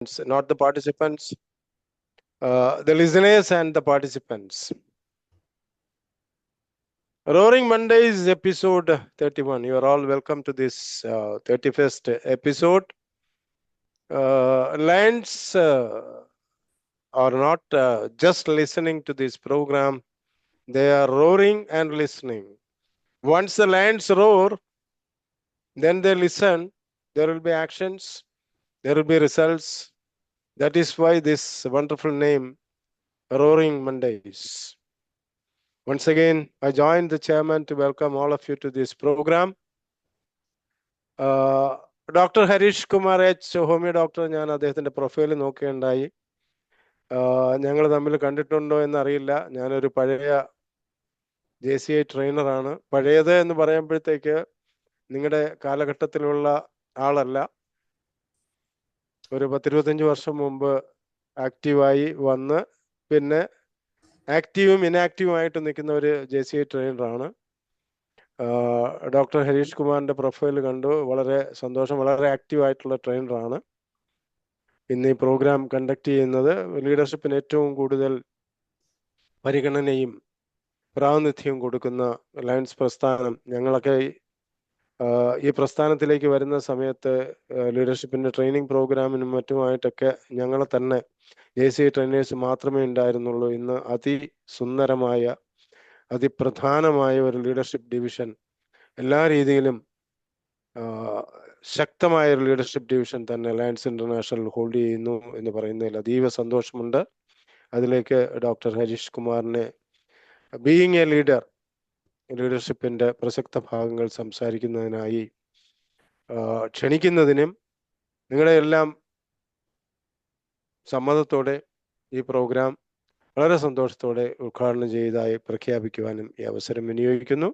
not the participants, the listeners and the participants. Roaring Mondays episode 31. You are all welcome to this 31st episode. Lions are not just listening to this program, they are roaring and listening. Once the lions roar, then they listen, there will be actions, there will be results. That is why this wonderful name, Roaring Mondays. Once again, I joined the chairman to welcome all of you to this program. Dr. Harish Kumar H, homeo doctor, ഞാൻ അദ്ദേഹത്തിൻ്റെ profile നോക്കുകയുണ്ടായി. ഞങ്ങൾ തമ്മിൽ കണ്ടിട്ടുണ്ടോ എന്നറിയില്ല. ഞാനൊരു പഴയ JCI ട്രെയിനറാണ്. പഴയത് എന്ന് പറയുമ്പോഴത്തേക്ക് നിങ്ങളുടെ കാലഘട്ടത്തിലുള്ള ആളല്ല. ഒരു 10-25 വർഷം മുമ്പ് ആക്റ്റീവായി വന്ന് പിന്നെ ആക്റ്റീവും ഇനാക്റ്റീവുമായിട്ട് നിൽക്കുന്ന ഒരു JCI ട്രെയിനറാണ്. ഡോക്ടർ ഹരീഷ് കുമാറിൻ്റെ പ്രൊഫൈൽ കണ്ടു, വളരെ സന്തോഷം. വളരെ ആക്റ്റീവായിട്ടുള്ള ട്രെയിനറാണ്. ഇന്ന് ഈ പ്രോഗ്രാം കണ്ടക്ട് ചെയ്യുന്നത് ലീഡർഷിപ്പിന് ഏറ്റവും കൂടുതൽ പരിഗണനയും പ്രാതിനിധ്യവും കൊടുക്കുന്ന ലയൺസ് പ്രസ്ഥാനം. ഞങ്ങളൊക്കെ ഈ പ്രസ്ഥാനത്തിലേക്ക് വരുന്ന സമയത്ത് ലീഡർഷിപ്പിൻ്റെ ട്രെയിനിങ് പ്രോഗ്രാമിനും മറ്റുമായിട്ടൊക്കെ ഞങ്ങളെ തന്നെ JCI ട്രെയിനേഴ്സ് മാത്രമേ ഉണ്ടായിരുന്നുള്ളൂ. ഇന്ന് അതിസുന്ദരമായ അതിപ്രധാനമായ ഒരു ലീഡർഷിപ്പ് ഡിവിഷൻ, എല്ലാ രീതിയിലും ശക്തമായ ഒരു ലീഡർഷിപ്പ് ഡിവിഷൻ തന്നെ ലയൺസ് ഇന്റർനാഷണൽ ഹോൾഡ് ചെയ്യുന്നു എന്ന് പറയുന്നതിൽ അതീവ സന്തോഷമുണ്ട്. അതിലേക്ക് ഡോക്ടർ ഹരീഷ് കുമാറിനെ ബീയിങ് എ ലീഡർ, ലീഡർഷിപ്പിൻ്റെ പ്രസക്ത ഭാഗങ്ങൾ സംസാരിക്കുന്നതിനായി ക്ഷണിക്കുന്നതിനും നിങ്ങളുടെ എല്ലാം സമ്മതത്തോടെ ഈ പ്രോഗ്രാം വളരെ സന്തോഷത്തോടെ ഉദ്ഘാടനം ചെയ്തതായി പ്രഖ്യാപിക്കുവാനും ഈ അവസരം വിനിയോഗിക്കുന്നു.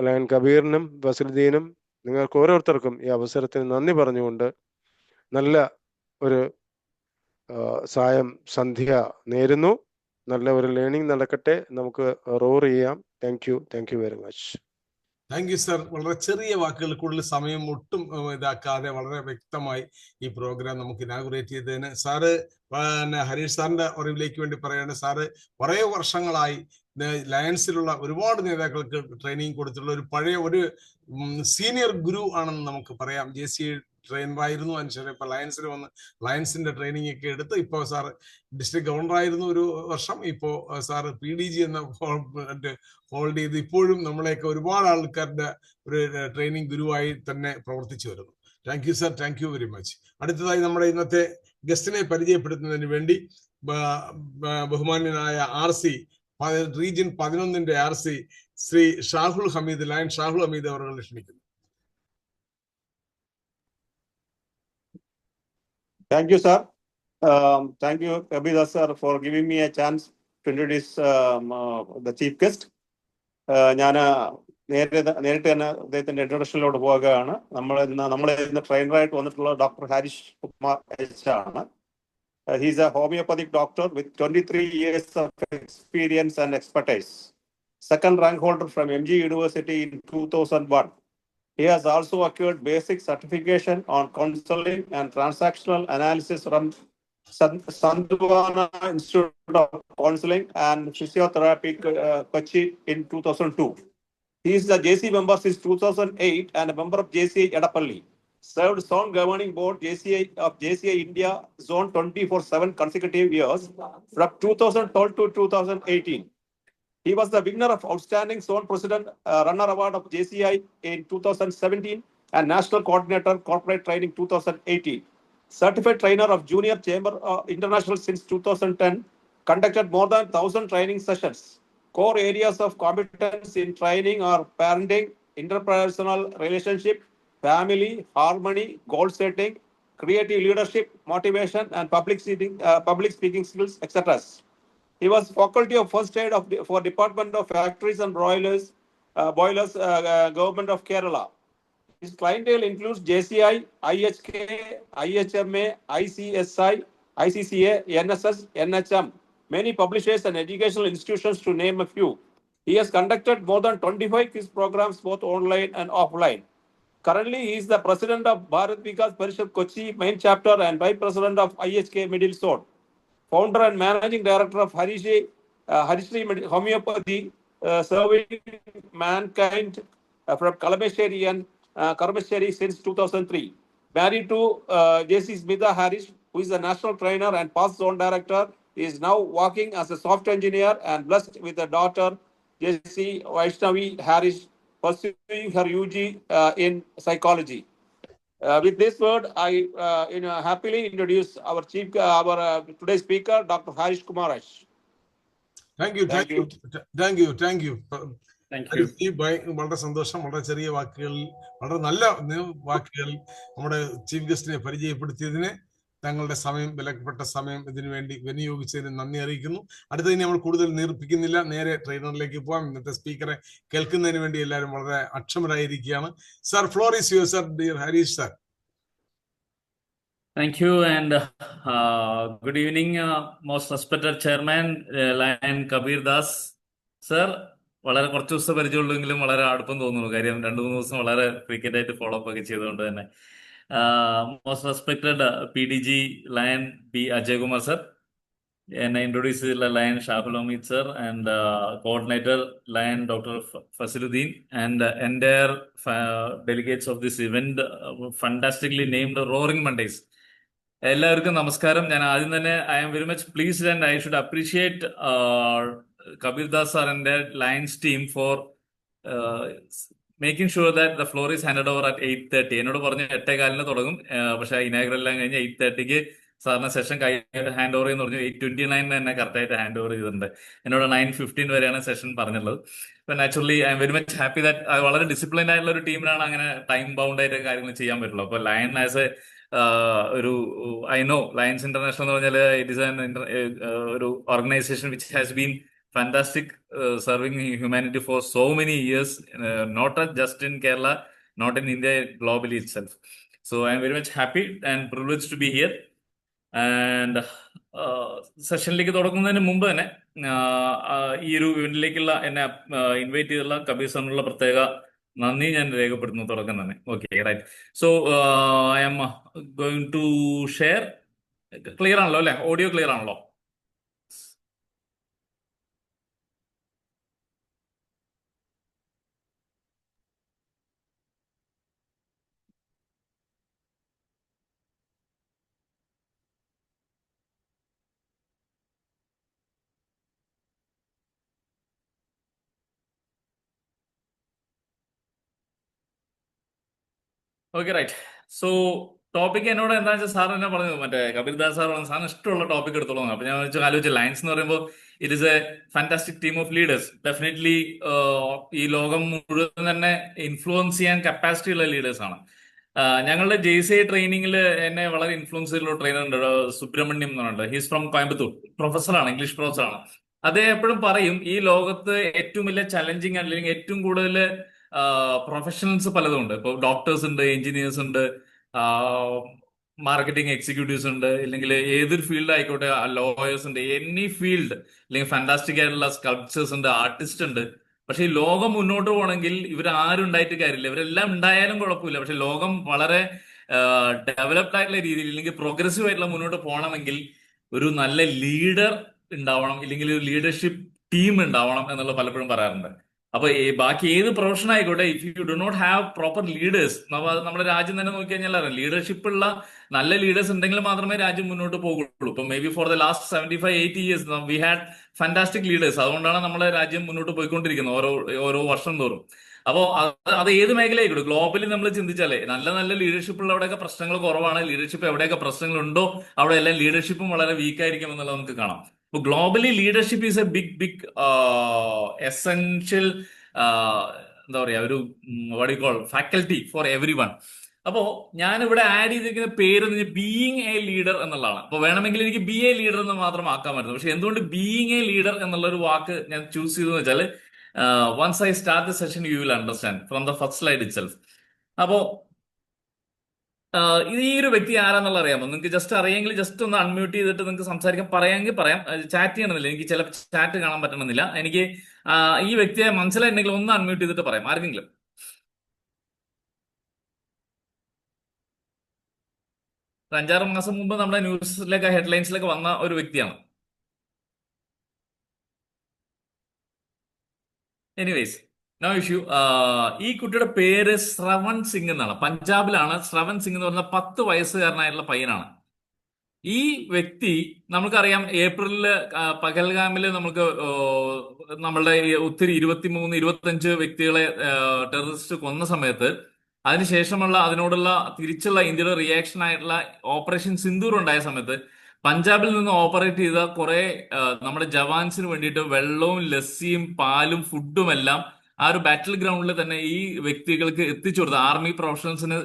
ലയൺ കബീറിനും വസീലുദ്ദീനും നിങ്ങൾക്ക് ഓരോരുത്തർക്കും ഈ അവസരത്തിന് നന്ദി പറഞ്ഞുകൊണ്ട് നല്ല ഒരു സായം സന്ധ്യ നേരുന്നു. നല്ല ഒരു ലേണിംഗ് നടക്കട്ടെ. നമുക്ക് റോർ ചെയ്യാം. Thank you very much. Thank you sir. വളരെ ചെറിയ വാക്കുകൾ, കൂടുതൽ സമയം ഒട്ടും ഇതാക്കാതെ വളരെ വ്യക്തമായി ഈ പ്രോഗ്രാം നമുക്ക് ഇനാഗുറേറ്റ് ചെയ്തതിന് സാറ്, ഹരീഷ് സാറിന്റെ അറിവിലേക്ക് വേണ്ടി പറയുകയാണ്. സാറ് കുറേ വർഷങ്ങളായി ലയൺസിലുള്ള ഒരുപാട് നേതാക്കൾക്ക് ട്രെയിനിങ് കൊടുത്തിട്ടുള്ള ഒരു പഴയ ഒരു സീനിയർ ഗുരു ആണെന്ന് നമുക്ക് പറയാം. JCI ട്രെയിനറായിരുന്നു, അതിനുശേഷം ഇപ്പൊ ലയൺസിൽ വന്ന് ലയൺസിന്റെ ട്രെയിനിങ് ഒക്കെ എടുത്ത് ഇപ്പോൾ സാർ ഡിസ്ട്രിക്ട് ഗവർണറായിരുന്നു ഒരു വർഷം. ഇപ്പോൾ സാറ് PDG എന്ന ഹോൾഡ് ചെയ്ത് ഇപ്പോഴും നമ്മളെയൊക്കെ ഒരുപാട് ആൾക്കാരുടെ ഒരു ട്രെയിനിങ് ഗുരുവായി തന്നെ പ്രവർത്തിച്ചു വരുന്നു. Thank you sir, thank you very much. അടുത്തതായി നമ്മുടെ ഇന്നത്തെ ഗസ്റ്റിനെ പരിചയപ്പെടുത്തുന്നതിന് വേണ്ടി ബഹുമാന്യനായ RC റീജിയൻ 11ന്റെ RC ശ്രീ ഷാഹുൽ ഹമീദ്, ലയൺ ഷാഹുൽ ഹമീദ് അവർ ക്ഷണിക്കുന്നു. Thank you, sir. Thank you, Abhidas sir, for giving me a chance to introduce the chief guest. ഞാൻ നേരിട്ട് തന്നെ അദ്ദേഹത്തിന്റെ ഇൻട്രൊഡക്ഷനിലോട്ട് പോകുകയാണ്. നമ്മളെ ഇന്ന് ട്രെയിനറായിട്ട് വന്നിട്ടുള്ള ഡോക്ടർ ഹരീഷ് കുമാർ H ആണ്. He is a homeopathic doctor with 23 years of experience and expertise. Second rank holder from MG University in 2001. He has also acquired basic certification on counseling and transactional analysis from Sandhwana Institute of Counseling and Physiotherapy, Kochi in 2002. He is the JCI member since 2008 and a member of JCI Edapalli. Served Zone Governing Board JCI India Zone 20 for 7 consecutive years from 2012 to 2018. He was the winner of Outstanding Zone President Runner Award of JCI in 2017 and National Coordinator Corporate Training 2018. Certified Trainer of Junior Chamber International since 2010. Conducted more than 1,000 training sessions. Core areas of competence in training are parenting, interpersonal relationship, family, harmony, goal setting, creative leadership, motivation, and public speaking skills, etc. He was faculty of first aid for Department of Factories and Boilers, Government of Kerala. His clientele includes JCI, IHK, IHMA, ICSI, ICCA, NSS, NHM, many publishers and educational institutions to name a few. He has conducted more than 25 quiz programs both online and offline. Currently, he is the president of Bharat Vikas Parishad Kochi main chapter and vice president of IHK Middle Zone, founder and managing director of Harishri Homeopathy, serving mankind from Kalamesheri and Karamesheri since 2003. Married to J.C. Smitha Harris, who is a national trainer and past zone director. He is now working as a software engineer and blessed with a daughter, J.C. Vaishnavi Harris, pursuing her UG in psychology. With this word, I happily introduce our today's speaker, Dr. Harish Kumarash. Thank you. Thank you. Thank you. ഈ വളരെ സന്തോഷം. വളരെ ചെറിയ വാക്കുകളിൽ, വളരെ നല്ല വാക്കുകൾ നമ്മുടെ ചീഫ് ഗസ്റ്റിനെ പരിചയപ്പെടുത്തിയതിന്, തങ്ങളുടെ സമയം, വിലപ്പെട്ട സമയം ഇതിനു വേണ്ടി വിനിയോഗിച്ചതിന് നന്ദി അറിയിക്കുന്നു. അടുത്തതിന് നമ്മൾ കൂടുതൽ നീർപ്പിക്കുന്നില്ല, നേരെ ട്രെയിനറിലേക്ക് പോകാം. ഇന്നത്തെ സ്പീക്കറെ കേൾക്കുന്നതിന് വേണ്ടി എല്ലാവരും വളരെ അക്ഷമരായിരിക്കുകയാണ്. Sir, floor is your, sir. Dear Harish sir. Thank you and good evening, most respected chairman, Lion Kabir Das. Sir, വളരെ കുറച്ച് ദിവസത്തെ പരിചയമുള്ളെങ്കിലും വളരെ അടുപ്പം തോന്നുന്നു. കാര്യം 2-3 ദിവസം വളരെ ഫ്രീക്വന്റ് ആയിട്ട് ഫോളോ അപ്പ് ഒക്കെ ചെയ്തുകൊണ്ട് തന്നെ. Most respected PDG Lion P. Ajay Kumar sir, എന്നെ ഇൻട്രൊഡ്യൂസ് ചെയ്തിട്ടുള്ള Lion Shahul Hamid sir and coordinator Lion Dr. Fasiluddin and entire delegates of this event, fantastically named Roaring Mondays. എല്ലാവർക്കും നമസ്കാരം. ഞാൻ ആദ്യം തന്നെ I am very much pleased and I should appreciate Kabir Das sir and their Lions team for making sure that the floor is handed over at 8:30. എന്നോട് പറഞ്ഞു 8:15 തുടങ്ങും, പക്ഷെ inaugural എല്ലാം കഴിഞ്ഞ് 8:30 സാറിന് സെഷൻ ഹാൻഡ് ഓവർ ചെയ്യുന്ന പറഞ്ഞു. 8:29 തന്നെ കറക്റ്റായിട്ട് ഹാൻഡ് ഓവർ ചെയ്തിട്ടുണ്ട്. എന്നോട് 9:15 വരെയാണ് സെഷൻ പറഞ്ഞുള്ളത്. അപ്പൊ naturally I am very much happy that വളരെ ഡിസിപ്ലിൻഡ് ആയിട്ടുള്ള ഒരു ടീമിനാണ് അങ്ങനെ ടൈം ബൗണ്ട് ആയിട്ട് കാര്യങ്ങൾ ചെയ്യാൻ പറ്റുള്ളൂ. അപ്പൊ ലയൺ ആസ് എ ഒരു ഐ നോ ലയൺസ് ഇന്റർനാഷണൽ എന്ന് പറഞ്ഞാൽ ഇറ്റ് ഇസ് ഒരു organisation which has been fantastic, serving humanity for so many years, not just in Kerala, not in India, globally itself. So I am very much happy and privileged to be here. And സെഷനിലേക്ക് തുടങ്ങുന്നതിന് മുമ്പ് തന്നെ ഈ ഒരു ഇവന്റിലേക്കുള്ള എന്നെ invite ചെയ്തുള്ള കബീർ സാറിനുള്ള പ്രത്യേക നന്ദി ഞാൻ രേഖപ്പെടുത്തുന്നു തുടക്കം തന്നെ. Okay, right. So I am going to share. Clear ആണല്ലോ അല്ലെ? ഓഡിയോ ക്ലിയർ ആണല്ലോ? Okay, right. സോ ടോപ്പിക് എന്നോട് എന്താ വെച്ചാൽ സാർ എന്നെ പറഞ്ഞു, മറ്റേ കബീർ ദാസ് സാർ പറഞ്ഞു സാറിന് ഇഷ്ടമുള്ള ടോപ്പിക് എടുത്തോളാം. അപ്പൊ ഞാൻ ആലോചിച്ചു ലയൺസ് എന്ന് പറയുമ്പോൾ it is A fantastic team of leaders. Definitely ഈ ലോകം മുഴുവൻ തന്നെ ഇൻഫ്ലുവൻസ് ചെയ്യാൻ കപ്പാസിറ്റി ഉള്ള ലീഡേഴ്സ് ആണ്. ഞങ്ങളുടെ JCI ട്രെയിനിങ്ങിൽ എന്നെ വളരെ ഇൻഫ്ലുവൻസ് ചെയ്തിട്ടുള്ള ട്രെയിനർ ഉണ്ട്, സുബ്രഹ്മണ്യം എന്ന് പറഞ്ഞിട്ട്. ഹീസ് ഫ്രം കോയമ്പത്തൂർ, പ്രൊഫസറാണ്, ഇംഗ്ലീഷ് പ്രൊഫസറാണ്. അദ്ദേഹം എപ്പോഴും പറയും ഈ ലോകത്ത് ഏറ്റവും വലിയ ചലഞ്ചിങ് അല്ലെങ്കിൽ ഏറ്റവും കൂടുതൽ പ്രൊഫഷണൽസ് പലതും ഉണ്ട്. ഇപ്പോൾ ഡോക്ടേഴ്സ് ഉണ്ട്, എഞ്ചിനീയേഴ്സ് ഉണ്ട്, മാർക്കറ്റിംഗ് എക്സിക്യൂട്ടീവ്സ് ഉണ്ട്, ഇല്ലെങ്കിൽ ഏതൊരു ഫീൽഡ് ആയിക്കോട്ടെ, ലോയേഴ്സ് ഉണ്ട്, എനി ഫീൽഡ്, അല്ലെങ്കിൽ ഫാന്റാസ്റ്റിക് ആയിട്ടുള്ള സ്കൾപ്ചേഴ്സ് ഉണ്ട്, ആർട്ടിസ്റ്റ് ഉണ്ട്. പക്ഷെ ഈ ലോകം മുന്നോട്ട് പോകണമെങ്കിൽ ഇവരാരും ഉണ്ടായിട്ട് കാര്യമില്ല. ഇവരെല്ലാം ഉണ്ടായാലും കുഴപ്പമില്ല. പക്ഷെ ലോകം വളരെ ഡെവലപ്ഡ് ആയിട്ടുള്ള രീതിയിൽ അല്ലെങ്കിൽ പ്രോഗ്രസീവ് ആയിട്ടുള്ള മുന്നോട്ട് പോകണമെങ്കിൽ ഒരു നല്ല ലീഡർ ഉണ്ടാവണം, ഇല്ലെങ്കിൽ ഒരു ലീഡർഷിപ്പ് ടീം ഉണ്ടാവണം എന്നുള്ളത് പലപ്പോഴും പറയാറുണ്ട്. അപ്പൊ ബാക്കി ഏത് പ്രൊഫഷൻ ആയിക്കോട്ടെ, if you do not have proper leaders, നമ്മുടെ രാജ്യം തന്നെ നോക്കി കഴിഞ്ഞാൽ അറിയാം, ലീഡർഷിപ്പ് ഉള്ള നല്ല ലീഡേഴ്സ് ഉണ്ടെങ്കിൽ മാത്രമേ രാജ്യം മുന്നോട്ട് പോകുള്ളൂ. ഇപ്പൊ may be for the last 75-80 years we had fantastic leaders. അതുകൊണ്ടാണ് നമ്മുടെ രാജ്യം മുന്നോട്ട് പോയിക്കൊണ്ടിരിക്കുന്നത് ഓരോ വർഷം തോറും. അപ്പോൾ അത് ഏത് മേഖലയായിക്കോട്ടെ, ഗ്ലോബലി നമ്മൾ ചിന്തിച്ചാലേ നല്ല നല്ല ലീഡർഷിപ്പ് ഉള്ള എവിടെയൊക്കെ പ്രശ്നങ്ങൾ കുറവാണ്, ലീഡർഷിപ്പ് എവിടെയൊക്കെ പ്രശ്നങ്ങളുണ്ടോ അവിടെ എല്ലാം ലീഡർഷിപ്പും വളരെ വീക്ക് ആയിരിക്കും എന്നുള്ളത് നമുക്ക് കാണാം. Globally leadership is a big essential എന്താ പറയാ, ഒരു what you call faculty for everyone. അപ്പോ ഞാൻ ഇവിടെ ആഡ് ചെയ്തിരിക്കുന്ന പേര് ബീയിങ് എ ലീഡർ എന്നുള്ളതാണ്. അപ്പൊ വേണമെങ്കിൽ എനിക്ക് ബി എ ലീഡർ എന്ന് മാത്രം ആക്കാൻ പറ്റുന്നു. പക്ഷെ എന്തുകൊണ്ട് ബീയിങ് എ ലീഡർ എന്നുള്ള ഒരു വാക്ക് ഞാൻ ചൂസ് ചെയ്തെന്ന് വെച്ചാൽ, once I start the session you will understand from the first slide itself. അപ്പോ ഈ ഒരു വ്യക്തി ആരാന്നുള്ള അറിയാമോ? നിങ്ങൾക്ക് ജസ്റ്റ് അറിയെങ്കിൽ ജസ്റ്റ് ഒന്ന് അൺമ്യൂട്ട് ചെയ്തിട്ട് നിങ്ങൾക്ക് സംസാരിക്കാൻ പറയാമെങ്കിൽ പറയാം. ചാറ്റ് ചെയ്യണമെന്നില്ല, എനിക്ക് ചില ചാറ്റ് കാണാൻ പറ്റണമെന്നില്ല. എനിക്ക് ഈ വ്യക്തിയെ മനസ്സിലായിട്ടുണ്ടെങ്കിൽ ഒന്ന് അൺമ്യൂട്ട് ചെയ്തിട്ട് പറയാം ആർക്കെങ്കിലും. ഒരു 5-6 മാസം മുമ്പ് നമ്മുടെ ന്യൂസിലൊക്കെ ഹെഡ്ലൈൻസിലൊക്കെ വന്ന ഒരു വ്യക്തിയാണ്. Anyways, no issue. ഈ കുട്ടിയുടെ പേര് ശ്രവൺ സിംഗ് എന്നാണ്. പഞ്ചാബിലാണ്. ശ്രവൺ സിംഗ് എന്ന് പറഞ്ഞ 10 വയസ്സുകാരനായിട്ടുള്ള പയ്യനാണ്. ഈ വ്യക്തി, നമുക്കറിയാം, ഏപ്രിലില് പഹൽഗാമില് നമുക്ക് നമ്മളുടെ ഒത്തിരി 23-25 വ്യക്തികളെ ടെററിസ്റ്റ് കൊന്ന സമയത്ത് അതിനുശേഷമുള്ള അതിനോടുള്ള തിരിച്ചുള്ള ഇന്ത്യയുടെ റിയാക്ഷൻ ആയിട്ടുള്ള ഓപ്പറേഷൻ സിന്ദൂർ ഉണ്ടായ സമയത്ത് പഞ്ചാബിൽ നിന്ന് ഓപ്പറേറ്റ് ചെയ്ത കുറെ നമ്മുടെ ജവാൻസിന് വേണ്ടിയിട്ട് വെള്ളവും ലസ്സിയും പാലും ഫുഡും എല്ലാം ആ ഒരു ബാറ്റിൽ ഗ്രൗണ്ടിൽ തന്നെ ഈ വ്യക്തികൾക്ക് എത്തിച്ചു കൊടുത്ത ആർമി പ്രൊഫഷണൽസിന്,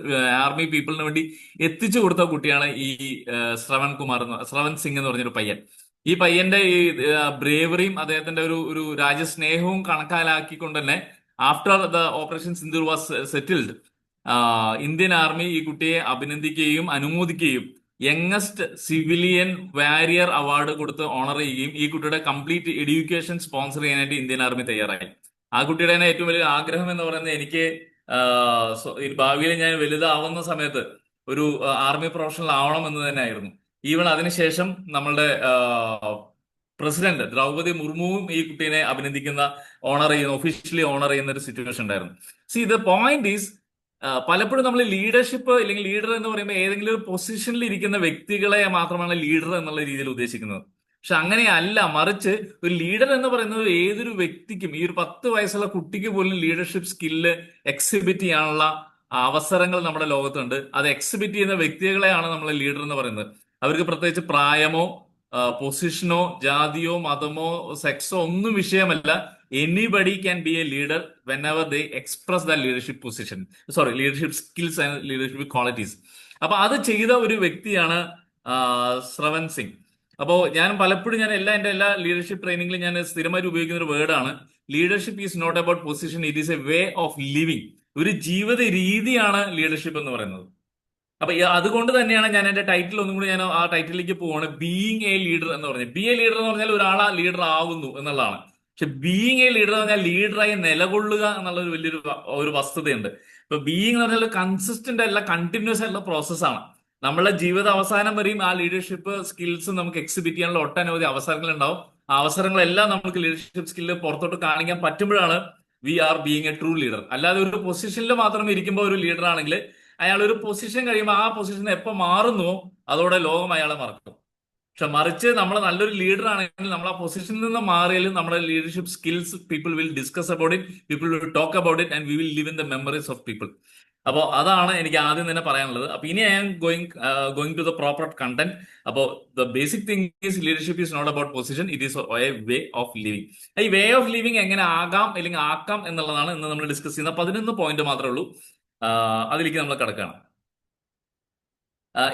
ആർമി പീപ്പിളിന് വേണ്ടി എത്തിച്ചു കൊടുത്ത കുട്ടിയാണ് ഈ ശ്രവൺ സിംഗ് എന്ന് പറഞ്ഞൊരു പയ്യൻ. ഈ പയ്യന്റെ ഈ ബ്രേവറിയും അദ്ദേഹത്തിന്റെ ഒരു രാജ്യസ്നേഹവും കണക്കാലാക്കിക്കൊണ്ട് തന്നെ after the operation Sindoor was settled, Indian army ഈ കുട്ടിയെ അഭിനന്ദിക്കുകയും അനുമോദിക്കുകയും യങ്ങസ്റ്റ് സിവിലിയൻ വാരിയർ അവാർഡ് കൊടുത്ത് ഓണർ ചെയ്യുകയും ഈ കുട്ടിയുടെ കംപ്ലീറ്റ് എഡ്യൂക്കേഷൻ സ്പോൺസർ ചെയ്യാനായിട്ട് ഇന്ത്യൻ ആർമി തയ്യാറായി. ആ കുട്ടിയുടെ തന്നെ ഏറ്റവും വലിയ ആഗ്രഹം എന്ന് പറയുന്നത്, എനിക്ക് ഭാവിയിൽ ഞാൻ വലുതാവുന്ന സമയത്ത് ഒരു ആർമി പ്രൊഫഷണൽ ആവണം എന്ന് തന്നെ ആയിരുന്നു. ഈവൻ അതിനുശേഷം നമ്മളുടെ പ്രസിഡന്റ് ദ്രൗപദി മുർമുവും ഈ കുട്ടീനെ അഭിനന്ദിക്കുന്ന, ഒഫീഷ്യലി ഓണർ ചെയ്യുന്ന ഒരു സിറ്റുവേഷൻ ഉണ്ടായിരുന്നു. സി, ദ പോയിന്റ് ഈസ്, പലപ്പോഴും നമ്മൾ ലീഡർഷിപ്പ് അല്ലെങ്കിൽ ലീഡർ എന്ന് പറയുമ്പോൾ ഏതെങ്കിലും ഒരു പൊസിഷനിൽ ഇരിക്കുന്ന വ്യക്തികളെ മാത്രമാണ് ലീഡർ എന്നുള്ള രീതിയിൽ ഉദ്ദേശിക്കുന്നത്. പക്ഷെ അങ്ങനെയല്ല. മറിച്ച് ഒരു ലീഡർ എന്ന് പറയുന്നത് ഏതൊരു വ്യക്തിക്കും, ഈ ഒരു 10 വയസ്സുള്ള കുട്ടിക്ക് പോലും ലീഡർഷിപ്പ് സ്കില്ല് എക്സിബിറ്റ് ചെയ്യാനുള്ള അവസരങ്ങൾ നമ്മുടെ ലോകത്തുണ്ട്. അത് എക്സിബിറ്റ് ചെയ്യുന്ന വ്യക്തികളെയാണ് നമ്മൾ ലീഡർ എന്ന് പറയുന്നത്. അവർക്ക് പ്രത്യേകിച്ച് പ്രായമോ പൊസിഷനോ ജാതിയോ മതമോ സെക്സോ ഒന്നും വിഷയമല്ല. Anybody can be A leader when ever they express the leadership skills and leadership qualities. അപ്പൊ അത് ചെയ്ത ഒരു വ്യക്തിയാണ് ശ്രവൺ സിംഗ്. അപ്പോൾ ഞാൻ പലപ്പോഴും എൻ്റെ എല്ലാ ലീഡർഷിപ്പ് ട്രെയിനിങ്ങിലും ഞാൻ സ്ഥിരമായിട്ട് ഉപയോഗിക്കുന്ന ഒരു വേർഡാണ്, leadership is not about position, it is a way of living. ഒരു ജീവിത രീതിയാണ് ലീഡർഷിപ്പ് എന്ന് പറയുന്നത്. അപ്പൊ അതുകൊണ്ട് തന്നെയാണ് ഞാൻ എന്റെ ടൈറ്റിൽ ഒന്നും കൂടി ഞാൻ ആ ടൈറ്റിലേക്ക് പോവാണ്, ബീയിങ് എ ലീഡർ എന്ന് പറഞ്ഞത്. ബി എ ലീഡർ എന്ന് പറഞ്ഞാൽ ഒരാൾ ലീഡർ ആവുന്നു എന്നുള്ളതാണ്. പക്ഷെ ബീയിങ് എ ലീഡർ എന്ന് പറഞ്ഞാൽ ലീഡറായി നിലകൊള്ളുക എന്നുള്ള ഒരു വലിയൊരു വസ്തുതയുണ്ട്. ഇപ്പൊ ബീയിങ് എന്ന് പറഞ്ഞാൽ കൺസിസ്റ്റന്റ് അല്ല, കണ്ടിന്യൂസ് ആയിട്ടുള്ള പ്രോസസ്സാണ്. നമ്മളെ ജീവിത അവസാനം വരെയും ആ ലീഡർഷിപ്പ് സ്കിൽസ് നമുക്ക് എക്സിബിറ്റ് ചെയ്യാനുള്ള ഒട്ടനവധി അവസരങ്ങൾ ഉണ്ടാവും. ആ അവസരങ്ങളെല്ലാം നമുക്ക് ലീഡർഷിപ്പ് സ്കില്ല് പുറത്തോട്ട് കാണിക്കാൻ പറ്റുമ്പോഴാണ് we are being a true leader. അല്ലാതെ ഒരു പൊസിഷനിൽ മാത്രം ഇരിക്കുമ്പോൾ ഒരു ലീഡർ ആണെങ്കിൽ അയാൾ ഒരു പൊസിഷൻ കഴിയുമ്പോൾ ആ പൊസിഷൻ എപ്പോൾ മാറുന്നുവോ അതോടെ ലോകം അയാളെ മറക്കും. പക്ഷെ മറിച്ച് നമ്മൾ നല്ലൊരു ലീഡർ ആണെങ്കിൽ നമ്മൾ ആ പൊസിഷനിൽ നിന്ന് മാറിയാലും നമ്മുടെ leadership skills people will discuss about it, people will talk about it and we will live in the memories of people. അപ്പോൾ അതാണ് എനിക്ക് ആദ്യം തന്നെ പറയാനുള്ളത്. അപ്പൊ ഇനി I am going to the proper content. അപ്പോൾ the basic thing is leadership is not about position, it is a way of living. ഈ വേ ഓഫ് ലിവിങ് എങ്ങനെ ആകാം അല്ലെങ്കിൽ ആക്കാം എന്നുള്ളതാണ് ഇന്ന് നമ്മൾ ഡിസ്കസ് ചെയ്യുന്ന 11 പോയിന്റ് മാത്രമേ ഉള്ളൂ. അതിലേക്ക് നമ്മൾ കിടക്കുകയാണ്.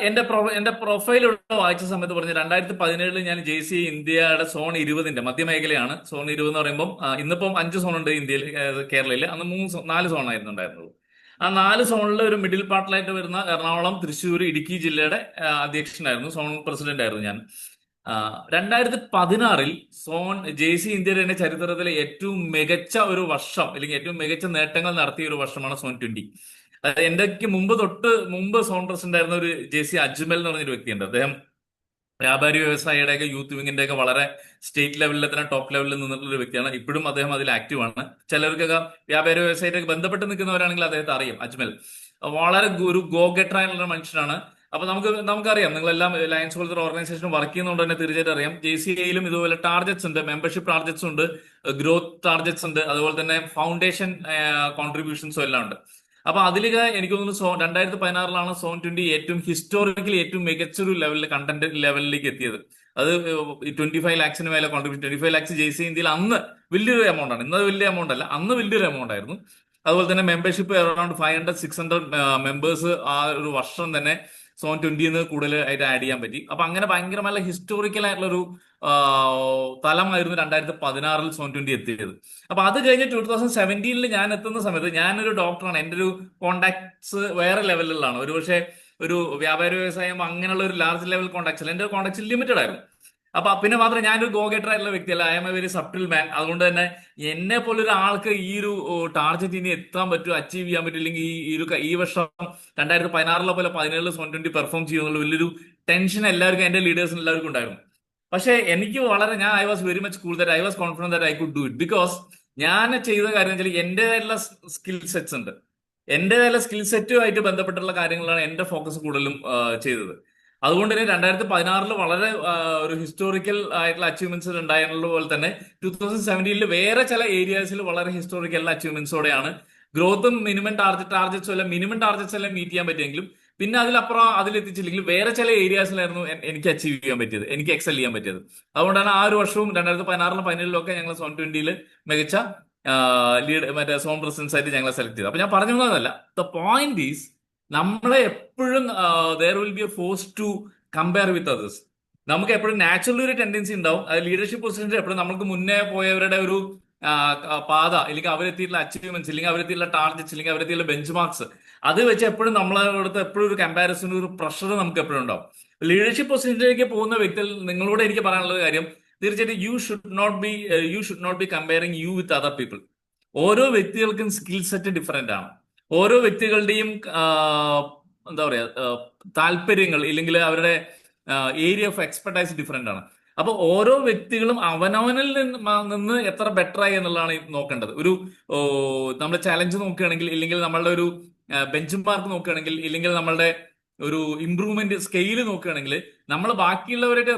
എന്റെ പ്രൊഫൈലുള്ള വായിച്ച സമയത്ത് പറഞ്ഞ 2017 ഞാൻ JCI ഇന്ത്യയുടെ സോൺ 20 മധ്യമേഖലയാണ്. സോൺ 20 എന്ന് പറയുമ്പോൾ ഇന്നിപ്പം 5 സോൺ ഉണ്ട് ഇന്ത്യയിൽ, കേരളയിൽ. അന്ന് 4 സോൺ ആയിരുന്നു ഉണ്ടായിരുന്നുള്ളൂ. ആ 4 സോണിൽ ഒരു മിഡിൽ പാർട്ടിലായിട്ട് വരുന്ന എറണാകുളം, തൃശ്ശൂർ, ഇടുക്കി ജില്ലയുടെ അധ്യക്ഷനായിരുന്നു, സോൺ പ്രസിഡന്റ് ആയിരുന്നു ഞാൻ. 2016 സോൺ JCI ഇന്ത്യയുടെ തന്നെ ചരിത്രത്തിലെ ഏറ്റവും മികച്ച ഒരു വർഷം അല്ലെങ്കിൽ ഏറ്റവും മികച്ച നേട്ടങ്ങൾ നടത്തിയ ഒരു വർഷമാണ് സോൺ 20. എന്റെക്ക് മുമ്പ് സോൺ പ്രസിഡന്റ് ആയിരുന്ന ഒരു JC അജ്മൽ എന്ന് പറഞ്ഞൊരു വ്യക്തിയുണ്ട്. അദ്ദേഹം വ്യാപാരി വ്യവസായിയുടെ ഒക്കെ യൂത്ത് വിങ്ങിന്റെ ഒക്കെ വളരെ സ്റ്റേറ്റ് ലെവലിൽ തന്നെ ടോപ്പ് ലെവലിൽ നിന്നിട്ടുള്ള ഒരു വ്യക്തിയാണ്. ഇപ്പോഴും അദ്ദേഹം അതിൽ ആക്റ്റീവ് ആണ്. ചിലർക്കൊക്കെ വ്യാപാരി വ്യവസായിട്ടൊക്കെ ബന്ധപ്പെട്ട് നിൽക്കുന്നവരാണെങ്കിൽ അദ്ദേഹത്തെ അറിയാം. അജ്മൽ വളരെ ഒരു ഗോ ഗെറ്റർ ആയിട്ടുള്ള മനുഷ്യനാണ്. അപ്പൊ നമുക്കറിയാം, നിങ്ങളെല്ലാം ലയൻസ് പോലത്തെ ഓർഗനൈസേഷൻ വർക്ക് ചെയ്യുന്നതുകൊണ്ട് തന്നെ തീർച്ചയായിട്ടും അറിയാം, JCIയിലും ഇതുപോലെ ടാർഗറ്റ്സ് ഉണ്ട്, മെമ്പർഷിപ്പ് ടാർഗറ്റ്സ് ഉണ്ട്, ഗ്രോത്ത് ടാർഗറ്റ്സ് ഉണ്ട്, അതുപോലെ തന്നെ ഫൗണ്ടേഷൻ കോൺട്രിബ്യൂഷൻസും എല്ലാം ഉണ്ട്. അപ്പൊ അതിലേക്ക് എനിക്ക് തോന്നുന്നു 2016 സോൺ 20 ഹിസ്റ്റോറിക്കലി ഏറ്റവും മികച്ചൊരു ലെവലിൽ കണ്ടന്റ് ലെവലിലേക്ക് എത്തിയത്. അത് 25 lakhs മേലെ കോൺട്രിബ്യൂഷൻ. 25 lakhs JCI ഇന്ത്യയിൽ അന്ന് വലിയൊരു എമൗണ്ട് ആണ്. ഇന്നത് വലിയ എമൗണ്ട് അല്ല, അന്ന് വലിയൊരു എമൗണ്ട് ആയിരുന്നു. അതുപോലെ തന്നെ മെമ്പർഷിപ്പ് അറൌണ്ട് 500-600 മെമ്പേഴ്സ് ആ ഒരു വർഷം തന്നെ സോൺ 20 കൂടുതലായിട്ട് ആഡ് ചെയ്യാൻ പറ്റി. അപ്പൊ അങ്ങനെ ഭയങ്കരമായ ഹിസ്റ്റോറിക്കൽ ആയിട്ടുള്ള ഒരു തലമായിരുന്നു 2016 സോൺ 20 എത്തിയത്. അപ്പൊ അത് കഴിഞ്ഞ് 2017 ഞാൻ എത്തുന്ന സമയത്ത്, ഞാനൊരു ഡോക്ടറാണ്, എൻ്റെ ഒരു കോണ്ടാക്ട്സ് വേറെ ലെവലിലാണ്. ഒരു പക്ഷേ ഒരു വ്യാപാര വ്യവസായം അങ്ങനെയുള്ള ഒരു ലാർജ് ലെവൽ കോണ്ടാക്ട്സ് അല്ല, എൻ്റെ കോണ്ടാക്ട്സ് ലിമിറ്റഡ് ആയിരുന്നു. അപ്പൊ പിന്നെ മാത്രം ഞാനൊരു ഗോ ഗെറ്റർ ആയിട്ടുള്ള വ്യക്തിയല്ല, I am a very subtle man. അതുകൊണ്ട് തന്നെ എന്നെ പോലെ ഒരാൾക്ക് ഈ ഒരു ടാർഗറ്റ് ഇനി എത്താൻ പറ്റും, അച്ചീവ് ചെയ്യാൻ പറ്റില്ലെങ്കിൽ ഈ വർഷം 2016 പോലെ 17 20 പെർഫോം ചെയ്യുന്നുള്ള വലിയൊരു ടെൻഷൻ എല്ലാവർക്കും, എന്റെ ലീഡേഴ്സിന് എല്ലാവർക്കും ഉണ്ടായിരുന്നു. പക്ഷെ എനിക്ക് ഞാൻ I was very much cool that I was confident that I could do it. Because ഞാൻ ചെയ്ത കാര്യം വെച്ചാൽ എന്റേതായിട്ടുള്ള സ്കിൽ സെറ്റ്സ് ഉണ്ട്. എന്റേതായുള്ള സ്കിൽ സെറ്റുമായിട്ട് ബന്ധപ്പെട്ടുള്ള കാര്യങ്ങളാണ് എന്റെ ഫോക്കസ് കൂടുതലും ചെയ്തത്. അതുകൊണ്ട് തന്നെ 2016 വളരെ ഒരു ഹിസ്റ്റോറിക്കൽ ആയിട്ടുള്ള അച്ചീവ്മെന്റ്സ് ഉണ്ടായിട്ടുള്ള പോലെ തന്നെ 2017 വേറെ ചില ഏരിയാസിൽ വളരെ ഹിസ്റ്റോറിക്കൽ അച്ചീവ്മെന്റ്സോടെയാണ് ഗ്രോത്തും ടാർഗറ്റ്സ് എല്ലാം മീറ്റ് ചെയ്യാൻ പറ്റിയെങ്കിലും പിന്നെ അതിലപ്പുറം അതിലെത്തിച്ചില്ലെങ്കിൽ വേറെ ചില ഏരിയാസിലായിരുന്നു എനിക്ക് അച്ചീവ് ചെയ്യാൻ പറ്റിയത്, എനിക്ക് എക്സൽ ചെയ്യാൻ പറ്റിയത്. അതുകൊണ്ടാണ് ആ ഒരു വർഷവും 2016 17 ഒക്കെ ഞങ്ങൾ സോൺ 20 മികച്ച മറ്റേ സോൺ പ്രസിഡൻസ് ആയിട്ട് ഞങ്ങളെ സെലക്ട് ചെയ്തത്. അപ്പൊ ഞാൻ പറഞ്ഞു തന്നതല്ല, ദ പോയിന്റ് ഈസ് നമ്മളെ എപ്പോഴും there will be a force to compare with others. നമുക്ക് എപ്പോഴും നാച്ചുറലി ഒരു ടെൻഡൻസി ഉണ്ടാവും. അത് ലീഡർഷിപ്പ് പൊസിഷൻസ് എപ്പോഴും നമുക്ക് മുന്നേ പോയവരുടെ ഒരു പാത, അല്ലെങ്കിൽ അവരെത്തിയിട്ടുള്ള അച്ചീവ്മെന്റ്സ്, അല്ലെങ്കിൽ അവരെത്തിയിട്ടുള്ള ടാർഗറ്റ്സ്, അല്ലെങ്കിൽ അവരെത്തിയുള്ള ബെഞ്ച് മാർക്സ്, അത് വെച്ച് എപ്പോഴും നമ്മളടുത്ത് എപ്പോഴും ഒരു കമ്പാരിസൺ, ഒരു പ്രഷർ നമുക്ക് എപ്പോഴും ഉണ്ടാവും. ലീഡർഷിപ്പ് പൊസിഷനിലേക്ക് പോകുന്ന വ്യക്തികൾ നിങ്ങളോട് എനിക്ക് പറയാനുള്ള കാര്യം, തീർച്ചയായിട്ടും you should not be comparing you with other people. ഓരോ വ്യക്തികൾക്കും സ്കിൽ സെറ്റ് ഡിഫറെന്റ് ആണ്. ഓരോ വ്യക്തികളുടെയും എന്താ പറയാ താല്പര്യങ്ങൾ, ഇല്ലെങ്കിൽ അവരുടെ ഏരിയ ഓഫ് എക്സ്പെർട്ടൈസ് ഡിഫറെന്റ് ആണ്. അപ്പൊ ഓരോ വ്യക്തികളും അവനവനിൽ നിന്ന് എത്ര ബെറ്റർ ആയി എന്നുള്ളതാണ് നോക്കേണ്ടത്. നമ്മുടെ ചലഞ്ച് നോക്കുകയാണെങ്കിൽ, ഇല്ലെങ്കിൽ നമ്മളുടെ ഒരു ബെഞ്ച് മാർക്ക് നോക്കുകയാണെങ്കിൽ, ഇല്ലെങ്കിൽ നമ്മളുടെ ഒരു ഇംപ്രൂവ്മെന്റ് സ്കെയിൽ നോക്കുകയാണെങ്കിൽ, നമ്മൾ ബാക്കിയുള്ളവരായിട്ട്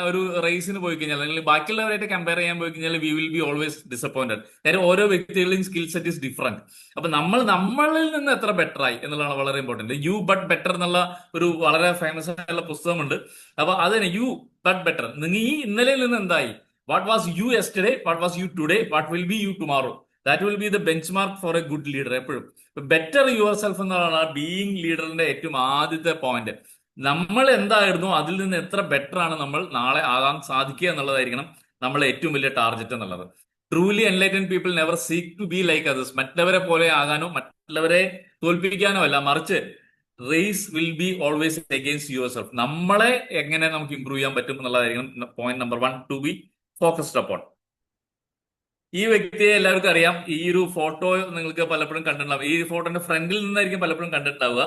ഒരു റേസിന് പോയി കഴിഞ്ഞാൽ, അല്ലെങ്കിൽ ബാക്കിയുള്ളവരായിട്ട് കമ്പയർ ചെയ്യാൻ പോയി കഴിഞ്ഞാൽ we will be always disappointed. കാര്യം ഓരോ വ്യക്തികളുടെയും സ്കിൽ സെറ്റ് ഇസ് ഡിഫറെന്റ്. അപ്പൊ നമ്മളിൽ നിന്ന് എത്ര ബെറ്റർ ആയി എന്നുള്ളതാണ് വളരെ ഇമ്പോർട്ടന്റ്. യു ബട്ട് ബെറ്റർ എന്നുള്ള ഒരു വളരെ ഫേമസ് ആയിട്ടുള്ള പുസ്തകമുണ്ട്. അപ്പൊ അത് തന്നെ, യു ബട്ട് ബെറ്റർ. നീ ഇന്നലെയിൽ നിന്ന് എന്തായി? What was you yesterday, what was you today, what will be you tomorrow. That will be the benchmark for a good leader. എപ്പോഴും ബെറ്റർ യുവർ സെൽഫ് എന്നാണ് ബീയിങ് ലീഡറിന്റെ ഏറ്റവും ആദ്യത്തെ പോയിന്റ്. നമ്മൾ എന്തായിരുന്നു അതിൽ നിന്ന് എത്ര ബെറ്റർ ആണ് നമ്മൾ നാളെ ആകാൻ സാധിക്കുക എന്നുള്ളതായിരിക്കണം നമ്മളെ ഏറ്റവും വലിയ ടാർഗറ്റ് എന്നുള്ളത്. Truly enlightened people never seek to be like others. മറ്റുള്ളവരെ പോലെ ആകാനോ മറ്റുള്ളവരെ തോൽപ്പിക്കാനോ അല്ല, മറിച്ച് race will be always against yourself. നമ്മളെ എങ്ങനെ നമുക്ക് ഇംപ്രൂവ് ചെയ്യാൻ പറ്റും എന്നുള്ളതായിരിക്കണം point number 1 to be focused upon. ഈ വ്യക്തിയെ എല്ലാവർക്കും അറിയാം. ഈ ഒരു ഫോട്ടോ നിങ്ങൾക്ക് പലപ്പോഴും കണ്ടിട്ടുണ്ടാവും. ഈ ഫോട്ടോന്റെ ഫ്രണ്ടിൽ നിന്നായിരിക്കും പലപ്പോഴും കണ്ടിട്ടുണ്ടാവുക.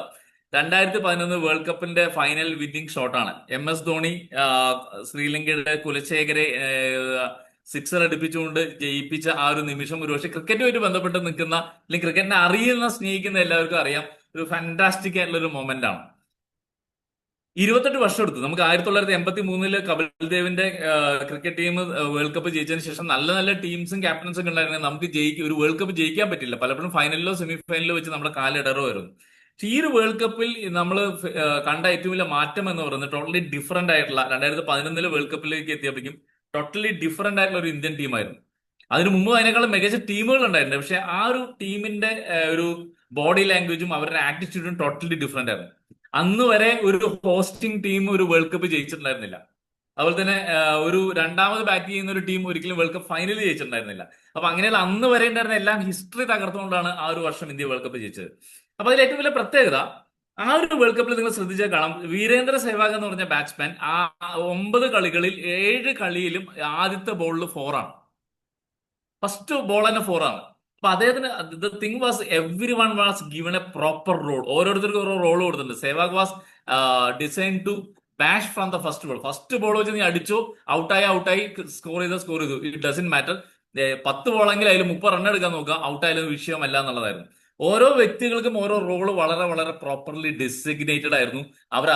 2011 വേൾഡ് കപ്പിന്റെ ഫൈനൽ വിന്നിംഗ് ഷോട്ടാണ്. MS ധോണി ശ്രീലങ്കയുടെ കുലശേഖരെ 6 അടിപ്പിച്ചുകൊണ്ട് ജയിപ്പിച്ച ആ ഒരു നിമിഷം ഒരുപക്ഷെ ക്രിക്കറ്റുമായിട്ട് ബന്ധപ്പെട്ട് നിൽക്കുന്ന, അല്ലെങ്കിൽ ക്രിക്കറ്റിനെ അറിയുന്ന സ്നേഹിക്കുന്ന എല്ലാവർക്കും അറിയാം, ഒരു ഫാന്റാസ്റ്റിക് ആയിട്ടുള്ള ഒരു മൊമെന്റ് ആണ്. 28 വർഷം എടുത്തു. നമുക്ക് 1983 കപിൽ ദേവിന്റെ ക്രിക്കറ്റ് ടീം വേൾഡ് കപ്പ് ജയിച്ചതിന് ശേഷം നല്ല നല്ല ടീംസും ക്യാപ്റ്റൻസും ഒക്കെ ഉണ്ടായിരുന്നെങ്കിൽ നമുക്ക് ഒരു വേൾഡ് കപ്പ് ജയിക്കാൻ പറ്റില്ല. പലപ്പോഴും ഫൈനലിലോ സെമി ഫൈനലിലോ വെച്ച് നമ്മുടെ കാലിടറുമായിരുന്നു. പക്ഷെ ഈ ഒരു വേൾഡ് കപ്പിൽ നമ്മൾ കണ്ട ഏറ്റവും വലിയ മാറ്റം എന്ന് പറയുന്നത് ടോട്ടലി ഡിഫറെന്റ് ആയിട്ടുള്ള 2011 വേൾഡ് കപ്പിലേക്ക് എത്തിയപ്പോഴേക്കും ടോട്ടലി ഡിഫറെന്റ് ആയിട്ടുള്ള ഒരു ഇന്ത്യൻ ടീമായിരുന്നു. അതിനു മുമ്പ് അതിനേക്കാളും മികച്ച ടീമുകൾ ഉണ്ടായിട്ടുണ്ട്. പക്ഷെ ആ ഒരു ടീമിന്റെ ഒരു ബോഡി ലാംഗ്വേജും അവരുടെ ആറ്റിറ്റ്യൂഡും ടോട്ടലി ഡിഫറെന്റ് ആയിരുന്നു. അന്ന് വരെ ഒരു ഹോസ്റ്റിംഗ് ടീം ഒരു വേൾഡ് കപ്പ് ജയിച്ചിട്ടുണ്ടായിരുന്നില്ല. അതുപോലെ തന്നെ ഒരു രണ്ടാമത് ബാറ്റ് ചെയ്യുന്ന ഒരു ടീം ഒരിക്കലും വേൾഡ് കപ്പ് ഫൈനൽ ജയിച്ചിട്ടുണ്ടായിരുന്നില്ല. അപ്പൊ അങ്ങനെയുള്ള അന്ന് വരെ ഉണ്ടായിരുന്ന എല്ലാം ഹിസ്റ്ററി തകർത്തുകൊണ്ടാണ് ആ ഒരു വർഷം ഇന്ത്യ വേൾഡ് കപ്പ് ജയിച്ചത്. അപ്പൊ അതിൽ ഏറ്റവും വലിയ പ്രത്യേകത, ആ ഒരു വേൾഡ് കപ്പിൽ നിങ്ങൾ ശ്രദ്ധിച്ചാൽ കാണാം, വീരേന്ദ്ര സെഹ്വാഗ് എന്ന് പറഞ്ഞ ബാറ്റ്സ്മാൻ ആ 9 കളികളിൽ 7 കളിയിലും ആദ്യത്തെ ബോളിൽ 4 ആണ്. ഫസ്റ്റ് ബോൾ തന്നെ 4 ആണ്. അപ്പൊ അദ്ദേഹത്തിന് the thing was everyone was given a proper role. ഓരോരുത്തർക്കും ഓരോ റോൾ കൊടുത്തിട്ടുണ്ട്. Sehwag was design to bash from the first ball. First ball വെച്ച് നീ അടിച്ചോ, ഔട്ടായി, സ്കോർ ചെയ്തു, ഇറ്റ് ഡസൻ മാറ്റർ. 10 ബോളെങ്കിൽ അതിൽ 30 റൺ എടുക്കാൻ നോക്കുക, ഔട്ടായാലും വിഷയമല്ല എന്നുള്ളതായിരുന്നു. ഓരോ വ്യക്തികൾക്കും ഓരോ റോള് വളരെ വളരെ പ്രോപ്പർലി ഡെസിഗ്നേറ്റഡ് ആയിരുന്നു.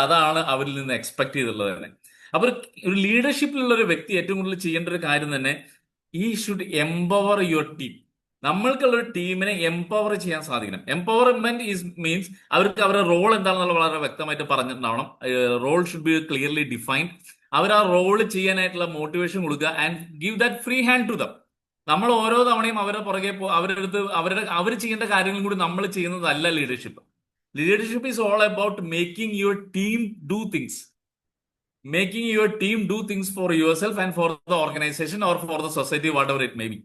അതാണ് അവരിൽ നിന്ന് എക്സ്പെക്ട് ചെയ്തിട്ടുള്ളത് തന്നെ. അപ്പൊ ഒരു ലീഡർഷിപ്പിലുള്ള ഒരു വ്യക്തി ഏറ്റവും കൂടുതൽ ചെയ്യേണ്ട ഒരു കാര്യം തന്നെ, ഈ ഷുഡ് എംപവർ യുവർ ടീം. നമ്മൾക്കുള്ള ഒരു ടീമിനെ എംപവർ ചെയ്യാൻ സാധിക്കണം. എംപവർമെന്റ് മീൻസ് അവർക്ക് അവരുടെ റോൾ എന്താണെന്നുള്ള വളരെ വ്യക്തമായിട്ട് പറഞ്ഞിട്ടുണ്ടാവണം. Role should be clearly defined. അവർ ആ റോൾ ചെയ്യാനായിട്ടുള്ള മോട്ടിവേഷൻ കൊടുക്കുക and give that free hand to them. നമ്മൾ ഓരോ തവണയും അവരുടെ പുറകെ അവർ ചെയ്യേണ്ട കാര്യങ്ങളും കൂടി നമ്മൾ ചെയ്യുന്നതല്ല leadership. Leadership is all about making your team do things. Making your team do things for your self and for the organisation or for the society, what ever it may be.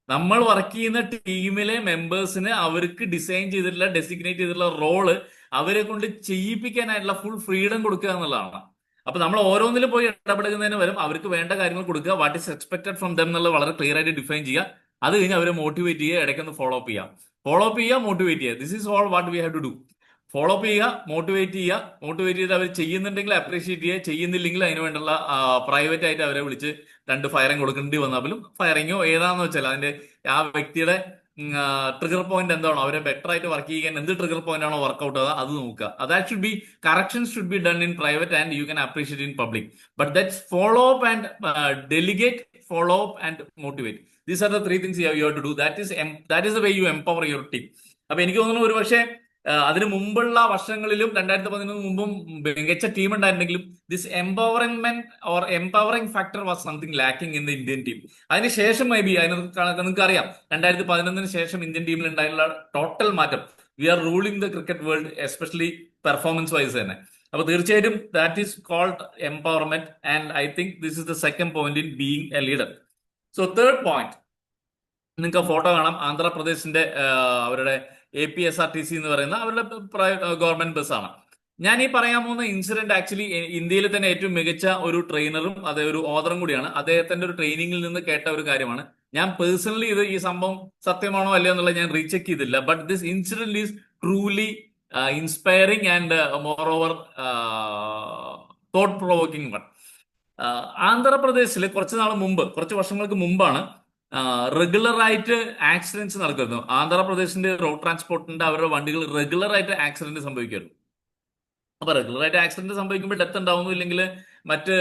നമ്മൾ work ചെയ്യുന്ന ടീമിലെ മെമ്പേഴ്സിന് അവർക്ക് design ചെയ്തിട്ടുള്ള designate ചെയ്തിട്ടുള്ള role അവരെ കൊണ്ട് ചെയ്യിപ്പിക്കാനായിട്ടുള്ള full freedom കൊടുക്കുക എന്നുള്ളതാണ്. അപ്പൊ നമ്മൾ ഓരോന്നിലും പോയി ഇടപെടുന്നതിന് വരും അവർക്ക് വേണ്ട കാര്യങ്ങൾ കൊടുക്കുക, what is expected from them എന്നുള്ളത് വളരെ ക്ലിയർ ആയിട്ട് ഡിഫൈൻ ചെയ്യുക. അത് കഴിഞ്ഞ് അവരെ മോട്ടിവേറ്റ് ചെയ്യുക, ഇടയ്ക്കൊന്ന് ഫോളോ അപ്പ് ചെയ്യുക, മോട്ടിവേറ്റ് ചെയ്യുക. This is all what we have to do. Follow up ചെയ്യുക, മോട്ടിവേറ്റ് ചെയ്ത് അവർ ചെയ്യുന്നുണ്ടെങ്കിൽ അപ്രീഷിയേറ്റ് ചെയ്യുക, ചെയ്യുന്നില്ലെങ്കിൽ അതിന് വേണ്ടുള്ള പ്രൈവറ്റ് ആയിട്ട് അവരെ വിളിച്ച് 2 ഫയറിംഗ് കൊടുക്കേണ്ടി വന്നാലും ഫയറിങ്ങോ ഏതാണെന്ന് വെച്ചാൽ അതിന്റെ ആ വ്യക്തിയുടെ ട്രിഗർ പോയിന്റ് എന്താണോ, അവരെ ബെറ്റർ ആയിട്ട് വർക്ക് ചെയ്യാൻ എന്ത് ട്രിഗർ പോയിന്റ് ആണോ വർക്ക്ഔട്ട് ആവുക അത് നോക്കുക. That should be corrections should be done in private and you can appreciate in public. But that's follow up and delegate, follow up and motivate. These are the 3 things you have to do. That is the way you empower your team. അപ്പൊ എനിക്ക് തോന്നുന്നു ഒരു പക്ഷേ അതിന് മുമ്പുള്ള വർഷങ്ങളിലും 2011 മുമ്പും മികച്ച ടീം ഉണ്ടായിരുന്നെങ്കിലും this empowering factor was something lacking in the Indian team. അതിനുശേഷം മേ ബി നിങ്ങൾക്ക് അറിയാം 2011 ശേഷം ഇന്ത്യൻ ടീമിൽ ഉണ്ടായുള്ള ടോട്ടൽ മാറ്റം. We are ruling the cricket world, especially performance wise തന്നെ. അപ്പൊ തീർച്ചയായിട്ടും that is called empowerment and I think this is the second point in being a leader. So third point, നിങ്ങൾക്ക് ഫോട്ടോ കാണാം, ആന്ധ്രാപ്രദേശിന്റെ അവരുടെ APSRTC എന്ന് പറയുന്ന അവരുടെ ഗവൺമെന്റ് ബസ്സാണ്. ഞാൻ ഈ പറയാൻ പോകുന്ന ഇൻസിഡന്റ് ആക്ച്വലി ഇന്ത്യയിൽ തന്നെ ഏറ്റവും മികച്ച ഒരു ട്രെയിനറും അതേ ഒരു ഓതറും കൂടിയാണ്. അദ്ദേഹത്തിന്റെ ഒരു ട്രെയിനിങ്ങിൽ നിന്ന് കേട്ട ഒരു കാര്യമാണ്. ഞാൻ പേഴ്സണലി ഈ സംഭവം സത്യമാണോ അല്ലയോ എന്നുള്ളത് ഞാൻ റീചെക്ക് ചെയ്തില്ല. But this incident is truly inspiring and more over thought provoking one. ആന്ധ്രാപ്രദേശിൽ കുറച്ച് വർഷങ്ങൾക്ക് മുമ്പാണ് റെഗുലർ ആയിട്ട് ആക്സിഡന്റ്സ് നടക്കുന്നു. ആന്ധ്രാപ്രദേശിന്റെ റോഡ് ട്രാൻസ്പോർട്ടിന്റെ അവരുടെ വണ്ടികൾ റെഗുലർ ആയിട്ട് ആക്സിഡന്റ് സംഭവിക്കുന്നു. അപ്പൊ റെഗുലർ ആയിട്ട് ആക്സിഡന്റ് സംഭവിക്കുമ്പോൾ ഡെത്ത് ഉണ്ടാവുന്നു, ഇല്ലെങ്കിൽ മറ്റ്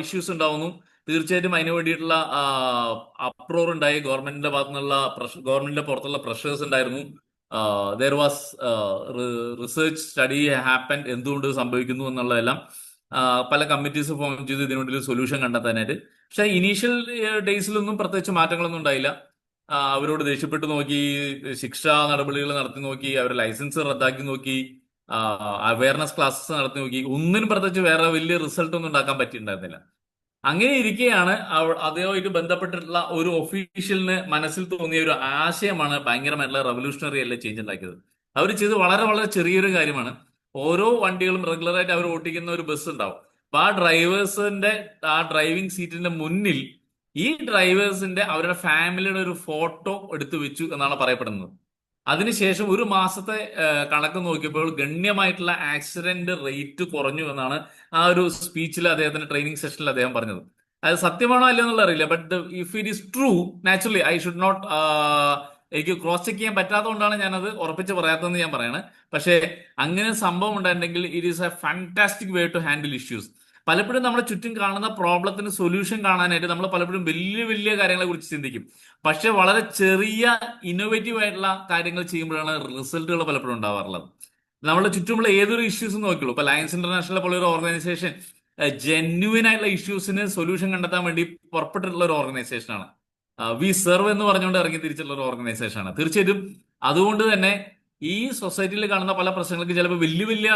ഇഷ്യൂസ് ഉണ്ടാവുന്നു. തീർച്ചയായിട്ടും അതിന് വേണ്ടിയിട്ടുള്ള അപ്രോർ ഉണ്ടായി. ഗവൺമെന്റിന്റെ ഗവൺമെന്റിന്റെ പുറത്തുള്ള പ്രഷേഴ്സ് ഉണ്ടായിരുന്നു. There was research study happen, എന്തുകൊണ്ട് സംഭവിക്കുന്നു എന്നുള്ളതെല്ലാം. പല കമ്മിറ്റീസ് ഫോം ചെയ്ത് ഇതിനുവേണ്ടി ഒരു സൊല്യൂഷൻ കണ്ടെത്താനായിട്ട്. പക്ഷെ ഇനീഷ്യൽ ഡേയ്സിലൊന്നും പ്രത്യേകിച്ച് മാറ്റങ്ങളൊന്നും ഉണ്ടായില്ല. അവരോട് ദേഷ്യപ്പെട്ട് നോക്കി, ശിക്ഷാ നടപടികൾ നടത്തി നോക്കി, അവരുടെ ലൈസൻസ് റദ്ദാക്കി നോക്കി, അവയർനെസ് ക്ലാസ്സസ് നടത്തി നോക്കി. ഒന്നിനും പ്രത്യേകിച്ച് വേറെ വലിയ റിസൾട്ട് ഒന്നും ഉണ്ടാക്കാൻ പറ്റിയിട്ടുണ്ടായിരുന്നില്ല. അങ്ങനെ ഇരിക്കെയാണ് അതുമായിട്ട് ബന്ധപ്പെട്ടിട്ടുള്ള ഒരു ഒഫീഷ്യലിന് മനസ്സിൽ തോന്നിയ ഒരു ആശയമാണ് ഭയങ്കരമായിട്ടുള്ള റെവല്യൂഷണറി അല്ല ചേഞ്ച് ഉണ്ടാക്കിയത്. അവർ ചെയ്ത് വളരെ വളരെ ചെറിയൊരു കാര്യമാണ്. ഓരോ വണ്ടികളും റെഗുലറായിട്ട് അവർ ഓട്ടിക്കുന്ന ഒരു ബസ് ഉണ്ടാവും. അപ്പൊ ആ ഡ്രൈവിംഗ് സീറ്റിന്റെ മുന്നിൽ ഈ ഡ്രൈവേഴ്സിന്റെ അവരുടെ ഫാമിലിയുടെ ഒരു ഫോട്ടോ എടുത്തു വെച്ചു എന്നാണ് പറയപ്പെടുന്നത്. അതിനുശേഷം ഒരു മാസത്തെ കണക്ക് നോക്കിയപ്പോൾ ഗണ്യമായിട്ടുള്ള ആക്സിഡന്റ് റേറ്റ് കുറഞ്ഞു എന്നാണ് ആ ഒരു സ്പീച്ചിൽ അദ്ദേഹത്തിന്റെ ട്രെയിനിങ് സെഷനിൽ അദ്ദേഹം പറഞ്ഞത്. അത് സത്യമാണോ അല്ലയോ എന്നുള്ള അറിയില്ല. But if it is true, naturally I should not, എനിക്ക് ക്രോസ് ചെക്ക് ചെയ്യാൻ പറ്റാത്തതുകൊണ്ടാണ് ഞാനത് ഉറപ്പിച്ച് പറയാത്തതെന്ന് ഞാൻ പറയണേ. പക്ഷേ അങ്ങനെ സംഭവം ഉണ്ടായിട്ടുണ്ടെങ്കിൽ it is a fantastic way to handle issues. പലപ്പോഴും നമ്മുടെ ചുറ്റും കാണുന്ന പ്രോബ്ലത്തിന് സൊല്യൂഷൻ കാണാനായിട്ട് നമ്മൾ പലപ്പോഴും വലിയ വലിയ കാര്യങ്ങളെ കുറിച്ച് ചിന്തിക്കും. പക്ഷെ വളരെ ചെറിയ ഇന്നോവേറ്റീവ് ആയിട്ടുള്ള കാര്യങ്ങൾ ചെയ്യുമ്പോഴാണ് റിസൾട്ടുകൾ പലപ്പോഴും ഉണ്ടാവാറുള്ളത്. നമ്മുടെ ചുറ്റുമുള്ള ഏതൊരു ഇഷ്യൂസ് നോക്കിയുള്ളൂ. ഇപ്പൊ ലയൺസ് ഇന്റർനാഷണൽ പോലെ ഒരു ഓർഗനൈസേഷൻ ജെന്യുവൻ ആയിട്ടുള്ള ഇഷ്യൂസിന് സൊല്യൂഷൻ കണ്ടെത്താൻ വേണ്ടി പുറപ്പെട്ടിട്ടുള്ള ഒരു ഓർഗനൈസേഷനാണ്. വി സെർവ് എന്ന് പറഞ്ഞുകൊണ്ട് ഇറങ്ങി തിരിച്ചുള്ള ഒരു ഓർഗനൈസേഷനാണ്. തീർച്ചയായിട്ടും അതുകൊണ്ട് തന്നെ ഈ സൊസൈറ്റിയിൽ കാണുന്ന പല പ്രശ്നങ്ങൾക്ക് ചിലപ്പോൾ വലിയ വലിയ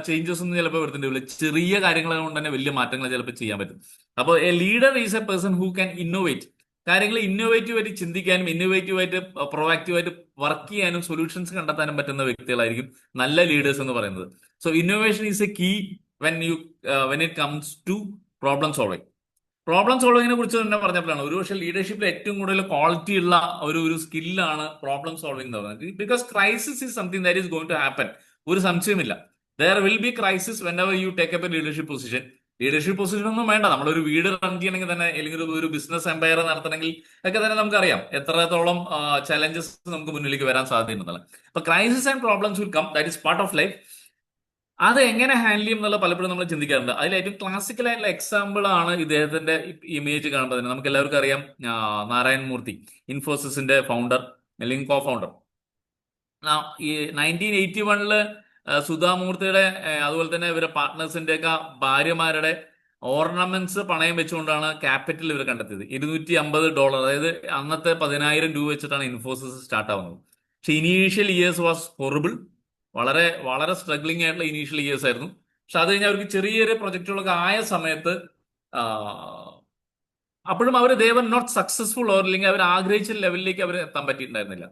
ചേഞ്ചസ് ഒന്നും ചിലപ്പോൾ വരുത്തേണ്ടി ചെറിയ കാര്യങ്ങൾ കൊണ്ട് തന്നെ വലിയ മാറ്റങ്ങൾ ചിലപ്പോൾ ചെയ്യാൻ പറ്റും. അപ്പോൾ A leader is a person who can innovate. കാര്യങ്ങൾ ഇന്നോവേറ്റീവ് ആയിട്ട് ചിന്തിക്കാനും ഇന്നോവേറ്റീവ് ആയിട്ട് പ്രൊവാക്റ്റീവ് ആയിട്ട് വർക്ക് ചെയ്യാനും സൊല്യൂഷൻസ് കണ്ടെത്താനും പറ്റുന്ന വ്യക്തികളായിരിക്കും നല്ല ലീഡേഴ്സ് എന്ന് പറയുന്നത്. So innovation is a key when it comes to problem solving. Problem സോൾവിങ്ങിനെ കുറിച്ച് തന്നെ പറഞ്ഞപ്പോഴാണ് ഒരുപക്ഷെ ലീഡർഷിപ്പിൽ ഏറ്റവും കൂടുതൽ ക്വാളിറ്റി ഉള്ള ഒരു സ്കില്ലാണ് പ്രോബ്ലം സോൾവിംഗ് എന്ന് പറയുന്നത്. Because crisis is something that is going to happen. ഒരു സംശയമില്ല. There will be crisis whenever you take up a leadership position. Leadership position ഒന്നും വേണ്ട, നമ്മളൊരു വീട് റൺ ചെയ്യണമെങ്കിൽ തന്നെ, അല്ലെങ്കിൽ ഒരു ബിസിനസ് എംപയർ നടത്തണമെങ്കിൽ ഒക്കെ തന്നെ നമുക്കറിയാം എത്രത്തോളം ചലഞ്ചസ് നമുക്ക് മുന്നിലേക്ക് വരാൻ സാധ്യതയുണ്ടെന്നുള്ളത്. അപ്പൊ crisis and problems will come, that is part of life. അത് എങ്ങനെ ഹാൻഡിൽ ചെയ്യും എന്നുള്ള പലപ്പോഴും നമ്മൾ ചിന്തിക്കാറുണ്ട്. അതിൽ ഏറ്റവും ക്ലാസിക്കൽ ആയിട്ടുള്ള എക്സാമ്പിൾ ആണ് ഇദ്ദേഹത്തിന്റെ ഇമേജ് കാണുമ്പോൾ തന്നെ നമുക്ക് എല്ലാവർക്കും അറിയാം. നാരായൺ മൂർത്തി, ഇൻഫോസിസിന്റെ ഫൗണ്ടർ അല്ലെങ്കിൽ കോ ഫൗണ്ടർ. ഈ 1981 സുധാമൂർത്തിയുടെ അതുപോലെ തന്നെ ഇവരുടെ പാർട്ട്നേഴ്സിന്റെ ഒക്കെ ഭാര്യമാരുടെ ഓർണമെന്റ്സ് പണയം വെച്ചുകൊണ്ടാണ് ക്യാപിറ്റൽ ഇവർ കണ്ടെത്തിയത്. $250, അതായത് അന്നത്തെ 10,000 രൂപ വെച്ചിട്ടാണ് ഇൻഫോസിസ് സ്റ്റാർട്ട് ആവുന്നത്. പക്ഷെ ഇനീഷ്യൽ ഇയേഴ്സ് വാസ് ഹൊറിബിൾ. വളരെ വളരെ സ്ട്രഗ്ലിംഗ് ആയിട്ടുള്ള ഇനീഷ്യൽ ഇയേഴ്സ് ആയിരുന്നു. പക്ഷെ അത് കഴിഞ്ഞ് അവർക്ക് ചെറിയ ചെറിയ പ്രൊജക്റ്റുകളൊക്കെ ആയ സമയത്ത് അപ്പോഴും അവർ ദേ വർ നോട്ട് സക്സസ്ഫുൾ, അല്ലെങ്കിൽ അവർ ആഗ്രഹിച്ച ലെവലിലേക്ക് അവർ എത്താൻ പറ്റിയിട്ടുണ്ടായിരുന്നില്ല.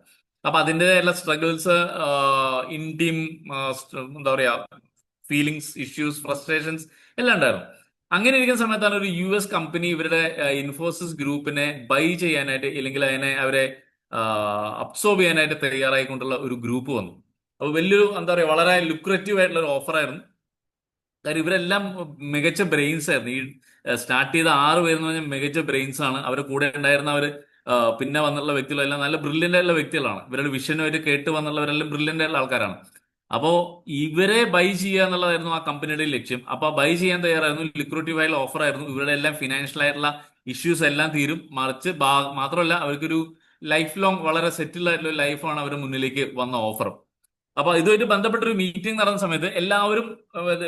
അപ്പൊ അതിൻ്റെതായുള്ള സ്ട്രഗിൾസ്, ഇൻ ടീം എന്താ പറയാ ഫീലിങ്സ്, ഇഷ്യൂസ്, ഫ്രസ്ട്രേഷൻസ് എല്ലാം ഉണ്ടായിരുന്നു. അങ്ങനെ ഇരിക്കുന്ന സമയത്താണ് ഒരു US കമ്പനി ഇവരുടെ ഇൻഫോസിസ് ഗ്രൂപ്പിനെ ബൈ ചെയ്യാനായിട്ട് ഇല്ലെങ്കിൽ അവരെ അബ്സോർബ് ചെയ്യാനായിട്ട് തയ്യാറായിക്കൊണ്ടുള്ള ഒരു ഗ്രൂപ്പ് വന്നു. അപ്പോൾ വലിയൊരു എന്താ പറയുക വളരെ ലുക്രറ്റീവ് ആയിട്ടുള്ള ഒരു ഓഫറായിരുന്നു. കാര്യം ഇവരെല്ലാം മികച്ച ബ്രെയിൻസ് ആയിരുന്നു. ഈ സ്റ്റാർട്ട് ചെയ്ത 6 പേരെന്ന് പറഞ്ഞാൽ മികച്ച ബ്രെയിൻസ് ആണ്. അവരുടെ കൂടെ ഉണ്ടായിരുന്നവർ പിന്നെ വന്നുള്ള വ്യക്തികളെല്ലാം നല്ല ബ്രില്യൻ്റ് ആയിട്ടുള്ള വ്യക്തികളാണ്. ഇവരുടെ വിഷനുമായിട്ട് കേട്ട് വന്നുള്ളവരെല്ലാം ബ്രില്യൻ്റ് ആയിട്ടുള്ള ആൾക്കാരാണ്. അപ്പോൾ ഇവരെ ബൈ ചെയ്യുക എന്നുള്ളതായിരുന്നു ആ കമ്പനിയുടെ ലക്ഷ്യം. അപ്പൊ ബൈ ചെയ്യാൻ തയ്യാറായിരുന്നു. ലിക്വിഡിറ്റി ആയിട്ടുള്ള ഓഫർ ആയിരുന്നു. ഇവരുടെ എല്ലാം ഫിനാൻഷ്യൽ ആയിട്ടുള്ള ഇഷ്യൂസ് എല്ലാം തീരും. മറിച്ച് മാത്രമല്ല അവർക്കൊരു ലൈഫ് ലോങ് വളരെ സെറ്റിൽ ആയിട്ടുള്ള ലൈഫാണ് അവരുടെ മുന്നിലേക്ക് വന്ന ഓഫർ. അപ്പൊ ഇതുമായിട്ട് ബന്ധപ്പെട്ടൊരു മീറ്റിംഗ് നടന്ന സമയത്ത് എല്ലാവരും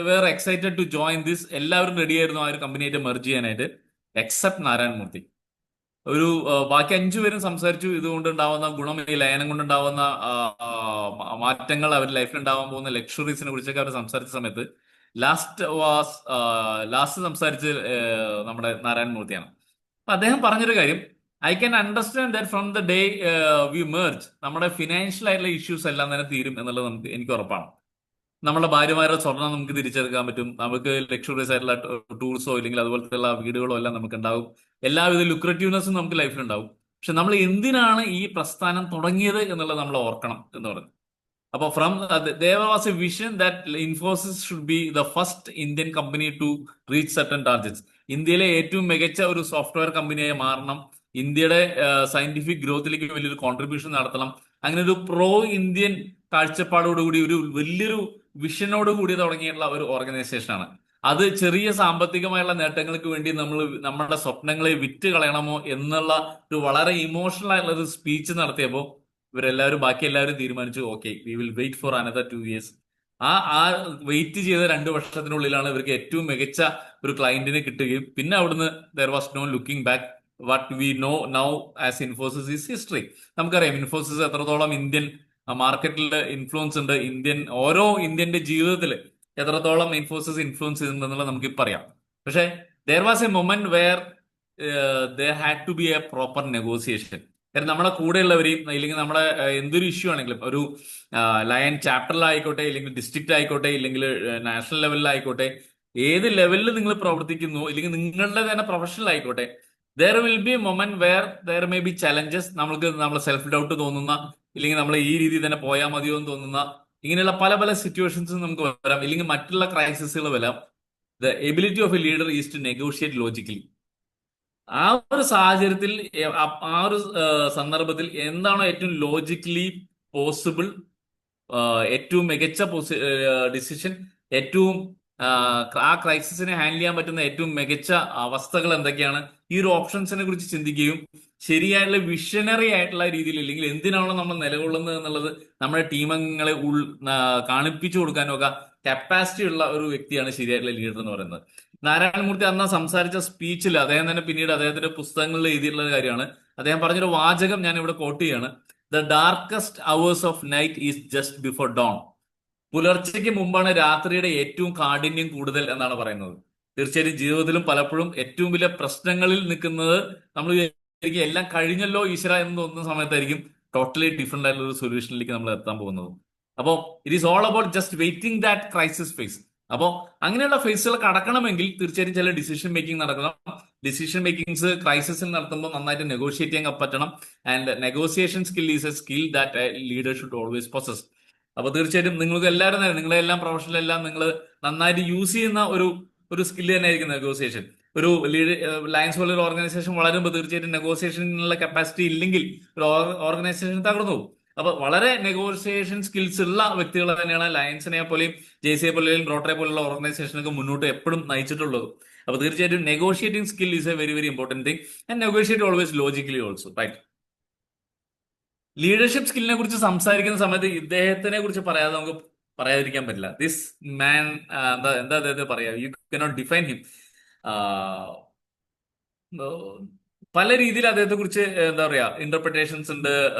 വേറെ എക്സൈറ്റഡ് ടു ജോയിൻ ദിസ്. എല്ലാവരും റെഡി ആയിരുന്നു ആ ഒരു കമ്പനിയായിട്ട് മെർജ് ചെയ്യാനായിട്ട്, എക്സെപ്റ്റ് നാരായൺ മൂർത്തി. ബാക്കി 5 പേരും സംസാരിച്ചു ഇതുകൊണ്ടുണ്ടാവുന്ന ഗുണം, ഈ ലയനം കൊണ്ടുണ്ടാവുന്ന മാറ്റങ്ങൾ, അവരുടെ ലൈഫിൽ ഉണ്ടാവാൻ പോകുന്ന ലക്ഷറീസിനെ കുറിച്ചൊക്കെ അവർ സംസാരിച്ച സമയത്ത് ലാസ്റ്റ് സംസാരിച്ച് നമ്മുടെ നാരായൺ മൂർത്തിയാണ്. അപ്പൊ അദ്ദേഹം പറഞ്ഞൊരു കാര്യം, I can understand that from the day we merge നമ്മുടെ ഫിനാൻഷ്യൽ ആയിട്ടുള്ള ഇഷ്യൂസ് എല്ലാം തന്നെ തീരും എന്നുള്ളത് എനിക്ക് ഉറപ്പാണ്. നമ്മുടെ ഭാര്യമാരുടെ സ്വർണ്ണം നമുക്ക് തിരിച്ചെടുക്കാൻ പറ്റും. നമുക്ക് ലക്ഷറീസ് ആയിട്ടുള്ള ടൂൾസോ ഇല്ലെങ്കിൽ അതുപോലത്തെ വീടുകളോ എല്ലാം നമുക്ക് ഉണ്ടാവും. എല്ലാവിധ ലുക്രറ്റീവ്നെസ്സും നമുക്ക് ലൈഫിൽ ഉണ്ടാവും. പക്ഷെ നമ്മൾ എന്തിനാണ് ഈ പ്രസ്ഥാനം തുടങ്ങിയത് എന്നുള്ളത് നമ്മൾ ഓർക്കണം എന്ന് പറഞ്ഞു. അപ്പോൾ there was a vision that Infosys should be the first Indian company to reach certain targets. ഇന്ത്യയിലെ ഏറ്റവും മികച്ച ഒരു സോഫ്റ്റ്വെയർ കമ്പനിയായി മാറണം. ഇന്ത്യയുടെ സയന്റിഫിക് ഗ്രോത്തിലേക്ക് വലിയൊരു കോൺട്രിബ്യൂഷൻ നടത്തണം. അങ്ങനെ ഒരു പ്രോ ഇന്ത്യൻ കാഴ്ചപ്പാടോടുകൂടി ഒരു വലിയൊരു വിഷനോട് കൂടി തുടങ്ങിയിട്ടുള്ള ഒരു ഓർഗനൈസേഷനാണ്. അത് ചെറിയ സാമ്പത്തികമായുള്ള നേട്ടങ്ങൾക്ക് വേണ്ടി നമ്മുടെ സ്വപ്നങ്ങളെ വിറ്റ് കളയണമോ എന്നുള്ള ഒരു വളരെ ഇമോഷണൽ ആയിട്ടുള്ള ഒരു സ്പീച്ച് നടത്തിയപ്പോൾ ബാക്കി എല്ലാവരും തീരുമാനിച്ചു, okay we will wait for another 2 years. ആ വെയിറ്റ് ചെയ്ത 2 വർഷത്തിനുള്ളിലാണ് ഇവർക്ക് ഏറ്റവും മികച്ച ഒരു ക്ലയന്റിനെ കിട്ടുകയും പിന്നെ അവിടുന്ന് there was no looking back. What we know now as Infosys is history. നമുക്കറിയാം ഇൻഫോസിസ് എത്രത്തോളം ഇന്ത്യൻ മാർക്കറ്റിൽ ഇൻഫ്ലുവൻസ് ഉണ്ട്, ഓരോ ഇന്ത്യന്റെ ജീവിതത്തിൽ എത്രത്തോളം ഇൻഫോസിസ് ഇൻഫ്ലുവൻസ് ചെയ്യുന്നുണ്ടെന്നുള്ളത് നമുക്കിപ്പോൾ അറിയാം. പക്ഷേ there was a moment where there had to be a proper negotiation. കാരണം നമ്മുടെ കൂടെയുള്ളവരെയും ഇല്ലെങ്കിൽ നമ്മുടെ എന്തൊരു ഇഷ്യൂ ആണെങ്കിലും ഒരു ലയൺ ചാപ്റ്ററിലായിക്കോട്ടെ ഇല്ലെങ്കിൽ ഡിസ്ട്രിക്റ്റ് ആയിക്കോട്ടെ ഇല്ലെങ്കിൽ നാഷണൽ ലെവലിലായിക്കോട്ടെ, ഏത് ലെവലിൽ നിങ്ങൾ പ്രവർത്തിക്കുന്നു ഇല്ലെങ്കിൽ നിങ്ങളുടെ തന്നെ പ്രൊഫഷണൽ ആയിക്കോട്ടെ, there will be A moment where there may be challenges. നമ്മൾ സെൽഫ് ഡൗട്ട് തോന്നുന്ന ഇല്ലെങ്കിൽ നമ്മൾ ഈ രീതിയിൽ തന്നെ പോയാൽ മതിയോ എന്ന് തോന്നുന്ന ഇങ്ങനെയുള്ള പല പല സിറ്റുവേഷൻസ് നമുക്ക് വരാം. ഇല്ലെങ്കിൽ മറ്റുള്ള ക്രൈസിസുകൾ വരാം. The ability of a leader is to negotiate logically. ആ ഒരു സാഹചര്യത്തിൽ ആ ഒരു സന്ദർഭത്തിൽ എന്താണോ ഏറ്റവും ലോജിക്കലി പോസിബിൾ, ഏറ്റവും മികച്ച ഡിസിഷൻ, ഏറ്റവും ആ ക്രൈസിസിനെ ഹാൻഡിൽ ചെയ്യാൻ പറ്റുന്ന ഏറ്റവും മികച്ച അവസ്ഥകൾ എന്തൊക്കെയാണ്, ഈ ഒരു ഓപ്ഷൻസിനെ കുറിച്ച് ചിന്തിക്കുകയും ശരിയായിട്ടുള്ള വിഷനറി ആയിട്ടുള്ള രീതിയിൽ ഇല്ലെങ്കിൽ എന്തിനാണോ നമ്മൾ നിലകൊള്ളുന്നത് എന്നുള്ളത് നമ്മുടെ ടീമംഗങ്ങളെ കാണിപ്പിച്ചു കൊടുക്കാനും ഒക്കെ കപ്പാസിറ്റി ഉള്ള ഒരു വ്യക്തിയാണ് ശരിയായിട്ടുള്ള ലീഡർ എന്ന് പറയുന്നത്. നാരായണമൂർത്തി അന്ന് സംസാരിച്ച സ്പീച്ചിൽ അദ്ദേഹം തന്നെ പിന്നീട് അദ്ദേഹത്തിന്റെ പുസ്തകങ്ങളിൽ എഴുതിയിട്ടുള്ള കാര്യമാണ്. അദ്ദേഹം പറഞ്ഞൊരു വാചകം ഞാൻ ഇവിടെ കോട്ട് ചെയ്യാണ്. The darkest hours of night is just before dawn. പുലർച്ചയ്ക്ക് മുമ്പാണ് രാത്രിയുടെ ഏറ്റവും കാഠിന്യം കൂടുതൽ എന്നാണ് പറയുന്നത്. തീർച്ചയായും ജീവിതത്തിലും പലപ്പോഴും ഏറ്റവും വലിയ പ്രശ്നങ്ങളിൽ നിൽക്കുന്നത് നമ്മൾ എല്ലാം കഴിഞ്ഞല്ലോ ഈശ്വര എന്ന് തോന്നുന്ന സമയത്തായിരിക്കും ടോട്ടലി ഡിഫറെന്റ് ആയിട്ടുള്ള ഒരു സൊല്യൂഷനിലേക്ക് നമ്മൾ എത്താൻ പോകുന്നത്. അപ്പോൾ it is all about just waiting that crisis phase. അപ്പോൾ അങ്ങനെയുള്ള ഫേസുകൾ കടക്കണമെങ്കിൽ തീർച്ചയായും ചില ഡിസിഷൻ മേക്കിംഗ് നടക്കണം. ഡിസിഷൻ മേക്കിങ്സ് ക്രൈസിസിൽ നടത്തുമ്പോൾ നന്നായിട്ട് നെഗോഷിയേറ്റ് ചെയ്യാൻ പറ്റണം. And negotiation skill is a skill that leader should always possess. അപ്പൊ തീർച്ചയായിട്ടും നിങ്ങൾക്ക് എല്ലാവരും തന്നെ നിങ്ങളെല്ലാം പ്രൊഫഷണലെല്ലാം നിങ്ങൾ നന്നായിട്ട് യൂസ് ചെയ്യുന്ന ഒരു സ്കില്ല് തന്നെ ആയിരിക്കും നെഗോസിയേഷൻ. ഒരു ലയൻസ് പോലൊരു ഓർഗനൈസേഷൻ വളരുമ്പോൾ തീർച്ചയായിട്ടും നെഗോസിയേഷനുള്ള കപ്പാസിറ്റി ഇല്ലെങ്കിൽ ഒരു ഓർഗനൈസേഷൻ തകർന്നു പോകും. അപ്പൊ വളരെ നെഗോസിയേഷൻ സ്കിൽസ് ഉള്ള വ്യക്തികൾ തന്നെയാണ് ലയൻസിനെ പോലെയും JCA പോലെയും റോട്ടറി പോലുള്ള ഓർഗനൈസേഷനൊക്കെ മുന്നോട്ട് എപ്പോഴും നയിച്ചിട്ടുള്ളത്. അപ്പൊ തീർച്ചയായിട്ടും negotiating skill is a very very important thing and negotiate always logically also, right. Leadership സ്കില്ലിനെ കുറിച്ച് സംസാരിക്കുന്ന സമയത്ത് ഇദ്ദേഹത്തിനെ കുറിച്ച് പറയാതെ നമുക്ക് പറയാതിരിക്കാൻ പറ്റില്ല. ദിസ് മാൻ എന്താ അദ്ദേഹത്തെ പറയാ, യു കനോട്ട് ഡിഫൈൻ ഹിം. പല രീതിയിൽ അദ്ദേഹത്തെ കുറിച്ച് എന്താ പറയാ ഇന്റർപ്രിട്ടേഷൻസ് ഉണ്ട്,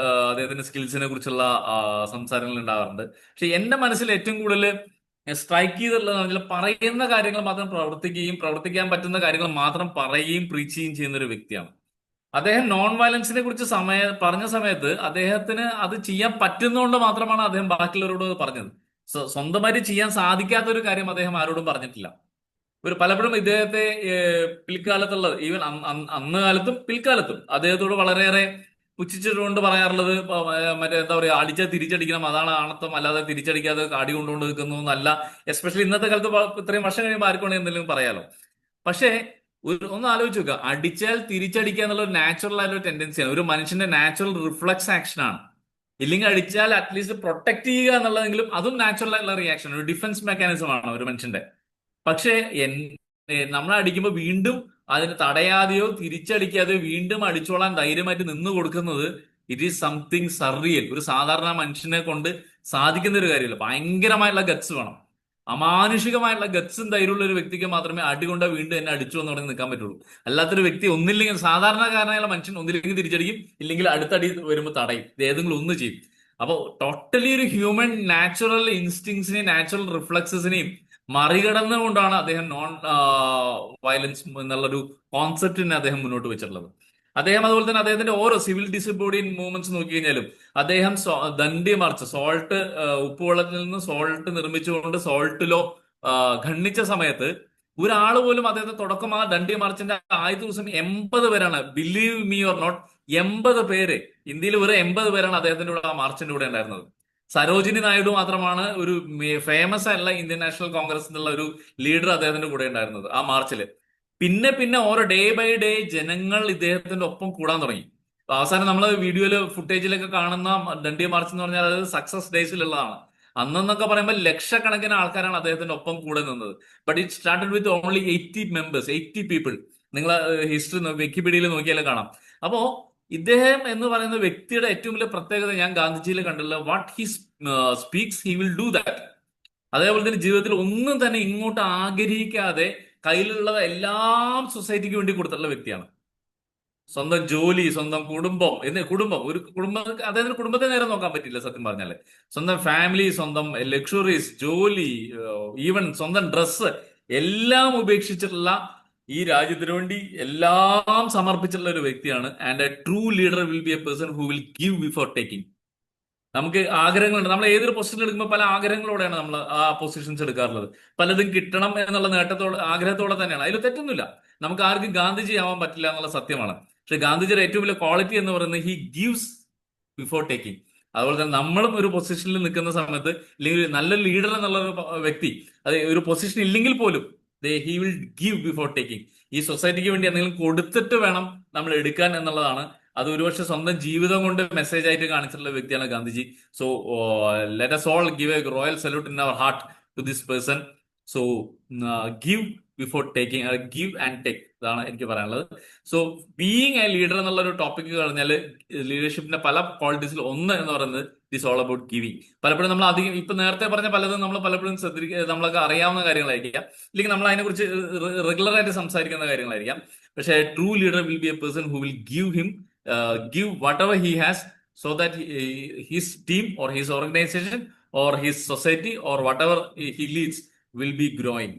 അദ്ദേഹത്തിന്റെ സ്കിൽസിനെ കുറിച്ചുള്ള സംസാരങ്ങൾ ഉണ്ടാവാറുണ്ട്. പക്ഷെ എന്റെ മനസ്സിൽ ഏറ്റവും കൂടുതൽ സ്ട്രൈക്ക് ചെയ്തിട്ടുള്ളത് പറയുന്ന കാര്യങ്ങൾ മാത്രം പ്രവർത്തിക്കാൻ പറ്റുന്ന കാര്യങ്ങൾ മാത്രം പറയുകയും പ്രീച്ച് ചെയ്യുകയും ചെയ്യുന്ന ഒരു വ്യക്തിയാണ് അദ്ദേഹം. നോൺ വയലൻസിനെ കുറിച്ച് പറഞ്ഞ സമയത്ത് അദ്ദേഹത്തിന് അത് ചെയ്യാൻ പറ്റുന്നതുകൊണ്ട് മാത്രമാണ് അദ്ദേഹം ബാക്കിയുള്ളവരോട് പറഞ്ഞത്. സ്വന്തമായിട്ട് ചെയ്യാൻ സാധിക്കാത്ത ഒരു കാര്യം അദ്ദേഹം ആരോടും പറഞ്ഞിട്ടില്ല. പലപ്പോഴും ഇദ്ദേഹത്തെ പിൽക്കാലത്തുള്ള ഈവൻ അന്ന് കാലത്തും പിൽക്കാലത്തും അദ്ദേഹത്തോട് വളരെയേറെ പുച്ഛിച്ചുകൊണ്ട് പറയാറുള്ളത് മറ്റേ എന്താ പറയുക, അടിച്ചാൽ തിരിച്ചടിക്കണം, അതാണ് ആണത്വം, അല്ലാതെ തിരിച്ചടിക്കാതെ അടി കൊണ്ടുകൊണ്ട് നിൽക്കുന്നു എന്നല്ല. എസ്പെഷ്യലി ഇന്നത്തെ കാലത്ത് ഇത്രയും വർഷം കഴിയുമ്പോൾ ആർക്കും എന്തെങ്കിലും പറയാലോ. പക്ഷേ ഒന്ന് ആലോചിച്ച് നോക്കുക, അടിച്ചാൽ തിരിച്ചടിക്കുക എന്നുള്ള ഒരു നാച്ചുറൽ ആയിട്ടുള്ള ടെൻഡൻസിയാണ്, ഒരു മനുഷ്യന്റെ നാച്ചുറൽ റിഫ്ലക്സ് ആക്ഷൻ ആണ്. ഇല്ലെങ്കിൽ അടിച്ചാൽ അറ്റ്ലീസ്റ്റ് പ്രൊട്ടക്ട് ചെയ്യുക എന്നുള്ളതെങ്കിലും അതും നാച്ചുറൽ ആയിട്ടുള്ള റിയാക്ഷൻ, ഒരു ഡിഫൻസ് മെക്കാനിസം ആണ് ഒരു മനുഷ്യന്റെ. പക്ഷേ നമ്മളെ അടിക്കുമ്പോൾ വീണ്ടും അതിന് തടയാതെയോ തിരിച്ചടിക്കാതെയോ വീണ്ടും അടിച്ചോളാൻ ധൈര്യമായിട്ട് നിന്ന് കൊടുക്കുന്നത് ഇറ്റ് ഈസ് സംതിങ് സർറിയൽ. ഒരു സാധാരണ മനുഷ്യനെ കൊണ്ട് സാധിക്കുന്ന ഒരു കാര്യമല്ല. ഭയങ്കരമായിട്ടുള്ള ഗട്സ് വേണം. അമാനുഷികമായിട്ടുള്ള ഗട്സും ധൈര്യമുള്ള ഒരു വ്യക്തിക്ക് മാത്രമേ അടികൊണ്ട് വീണ്ടും എന്നെ അടിച്ചു എന്ന് പറഞ്ഞ് നിൽക്കാൻ പറ്റുള്ളൂ. അല്ലാത്തൊരു വ്യക്തി ഒന്നില്ലെങ്കിൽ, സാധാരണക്കാരനായുള്ള മനുഷ്യൻ ഒന്നില്ലെങ്കിൽ തിരിച്ചടിക്കും, ഇല്ലെങ്കിൽ അടുത്തടി വരുമ്പോൾ തടയും, ഏതെങ്കിലും ഒന്ന് ചെയ്യും. അപ്പോൾ ടോട്ടലി ഒരു ഹ്യൂമൻ നാച്ചുറൽ ഇൻസ്റ്റിങ്സിനെയും നാച്ചുറൽ റിഫ്ലക്സസിനെയും മറികടന്നുകൊണ്ടാണ് അദ്ദേഹം നോൺ വയലൻസ് എന്നുള്ളൊരു കോൺസെപ്റ്റിനെ അദ്ദേഹം മുന്നോട്ട് വെച്ചിട്ടുള്ളത്. അദ്ദേഹം അതുപോലെ തന്നെ അദ്ദേഹത്തിന്റെ ഓരോ സിവിൽ ഡിസബോഡിയൻ മൂവ്മെന്റ്സ് നോക്കി കഴിഞ്ഞാലും അദ്ദേഹം ദണ്ഡി മാർച്ച്, സോൾട്ട്, ഉപ്പുവെള്ളത്തിൽ നിന്ന് സോൾട്ട് നിർമ്മിച്ചുകൊണ്ട് സോൾട്ടിലോ ഖണ്ഡിച്ച സമയത്ത് ഒരാൾ പോലും അദ്ദേഹത്തെ തുടക്കം ആ ദണ്ഡി മാർച്ചിന്റെ ആദ്യ ദിവസം 80 പേരാണ്, ബിലീവ് മീ ഓർ നോട്ട്, 80 പേര്, ഇന്ത്യയിൽ ഒരു 80 പേരാണ് അദ്ദേഹത്തിന്റെ കൂടെ ആ മാർച്ചിന്റെ കൂടെ ഉണ്ടായിരുന്നത്. സരോജിനി നായിഡു മാത്രമാണ് ഒരു ഫേമസ് ആയിട്ടുള്ള ഇന്ത്യൻ നാഷണൽ കോൺഗ്രസ് എന്നുള്ള ഒരു ലീഡർ അദ്ദേഹത്തിന്റെ കൂടെ ഉണ്ടായിരുന്നത് ആ മാർച്ചില്. പിന്നെ ഓരോ ഡേ ബൈ ഡേ ജനങ്ങൾ ഇദ്ദേഹത്തിന്റെ ഒപ്പം കൂടാൻ തുടങ്ങി. അവസാനം നമ്മൾ വീഡിയോയില് ഫുട്ടേജിലൊക്കെ കാണുന്ന ദണ്ഡി മാർച്ച് എന്ന് പറഞ്ഞാൽ അത് സക്സസ് ഡേയ്സിലുള്ളതാണ്. അന്നെന്നൊക്കെ പറയുമ്പോൾ ലക്ഷക്കണക്കിന് ആൾക്കാരാണ് അദ്ദേഹത്തിന്റെ ഒപ്പം കൂടെ നിന്നത്. But it started with only 80 members, 80 people. നിങ്ങൾ ഹിസ്റ്ററി വിക്കിപീഡിയയിൽ നോക്കിയാലേ കാണാം. അപ്പോ ഇദ്ദേഹം എന്ന് പറയുന്ന വ്യക്തിയുടെ ഏറ്റവും വലിയ പ്രത്യേകത ഞാൻ ഗാന്ധിജിയിൽ കണ്ടുള്ള what he speaks he will do that. അതേപോലെ തന്നെ ജീവിതത്തിൽ ഒന്നും തന്നെ ഇങ്ങോട്ട് ആഗ്രഹിക്കാതെ കയ്യിലുള്ളത് എല്ലാം സൊസൈറ്റിക്ക് വേണ്ടി കൊടുത്തിട്ടുള്ള വ്യക്തിയാണ്. സ്വന്തം ജോലി, സ്വന്തം കുടുംബം, അദ്ദേഹത്തിന് കുടുംബത്തെ നേരെ നോക്കാൻ പറ്റില്ല സത്യം പറഞ്ഞാല്. സ്വന്തം ഫാമിലി, സ്വന്തം ലക്ഷറീസ്, ജോലി, ഈവൻ സ്വന്തം ഡ്രസ്സ് എല്ലാം ഉപേക്ഷിച്ചിട്ടുള്ള, ഈ രാജ്യത്തിന് വേണ്ടി എല്ലാം സമർപ്പിച്ചിട്ടുള്ള ഒരു വ്യക്തിയാണ്. And A true leader will be a person who will give before taking. നമുക്ക് ആഗ്രഹങ്ങളുണ്ട്. നമ്മൾ ഏതൊരു പൊസിഷൻ എടുക്കുമ്പോൾ പല ആഗ്രഹങ്ങളോടെയാണ് നമ്മൾ ആ പൊസിഷൻസ് എടുക്കാറുള്ളത്. പലതും കിട്ടണം എന്നുള്ള ആഗ്രഹത്തോടെ തന്നെയാണ്. അതിൽ തെറ്റൊന്നുമില്ല. നമുക്ക് ആർക്കും ഗാന്ധിജി ആവാൻ പറ്റില്ല എന്നുള്ള സത്യമാണ്. പക്ഷെ ഗാന്ധിജിയുടെ ഏറ്റവും വലിയ ക്വാളിറ്റി എന്ന് പറയുന്നത് ഹി ഗീവ്സ് ബിഫോർ ടേക്കിംഗ്. അതുപോലെ തന്നെ നമ്മളും ഒരു പൊസിഷനിൽ നിൽക്കുന്ന സമയത്ത്, അല്ലെങ്കിൽ നല്ലൊരു ലീഡർ എന്നുള്ള ഒരു വ്യക്തി അത് ഒരു പൊസിഷൻ ഇല്ലെങ്കിൽ പോലും he will give before taking. ഈ സൊസൈറ്റിക്ക് വേണ്ടി എന്തെങ്കിലും കൊടുത്തിട്ട് വേണം നമ്മൾ എടുക്കാൻ എന്നുള്ളതാണ്. അത് ഒരുപക്ഷെ സ്വന്തം ജീവിതം കൊണ്ട് മെസ്സേജ് ആയിട്ട് കാണിച്ചിട്ടുള്ള വ്യക്തിയാണ് Gandhiji. So let us all give a royal salute in our heart to this person. So give before taking, give and take, ഇതാണ് എനിക്ക് പറയാനുള്ളത്. സോ ബീയിങ് എ ലീഡർ എന്നുള്ള ഒരു ടോപ്പിക് പറഞ്ഞാൽ ലീഡർഷിപ്പിന്റെ പല ക്വാളിറ്റീസിൽ ഒന്ന് എന്ന് പറയുന്നത് ഇറ്റ്സ് ഓൾ അബൌട്ട് ഗിവിങ്. പലപ്പോഴും നമ്മൾ അധികം ഇപ്പൊ നേരത്തെ പറഞ്ഞ പലതും നമ്മൾ പലപ്പോഴും നമ്മളൊക്കെ അറിയാവുന്ന കാര്യങ്ങളായിരിക്കാം, ഇല്ലെങ്കിൽ നമ്മൾ അതിനെക്കുറിച്ച് റെഗുലർ ആയിട്ട് സംസാരിക്കുന്ന കാര്യങ്ങളായിരിക്കാം. പക്ഷേ true leader will be a person who will give whatever he has, so that his team or his organization or his society or whatever he leads will be growing.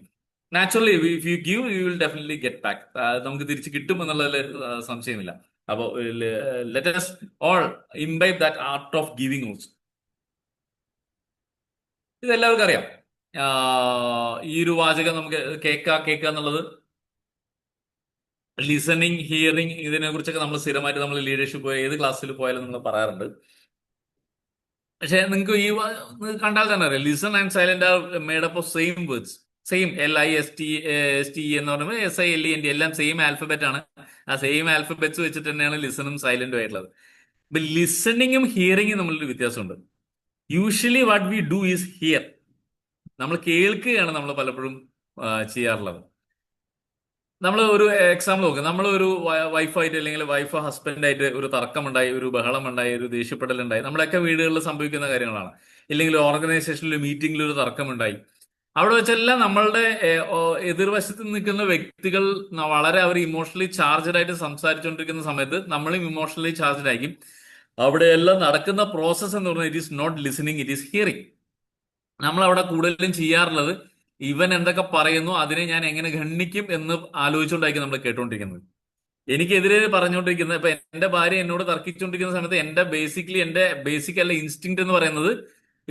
Naturally, if you give, you will definitely get back. നമുക്ക് തിരിച്ച് കിട്ടും എന്നുള്ളതിൽ സംശയമില്ല. അപ്പോൾ let us all imbibe that art of giving also. ഇതെല്ലാവർക്കും അറിയാം. ഈ ഒരു വാചകം നമുക്ക് കേൾക്കുക എന്നുള്ളത്, ലിസണിങ്, ഹിയറിങ്, ഇതിനെ കുറിച്ചൊക്കെ നമ്മൾ സ്ഥിരമായിട്ട് നമ്മൾ ലീഡർഷിപ്പ് ഏത് ക്ലാസ്സിൽ പോയാലും നമ്മൾ പറയാറുണ്ട്. പക്ഷെ നിങ്ങൾക്ക് കണ്ടാൽ തന്നെ അറിയാം, listen and silent R made up of same words. Same LIST എന്ന് പറയുമ്പോൾ SILENT എല്ലാം സെയിം ആൽഫബറ്റ് ആണ്. ആ സെയിം ആൽഫബറ്റ്സ് വെച്ചിട്ട് തന്നെയാണ് ലിസണും സൈലന്റും ആയിട്ടുള്ളത്. ഇപ്പൊ ലിസണിങ്ങും ഹിയറിങ്ങും തമ്മിലൊരു വ്യത്യാസമുണ്ട്. Usually what we do is here. നമ്മൾ കേൾക്കുകയാണ് നമ്മൾ പലപ്പോഴും ചെയ്യാറുള്ളത്. നമ്മൾ ഒരു എക്സാമ്പിൾ നോക്കുക. നമ്മൾ ഒരു വൈഫായിട്ട് അല്ലെങ്കിൽ വൈഫ് ഹസ്ബൻഡായിട്ട് ഒരു തർക്കമുണ്ടായി, ഒരു ബഹളമുണ്ടായി, ഒരു ദേഷ്യപ്പെടലുണ്ടായി. നമ്മുടെയൊക്കെ വീടുകളിൽ സംഭവിക്കുന്ന കാര്യങ്ങളാണ്. ഇല്ലെങ്കിൽ ഓർഗനൈസേഷനിൽ മീറ്റിംഗിൽ ഒരു തർക്കമുണ്ടായി. അവിടെ വെച്ചെല്ലാം നമ്മളുടെ എതിർവശത്ത് നിൽക്കുന്ന വ്യക്തികൾ വളരെ അവർ ഇമോഷണലി ചാർജഡ് ആയിട്ട് സംസാരിച്ചുകൊണ്ടിരിക്കുന്ന സമയത്ത് നമ്മളും ഇമോഷണലി ചാർജഡ് ആയിരിക്കും. അവിടെയെല്ലാം നടക്കുന്ന പ്രോസസ്സ് എന്ന് പറഞ്ഞാൽ it is not listening, it is hearing. നമ്മൾ അവിടെ കൂടുതലും ചെയ്യാറുള്ളത് ഇവൻ എന്തൊക്കെ പറയുന്നു അതിനെ ഞാൻ എങ്ങനെ ഖണ്ഡിക്കും എന്ന് ആലോചിച്ചുകൊണ്ടായിരിക്കും നമ്മൾ കേട്ടുകൊണ്ടിരിക്കുന്നത്. എനിക്കെതിരെ പറഞ്ഞുകൊണ്ടിരിക്കുന്നത്, ഇപ്പൊ എന്റെ ഭാര്യ എന്നോട് തർക്കിച്ചുകൊണ്ടിരിക്കുന്ന സമയത്ത് എന്റെ ബേസിക് അല്ല ഇൻസ്റ്റിങ്ക്റ്റ് എന്ന് പറയുന്നത്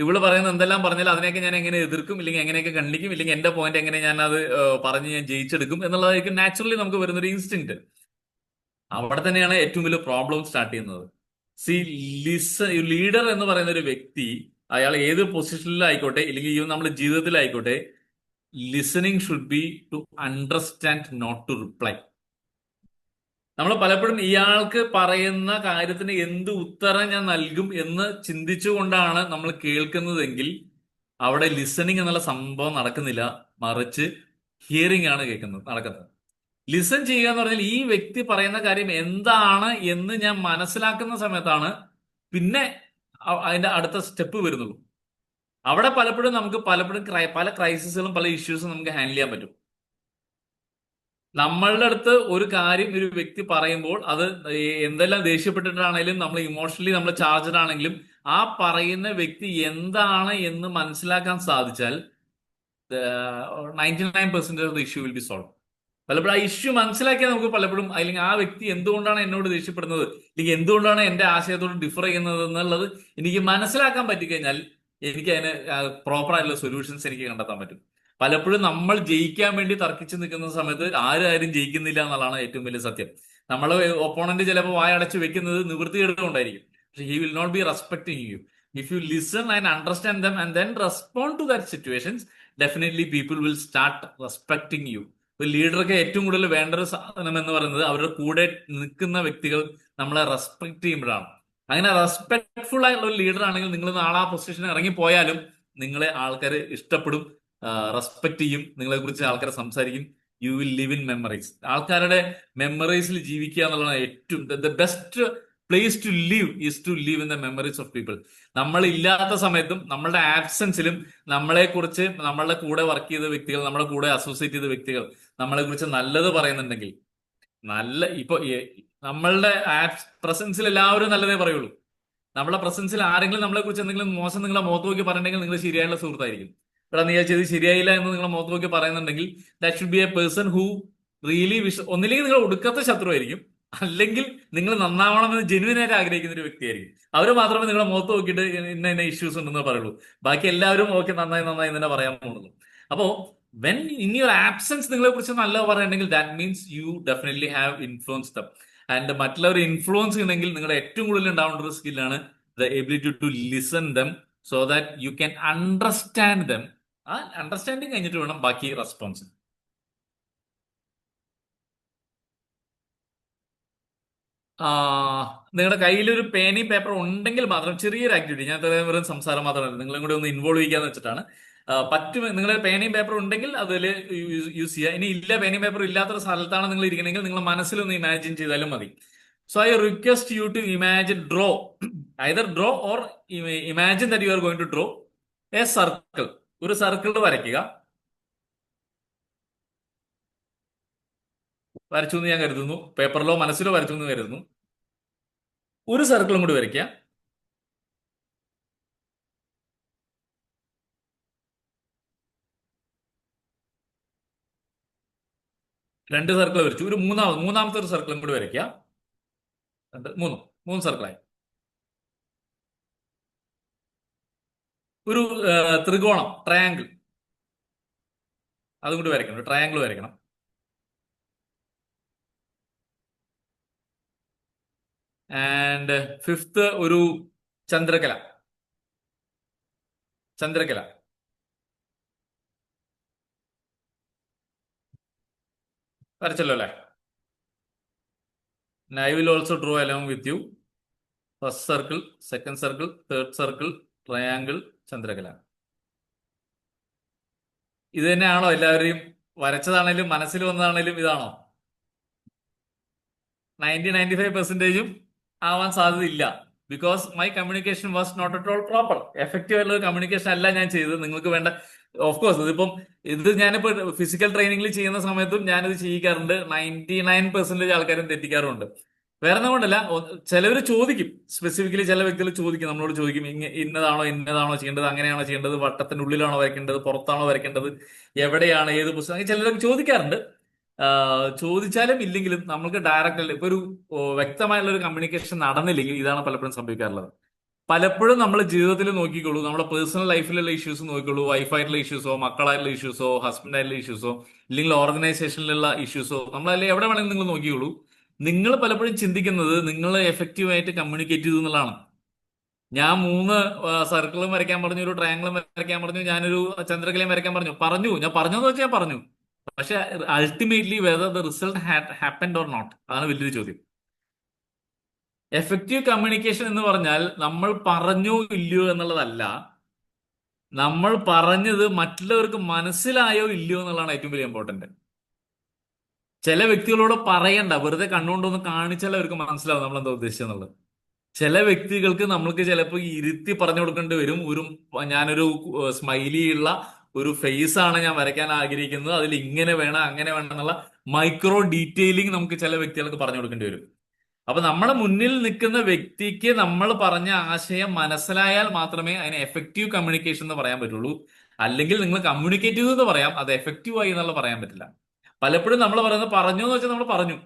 ഇവള് പറയുന്ന എന്തെല്ലാം പറഞ്ഞാലും അതിനെയൊക്കെ ഞാൻ എങ്ങനെ എതിർക്കും, ഇല്ലെങ്കിൽ എങ്ങനെയൊക്കെ ഖണ്ഡിക്കും, ഇല്ലെങ്കിൽ എന്റെ പോയിന്റ് എങ്ങനെ ഞാൻ അത് പറഞ്ഞ് ഞാൻ ജയിച്ചെടുക്കും എന്നുള്ളതായിരിക്കും നാച്ചുറലി നമുക്ക് വരുന്നൊരു ഇൻസ്റ്റിങ്ക്ട്. അവിടെ തന്നെയാണ് ഏറ്റവും വലിയ പ്രോബ്ലം സ്റ്റാർട്ട് ചെയ്യുന്നത്. സി ലീഡർ എന്ന് പറയുന്ന ഒരു വ്യക്തി, അയാൾ ഏത് പൊസിഷനിലായിക്കോട്ടെ, ഇല്ലെങ്കിൽ ഈ നമ്മുടെ ജീവിതത്തിലായിക്കോട്ടെ, listening should be to understand, not to reply. നമ്മൾ പലപ്പോഴും ഇയാൾക്ക് പറയുന്ന കാര്യത്തിന് എന്ത് ഉത്തരം ഞാൻ നൽകും എന്ന് ചിന്തിച്ചുകൊണ്ടാണ് നമ്മൾ കേൾക്കുന്നതെങ്കിൽ അവിടെ ലിസണിങ് എന്നുള്ള സംഭവം നടക്കുന്നില്ല, മറിച്ച് ഹിയറിംഗ് ആണ് നടക്കുന്നത്. ലിസൺ ചെയ്യുക എന്ന് പറഞ്ഞാൽ ഈ വ്യക്തി പറയുന്ന കാര്യം എന്താണ് എന്ന് ഞാൻ മനസ്സിലാക്കുന്ന സമയത്താണ് പിന്നെ അതിന്റെ അടുത്ത സ്റ്റെപ്പ് വരുന്നുള്ളൂ. അവിടെ പലപ്പോഴും നമുക്ക് പല ക്രൈസിസുകളും പല ഇഷ്യൂസും നമുക്ക് ഹാൻഡിൽ ചെയ്യാൻ പറ്റും. നമ്മളുടെ അടുത്ത് ഒരു കാര്യം ഒരു വ്യക്തി പറയുമ്പോൾ അത് എന്തെല്ലാം ദേഷ്യപ്പെട്ടിട്ടാണെങ്കിലും നമ്മൾ ഇമോഷണലി നമ്മൾ ചാർജഡ് ആണെങ്കിലും ആ പറയുന്ന വ്യക്തി എന്താണ് എന്ന് മനസ്സിലാക്കാൻ സാധിച്ചാൽ 99% of the issue will be solve. പലപ്പോഴും ആ ഇഷ്യൂ മനസ്സിലാക്കിയാൽ നമുക്ക് പലപ്പോഴും, അല്ലെങ്കിൽ ആ വ്യക്തി എന്തുകൊണ്ടാണ് എന്നോട് ദേഷ്യപ്പെടുന്നത്, അല്ലെങ്കിൽ എന്തുകൊണ്ടാണ് എന്റെ ആശയത്തോട് ഡിഫർ ചെയ്യുന്നത് എന്നുള്ളത് എനിക്ക് മനസ്സിലാക്കാൻ പറ്റിക്കഴിഞ്ഞാൽ എനിക്ക് അതിന് പ്രോപ്പർ ആയിട്ടുള്ള സൊല്യൂഷൻസ് എനിക്ക് കണ്ടെത്താൻ പറ്റും. പലപ്പോഴും നമ്മൾ ജയിക്കാൻ വേണ്ടി തർക്കിച്ച് നിൽക്കുന്ന സമയത്ത് ആരും ജയിക്കുന്നില്ല എന്നുള്ളതാണ് ഏറ്റവും വലിയ സത്യം. നമ്മൾ ഒപ്പോണന്റ് ചിലപ്പോൾ വായടച്ച് വെക്കുന്നത് നിവൃത്തികേട് കൊണ്ടായിരിക്കും, പക്ഷെ he will not be respecting you. If you listen and understand them and then respond to that situations, definitely people will start respecting you. ഒരു ലീഡർക്ക് ഏറ്റവും കൂടുതൽ വേണ്ട ഒരു സാധനം എന്ന് പറയുന്നത് അവരുടെ കൂടെ നിൽക്കുന്ന വ്യക്തികൾ നമ്മളെ റെസ്പെക്ട് ചെയ്യുമ്പോഴാണ്. അങ്ങനെ റെസ്പെക്ട്ഫുൾ ആയിട്ടുള്ള ഒരു ലീഡർ ആണെങ്കിൽ നിങ്ങൾ നാളെ ആ പൊസിഷനിൽ ഇറങ്ങിപ്പോയാലും നിങ്ങളെ ആൾക്കാർ ഇഷ്ടപ്പെടും, റെസ്പെക്ട് ചെയ്യും, നിങ്ങളെ കുറിച്ച് ആൾക്കാർ സംസാരിക്കും. You will live in memories. ആൾക്കാരുടെ മെമ്മറീസിൽ ജീവിക്കുക എന്നുള്ളതാണ് ഏറ്റവും the best place to live is to live in the memories of people. നമ്മൾ ഇല്ലാത്ത സമയത്തും നമ്മളുടെ ആബ്സെൻസിലും നമ്മളെ കുറിച്ച് നമ്മളുടെ കൂടെ വർക്ക് ചെയ്ത വ്യക്തികൾ, നമ്മുടെ കൂടെ അസോസിയേറ്റ് ചെയ്ത വ്യക്തികൾ നമ്മളെ കുറിച്ച് നല്ലത് പറയുന്നുണ്ടെങ്കിൽ, ഇപ്പൊ നമ്മളുടെ പ്രസൻസിൽ എല്ലാവരും നല്ലതേ പറയുള്ളൂ. നമ്മളെ പ്രസൻസിൽ ആരെങ്കിലും നമ്മളെ കുറിച്ച് എന്തെങ്കിലും മോശം നിങ്ങളെ മുഖത്ത് നോക്കി പറഞ്ഞിട്ടുണ്ടെങ്കിൽ നിങ്ങൾ ശരിയായുള്ള സുഹൃത്തായിരിക്കും. ഇവിടെ നീ ചെയ്ത് ശരിയായില്ല എന്ന് നിങ്ങളെ മുഖത്ത് നോക്കി പറയുന്നുണ്ടെങ്കിൽ that should be a person who really ഒന്നില്ലെങ്കിൽ നിങ്ങൾ ഒടുക്കത്തെ ശത്രുവായിരിക്കും, അല്ലെങ്കിൽ നിങ്ങൾ നന്നാവണമെന്ന് ജെന്യുവനായിട്ട് ആഗ്രഹിക്കുന്ന ഒരു വ്യക്തിയായിരിക്കും. അവർ മാത്രമേ നിങ്ങളെ മുഖത്ത് നോക്കിയിട്ട് ഇന്ന ഇഷ്യൂസ് ഉണ്ടെന്ന് പറയുള്ളൂ. ബാക്കി എല്ലാവരും ഓക്കെ നന്നായി തന്നെ പറയാൻ പോകുന്നുള്ളൂ. അപ്പോ വെൻ ഇൻ യുവർ ആബ്സെൻസ് നിങ്ങളെ കുറിച്ച് നല്ലത് പറയുന്നുണ്ടെങ്കിൽ that means you definitely have influence them. And മറ്റുള്ളവർ ഇൻഫ്ലുവൻസ് ചെയ്യണമെങ്കിൽ നിങ്ങളുടെ ഏറ്റവും കൂടുതൽ ഉണ്ടാവേണ്ട ഒരു സ്കില്ലാണ് the ability to listen them so that you can understand them. ആ അണ്ടർസ്റ്റാൻഡിങ് കഴിഞ്ഞിട്ട് വേണം ബാക്കി റെസ്പോൺസ്. നിങ്ങളുടെ കയ്യിൽ ഒരു പേനയും പേപ്പർ ഉണ്ടെങ്കിൽ മാത്രം ചെറിയൊരു ആക്ടിവിറ്റി, ഞാൻ വെറും സംസാരം മാത്രമല്ല, നിങ്ങളും കൂടെ ഒന്ന് ഇൻവോൾവ് ചെയ്യാന്ന് വെച്ചിട്ടാണ്. നിങ്ങളുടെ പേനയും പേപ്പർ ഉണ്ടെങ്കിൽ അതിൽ യൂസ് ചെയ്യുക. ഇനി ഇല്ല, പേനയും പേപ്പർ ഇല്ലാത്ത സ്ഥലത്താണ് നിങ്ങൾ ഇരിക്കണമെങ്കിൽ നിങ്ങൾ മനസ്സിലൊന്ന് ഇമാജിൻ ചെയ്താലും മതി. So I request you to imagine, either draw or imagine that you are going to draw a circle. ഒരു സർക്കിൾ വരയ്ക്കുക. വരച്ചു എന്ന് ഞാൻ കരുതുന്നു, പേപ്പറിലോ മനസ്സിലോ വരച്ചു എന്ന് കരുതുന്നു. ഒരു സർക്കിളും കൂടി വരയ്ക്കുക. രണ്ട് സർക്കിൾ വരച്ചു. ഒരു മൂന്നാമത്തെ ഒരു സർക്കിളും കൂടി വരയ്ക്കുക. മൂന്ന് സർക്കിളായി. ഒരു ത്രികോണം, ട്രയാങ്കിൾ, അതും കൂടി വരയ്ക്കണം. ട്രയാങ്കിൾ വരയ്ക്കണം. ആൻഡ് ഫിഫ്ത്ത് ഒരു ചന്ദ്രകല വരച്ചല്ലോ അല്ലേ? I will also draw along with you first circle, second circle, third circle, triangle, ചന്ദ്രകല. ഇത് തന്നെയാണോ എല്ലാവരെയും വരച്ചതാണേലും മനസ്സിൽ വന്നതാണേലും ഇതാണോ? 95% ആവാൻ സാധ്യതയില്ല. Because my communication was not at all proper. Effective ആയിട്ടുള്ള കമ്മ്യൂണിക്കേഷൻ അല്ല ഞാൻ ചെയ്തത്. നിങ്ങൾക്ക് വേണ്ട, ഓഫ് കോഴ്സ് ഇത് ഞാനിപ്പോ ഫിസിക്കൽ ട്രെയിനിങ്ങിൽ ചെയ്യുന്ന സമയത്തും ഞാനിത് ചെയ്യിക്കാറുണ്ട്. 99% ആൾക്കാരും തെറ്റിക്കാറുണ്ട്. വേറെ ഒന്നും കൊണ്ടല്ല, ചിലവർ ചോദിക്കും, സ്പെസിഫിക്കലി ചില വ്യക്തികൾ ചോദിക്കും, നമ്മളോട് ചോദിക്കും, ഇന്നതാണോ ചെയ്യേണ്ടത്, അങ്ങനെയാണോ ചെയ്യേണ്ടത്, വട്ടത്തിന്റെ ഉള്ളിലാണോ വരയ്ക്കേണ്ടത്, പുറത്താണോ വരയ്ക്കേണ്ടത്, എവിടെയാണ്, ഏത് പുസ്തകം, ചിലരൊക്കെ ചോദിക്കാറുണ്ട്. ചോദിച്ചാലും ഇല്ലെങ്കിലും നമുക്ക് ഡയറക്റ്റ് ഇപ്പൊ ഒരു വ്യക്തമായുള്ള ഒരു കമ്മ്യൂണിക്കേഷൻ നടന്നില്ലെങ്കിൽ ഇതാണ് പലപ്പോഴും സംഭവിക്കാറുള്ളത്. പലപ്പോഴും നമ്മൾ ജീവിതത്തിൽ നോക്കിക്കോളൂ, നമ്മുടെ പേഴ്സണൽ ലൈഫിലുള്ള ഇഷ്യൂസ് നോക്കിക്കോളൂ, വൈഫായിട്ടുള്ള ഇഷ്യൂസോ, മക്കളായിട്ടുള്ള ഇഷ്യൂസോ, ഹസ്ബൻഡായിട്ടുള്ള ഇഷ്യൂസോ, ഇല്ലെങ്കിൽ ഓർഗനൈസേഷനിലുള്ള ഇഷ്യൂസോ, നമ്മളല്ലേ എവിടെ വേണമെങ്കിലും നിങ്ങൾ നോക്കിക്കോളൂ. നിങ്ങൾ പലപ്പോഴും ചിന്തിക്കുന്നത് നിങ്ങൾ എഫക്റ്റീവായിട്ട് കമ്മ്യൂണിക്കേറ്റ് ചെയ്തു എന്നുള്ളതാണ്. ഞാൻ 3 സർക്കിളും വരയ്ക്കാൻ പറഞ്ഞു, ഒരു ട്രയാങ്കിളും വരയ്ക്കാൻ പറഞ്ഞു, ഞാനൊരു ചന്ദ്രകലയും വരയ്ക്കാൻ പറഞ്ഞു. ഞാൻ പറഞ്ഞെന്ന് വെച്ചാൽ ഞാൻ പറഞ്ഞു. പക്ഷെ ultimately whether the result happened or not, അതാണ് വലിയൊരു ചോദ്യം. എഫക്റ്റീവ് കമ്മ്യൂണിക്കേഷൻ എന്ന് പറഞ്ഞാൽ നമ്മൾ പറഞ്ഞോ ഇല്ലയോ എന്നുള്ളതല്ല, നമ്മൾ പറഞ്ഞത് മറ്റുള്ളവർക്ക് മനസ്സിലായോ ഇല്ലയോ എന്നുള്ളതാണ് ഏറ്റവും വലിയ ഇമ്പോർട്ടന്റ്. ചില വ്യക്തികളോട് പറയണ്ട, വെറുതെ കണ്ണുകൊണ്ടൊന്ന് കാണിച്ചാൽ അവർക്ക് മനസ്സിലാവും നമ്മൾ എന്താ ഉദ്ദേശിച്ചെന്നുള്ളത്. ചില വ്യക്തികൾക്ക് നമ്മൾക്ക് ചിലപ്പോൾ ഇരുത്തി പറഞ്ഞു കൊടുക്കേണ്ടി വരും. ഞാനൊരു സ്മൈലി ഉള്ള ഒരു ഫേസ് ആണ് ഞാൻ വരയ്ക്കാൻ ആഗ്രഹിക്കുന്നത്, അതിൽ ഇങ്ങനെ വേണം അങ്ങനെ വേണം എന്നുള്ള മൈക്രോ ഡീറ്റെയിലിംഗ് നമുക്ക് ചില വ്യക്തികൾക്ക് പറഞ്ഞു കൊടുക്കേണ്ടി വരും. അപ്പൊ നമ്മുടെ മുന്നിൽ നിൽക്കുന്ന വ്യക്തിക്ക് നമ്മൾ പറഞ്ഞ ആശയം മനസ്സിലായാൽ മാത്രമേ അതിന് എഫക്റ്റീവ് കമ്മ്യൂണിക്കേഷൻ എന്ന് പറയാൻ പറ്റുള്ളൂ. അല്ലെങ്കിൽ നിങ്ങൾ കമ്മ്യൂണിക്കേറ്റ് ചെയ്തെന്ന് പറയാം, അത് എഫക്റ്റീവ് ആയി എന്നുള്ള പറയാൻ പറ്റില്ല. പലപ്പോഴും നമ്മൾ പറയുന്നത് പറഞ്ഞു എന്ന് വെച്ചാൽ നമ്മൾ പറഞ്ഞു.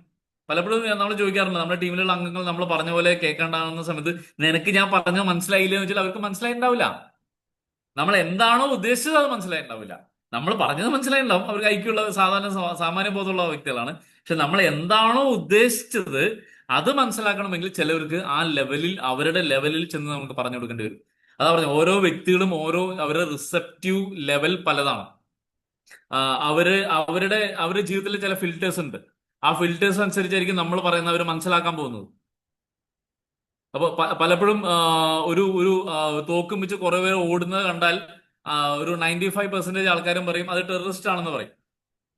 പലപ്പോഴും നമ്മൾ ചോദിക്കാറുണ്ട്, നമ്മുടെ ടീമിലുള്ള അംഗങ്ങൾ നമ്മൾ പറഞ്ഞ പോലെ കേൾക്കേണ്ടാകുന്ന സമയത്ത് നിനക്ക് ഞാൻ പറഞ്ഞത് മനസ്സിലായില്ല എന്ന് വെച്ചാൽ അവർക്ക് മനസ്സിലായിട്ടുണ്ടാവില്ല. നമ്മൾ എന്താണോ ഉദ്ദേശിച്ചത് അത് മനസ്സിലായിട്ടുണ്ടാവില്ല. നമ്മൾ പറഞ്ഞത് മനസ്സിലായിട്ടുണ്ടാവും, അവർക്ക് ഐക്യമുള്ള സാധാരണ സാമാന്യ ബോധമുള്ള വ്യക്തികളാണ്. പക്ഷെ നമ്മൾ എന്താണോ ഉദ്ദേശിച്ചത് അത് മനസ്സിലാക്കണമെങ്കിൽ ചിലവർക്ക് ആ ലെവലിൽ, അവരുടെ ലെവലിൽ ചെന്ന് നമുക്ക് പറഞ്ഞു കൊടുക്കേണ്ടി വരും. അതാ പറഞ്ഞ ഓരോ വ്യക്തികളും അവരുടെ റിസപ്റ്റീവ് ലെവൽ പലതാണ്. അവരുടെ ജീവിതത്തിൽ ചില ഫിൽറ്റേഴ്സ് ഉണ്ട്. ആ ഫിൽറ്റേഴ്സ് അനുസരിച്ചായിരിക്കും നമ്മൾ പറയുന്നത് അവർ മനസ്സിലാക്കാൻ പോകുന്നത്. അപ്പൊ പലപ്പോഴും ഒരു തോക്കും വെച്ച് കുറെ പേര് ഓടുന്നത് കണ്ടാൽ ഒരു 95% ആൾക്കാരും പറയും അത് ടെററിസ്റ്റ് ആണെന്ന് പറയും.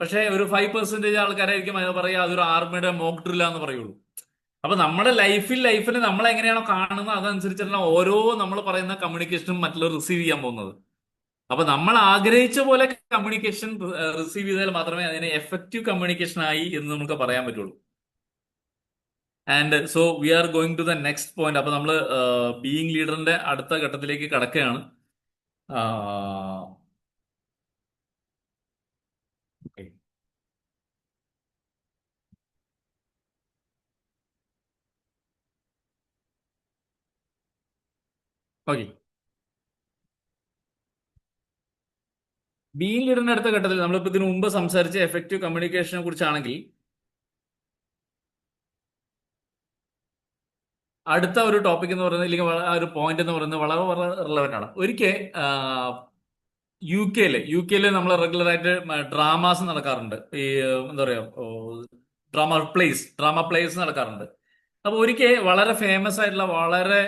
പക്ഷെ ഒരു 5% ആൾക്കാരായിരിക്കും അത് പറയുക അതൊരു ആർമിയുടെ മോക്ക് ഡ്രില്ല എന്ന് പറയുള്ളൂ. അപ്പൊ നമ്മുടെ ലൈഫിനെ നമ്മൾ എങ്ങനെയാണോ കാണുന്നത് അതനുസരിച്ചുള്ള ഓരോ നമ്മൾ പറയുന്ന കമ്മ്യൂണിക്കേഷനും മറ്റുള്ളവർ റിസീവ് ചെയ്യാൻ പോകുന്നത്. അപ്പൊ നമ്മൾ ആഗ്രഹിച്ച പോലെ കമ്മ്യൂണിക്കേഷൻ റിസീവ് ചെയ്താൽ മാത്രമേ അതിനെ എഫക്റ്റീവ് കമ്മ്യൂണിക്കേഷൻ ആയി എന്ന് നമുക്ക് പറയാൻ പറ്റുള്ളൂ. And so we are going to the next point. അപ്പൊ നമ്മൾ ബീയിങ് ലീഡറിന്റെ അടുത്ത ഘട്ടത്തിലേക്ക് കടക്കുകയാണ്. ഓക്കെ, ബീയിങ് ലീഡറിന്റെ അടുത്ത ഘട്ടത്തിൽ നമ്മളിപ്പോ ഇതിനു മുമ്പ് സംസാരിച്ച എഫക്റ്റീവ് കമ്മ്യൂണിക്കേഷനെ കുറിച്ചാണെങ്കിൽ അടുത്ത ഒരു ടോപ്പിക് എന്ന് പറയുന്നത്, ഇല്ലെങ്കിൽ ആ ഒരു പോയിന്റ് എന്ന് പറയുന്നത് വളരെ വളരെ റിലവൻ്റ് ആണ്. ഒരിക്കൽ യു കെയില് നമ്മൾ റെഗുലർ ആയിട്ട് ഡ്രാമാസ് നടക്കാറുണ്ട്. ഈ എന്താ പറയാ, ഡ്രാമ പ്ലേസ് നടക്കാറുണ്ട്. അപ്പൊ ഒരിക്കൽ വളരെ ഫേമസ് ആയിട്ടുള്ള, വളരെ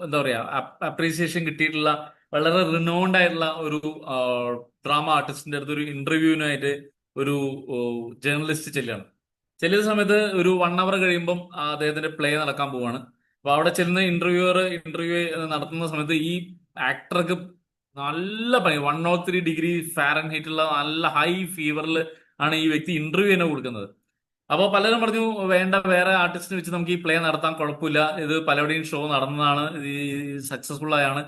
എന്താ പറയാ, അപ്രീസിയേഷൻ കിട്ടിയിട്ടുള്ള, വളരെ റിനോൺഡ് ആയിട്ടുള്ള ഒരു ഡ്രാമ ആർട്ടിസ്റ്റിന്റെ അടുത്ത് ഒരു ഇന്റർവ്യൂവിനായിട്ട് ഒരു ജേർണലിസ്റ്റ് ചെല്ലുന്ന സമയത്ത് ഒരു 1 hour കഴിയുമ്പം അദ്ദേഹത്തിന്റെ പ്ലേ നടക്കാൻ പോവാണ്. അപ്പൊ അവിടെ ചെല്ലുന്ന ഇന്റർവ്യൂ നടത്തുന്ന സമയത്ത് ഈ ആക്ടർക്ക് നല്ല പനി, 103 ഡിഗ്രി ഫാരൻഹീറ്റുള്ള നല്ല ഹൈ ഫീവറിൽ ആണ് ഈ വ്യക്തി ഇന്റർവ്യൂ തന്നെ കൊടുക്കുന്നത്. അപ്പോൾ പലരും പറഞ്ഞു വേണ്ട, വേറെ ആർട്ടിസ്റ്റിനെ വെച്ച് നമുക്ക് ഈ പ്ലേ നടത്താൻ കുഴപ്പമില്ല, ഇത് പലവിടെയും ഷോ നടന്നതാണ്, ഈ സക്സസ്ഫുൾ ആയാണ്,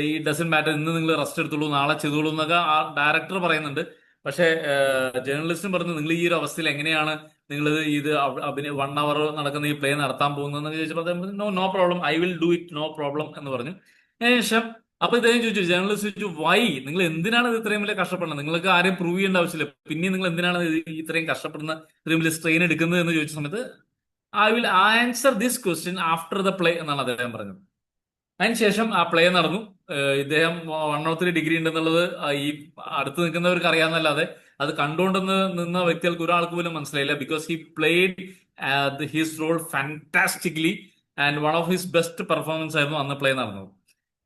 ഈ ഡസൻ മാറ്റർ, ഇന്ന് നിങ്ങൾ റെസ്റ്റ് എടുത്തോളൂ, നാളെ ചെയ്തോളൂ എന്നൊക്കെ ആ ഡയറക്ടർ പറയുന്നുണ്ട്. പക്ഷേ ജേർണലിസ്റ്റും പറഞ്ഞു നിങ്ങൾ ഈ ഒരു അവസ്ഥയിൽ എങ്ങനെയാണ് നിങ്ങൾ ഇത് 1 hour നടക്കുന്ന ഈ പ്ലേ നടത്താൻ പോകുന്നതെന്ന് ചോദിച്ചപ്പോൾ no problem, I will do it, no problem എന്ന് പറഞ്ഞു. ശേഷം അപ്പൊ ഇദ്ദേഹം ചോദിച്ചു, ജേർണലിസ്റ്റ് ചോദിച്ചു, വൈ, നിങ്ങൾ എന്തിനാണ് ഇത് ഇത്രയും വലിയ കഷ്ടപ്പെടുന്നത്, നിങ്ങൾക്ക് ആരെയും പ്രൂവ് ചെയ്യേണ്ട ആവശ്യമില്ല, പിന്നെ നിങ്ങൾ എന്തിനാണ് ഇത്രയും കഷ്ടപ്പെടുന്ന, ഇത്രയും വലിയ സ്ട്രെയിൻ എടുക്കുന്നത് എന്ന് ചോദിച്ച സമയത്ത് I will answer this question after the play എന്നാണ് അദ്ദേഹം പറഞ്ഞത്. അതിനുശേഷം ആ പ്ലേ നടന്നു. ഇദ്ദേഹം 103 ഡിഗ്രി ഉണ്ടെന്നുള്ളത് ഈ അടുത്ത് നിൽക്കുന്നവർക്ക് അറിയാമെന്നല്ലാതെ അത് കണ്ടുകൊണ്ടെന്ന് നിന്ന വ്യക്തികൾക്ക് ഒരാൾക്ക് പോലും മനസ്സിലായില്ല. Because he played his role fantastically and one of his best performance ആയിരുന്നു അന്ന് പ്ലേ നടന്നത്.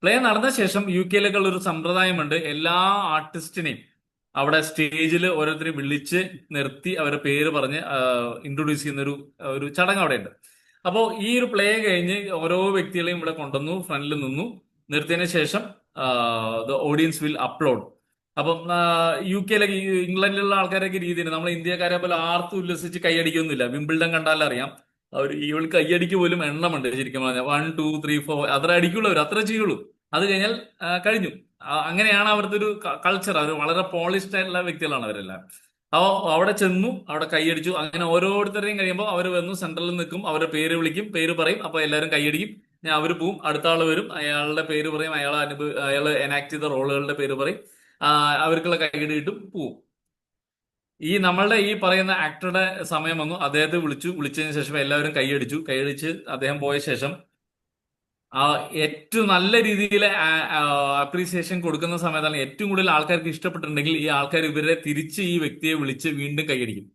പ്ലേ നടന്ന ശേഷം യു കെയിലേക്കുള്ള ഒരു സമ്പ്രദായമുണ്ട്, എല്ലാ ആർട്ടിസ്റ്റിനെയും അവിടെ സ്റ്റേജിൽ ഓരോരുത്തരെയും വിളിച്ച് നിർത്തി അവരുടെ പേര് പറഞ്ഞ് ഇൻട്രൊഡ്യൂസ് ചെയ്യുന്ന ഒരു ചടങ്ങ് അവിടെ ഉണ്ട്. അപ്പോൾ ഈ ഒരു പ്ലേ കഴിഞ്ഞ് ഓരോ വ്യക്തികളെയും ഇവിടെ കൊണ്ടുവന്നു, ഫ്രണ്ടിൽ നിന്നു, നിർത്തിയതിനു ശേഷം ദ ഓഡിയൻസ് വിൽ അപ്ലോഡ്. അപ്പം യു കെയിലൊക്കെ, ഇംഗ്ലണ്ടിലുള്ള ആൾക്കാരൊക്കെ രീതിയുണ്ട്, നമ്മൾ ഇന്ത്യക്കാരെ പോലെ ആർത്ത് ഉല്ലസിച്ച് കൈയടിക്കൊന്നുമില്ല. വിംബിൾഡൺ കണ്ടാൽ അറിയാം, ഇവൾ കൈയടിക്ക് പോലും എണ്ണമുണ്ട്. ശരിക്കും പറഞ്ഞാൽ 1 2 3 4 അത്ര അടിക്കുള്ളൂ, അവർ അത്ര ചെയ്യുള്ളൂ. അത് കഴിഞ്ഞാൽ കഴിഞ്ഞു. അങ്ങനെയാണ് അവിടുത്തെ ഒരു കൾച്ചർ. അവർ വളരെ പോളിഷ്ഡ് ആയിട്ടുള്ള വ്യക്തികളാണ് അവരെല്ലാം. അപ്പോൾ അവിടെ ചെന്നു, അവിടെ കൈയടിച്ചു. അങ്ങനെ ഓരോരുത്തരെയും കഴിയുമ്പോൾ അവർ വന്നു സെൻട്രലിൽ നിൽക്കും, അവരുടെ പേര് വിളിക്കും, പേര് പറയും, അപ്പോൾ എല്ലാവരും കൈയടിക്കും. ഞാൻ അവർ പോവും, അടുത്ത ആൾ വരും, അയാളുടെ പേര് പറയും, അയാൾ എനാക്ട് ചെയ്ത റോളുകളുടെ പേര് പറയും, അവർക്കുള്ള കൈയടി കിട്ടും, പോവും. ഈ നമ്മളുടെ ഈ പറയുന്ന ആക്ടറുടെ സമയം വന്നു, അദ്ദേഹത്തെ വിളിച്ചതിന് ശേഷം എല്ലാവരും കൈയടിച്ച് അദ്ദേഹം പോയ ശേഷം ഏറ്റവും നല്ല രീതിയിൽ അപ്രീസിയേഷൻ കൊടുക്കുന്ന സമയത്താണ് ഏറ്റവും കൂടുതൽ ആൾക്കാർക്ക് ഇഷ്ടപ്പെട്ടിട്ടുണ്ടെങ്കിൽ ഈ ആൾക്കാർ ഇവരെ തിരിച്ച് ഈ വ്യക്തിയെ വിളിച്ച് വീണ്ടും കൈയടിക്കും.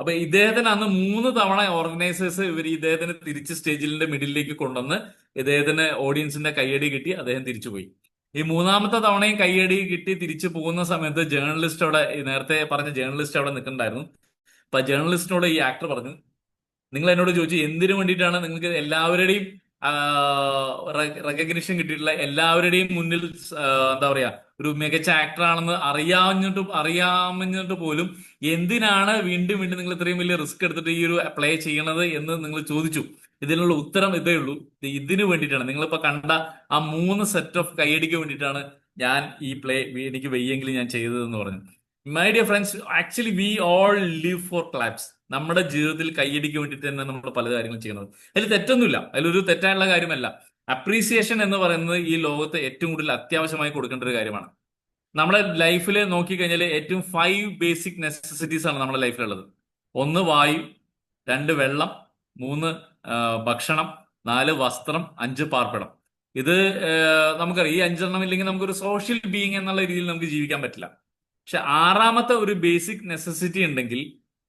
അപ്പൊ ഇദ്ദേഹത്തിന് അന്ന് 3 തവണ ഓർഗനൈസേഴ്സ് ഇദ്ദേഹത്തിന് തിരിച്ച് സ്റ്റേജിന്റെ മിഡിലേക്ക് കൊണ്ടുവന്ന് ഇദ്ദേഹത്തിന് ഓഡിയൻസിന്റെ കൈയടി കിട്ടി, അദ്ദേഹം തിരിച്ചുപോയി. ഈ 3ാമത്തെ തവണയും കൈയടി കിട്ടി തിരിച്ചു പോകുന്ന സമയത്ത് ജേർണലിസ്റ്റ് അവിടെ, നേരത്തെ പറഞ്ഞ ജേർണലിസ്റ്റ് അവിടെ നിൽക്കണ്ടായിരുന്നു. അപ്പൊ ജേർണലിസ്റ്റിനോട് ഈ ആക്ടർ പറഞ്ഞു, നിങ്ങൾ എന്നോട് ചോദിച്ചു എന്തിനു വേണ്ടിയിട്ടാണ് നിങ്ങൾക്ക് എല്ലാവരുടെയും റെക്കഗ്നിഷൻ കിട്ടിയിട്ടുള്ള എല്ലാവരുടെയും മുന്നിൽ എന്താ പറയാ ഒരു മികച്ച ആക്ടർ ആണെന്ന് അറിയാമെന്നിട്ട് പോലും എന്തിനാണ് വീണ്ടും വീണ്ടും നിങ്ങൾ ഇത്രയും വലിയ റിസ്ക് എടുത്തിട്ട് ഈ ഒരു പ്ലേ ചെയ്യണത് എന്ന് നിങ്ങൾ ചോദിച്ചു. ഇതിനുള്ള ഉത്തരം ഇതേ ഉള്ളൂ, ഇതിനു വേണ്ടിയിട്ടാണ്, നിങ്ങളിപ്പോ കണ്ട ആ 3 സെറ്റ് ഓഫ് കൈയടിക്ക് വേണ്ടിയിട്ടാണ് ഞാൻ ഈ പ്ലേ എനിക്ക് വയ്യെങ്കിലും ഞാൻ ചെയ്തതെന്ന് പറഞ്ഞു. My dear friends, actually we all live four claps. നമ്മുടെ ജീവിതത്തിൽ കൈയടിക്ക് വേണ്ടിയിട്ട് തന്നെ നമ്മൾ പല കാര്യങ്ങളും ചെയ്യുന്നത്. അതിൽ തെറ്റൊന്നുമില്ല, അതിലൊരു തെറ്റായുള്ള കാര്യമല്ല. അപ്രീസിയേഷൻ എന്ന് പറയുന്നത് ഈ ലോകത്ത് ഏറ്റവും കൂടുതൽ അത്യാവശ്യമായി കൊടുക്കേണ്ട ഒരു കാര്യമാണ്. നമ്മുടെ ലൈഫിൽ നോക്കിക്കഴിഞ്ഞാൽ ഏറ്റവും 5 ബേസിക് നെസസിറ്റീസ് ആണ് നമ്മുടെ ലൈഫിലുള്ളത്. 1 വായു, 2 വെള്ളം, 3 ഭക്ഷണം, 4 വസ്ത്രം, 5 പാർപ്പിടം. ഇത് നമുക്കറിയാം, ഈ 5 എണ്ണം ഇല്ലെങ്കിൽ നമുക്കൊരു സോഷ്യൽ ബീയിങ് എന്നുള്ള രീതിയിൽ നമുക്ക് ജീവിക്കാൻ പറ്റില്ല. പക്ഷെ 6ാമത്തെ ഒരു ബേസിക് നെസസിറ്റി ഉണ്ടെങ്കിൽ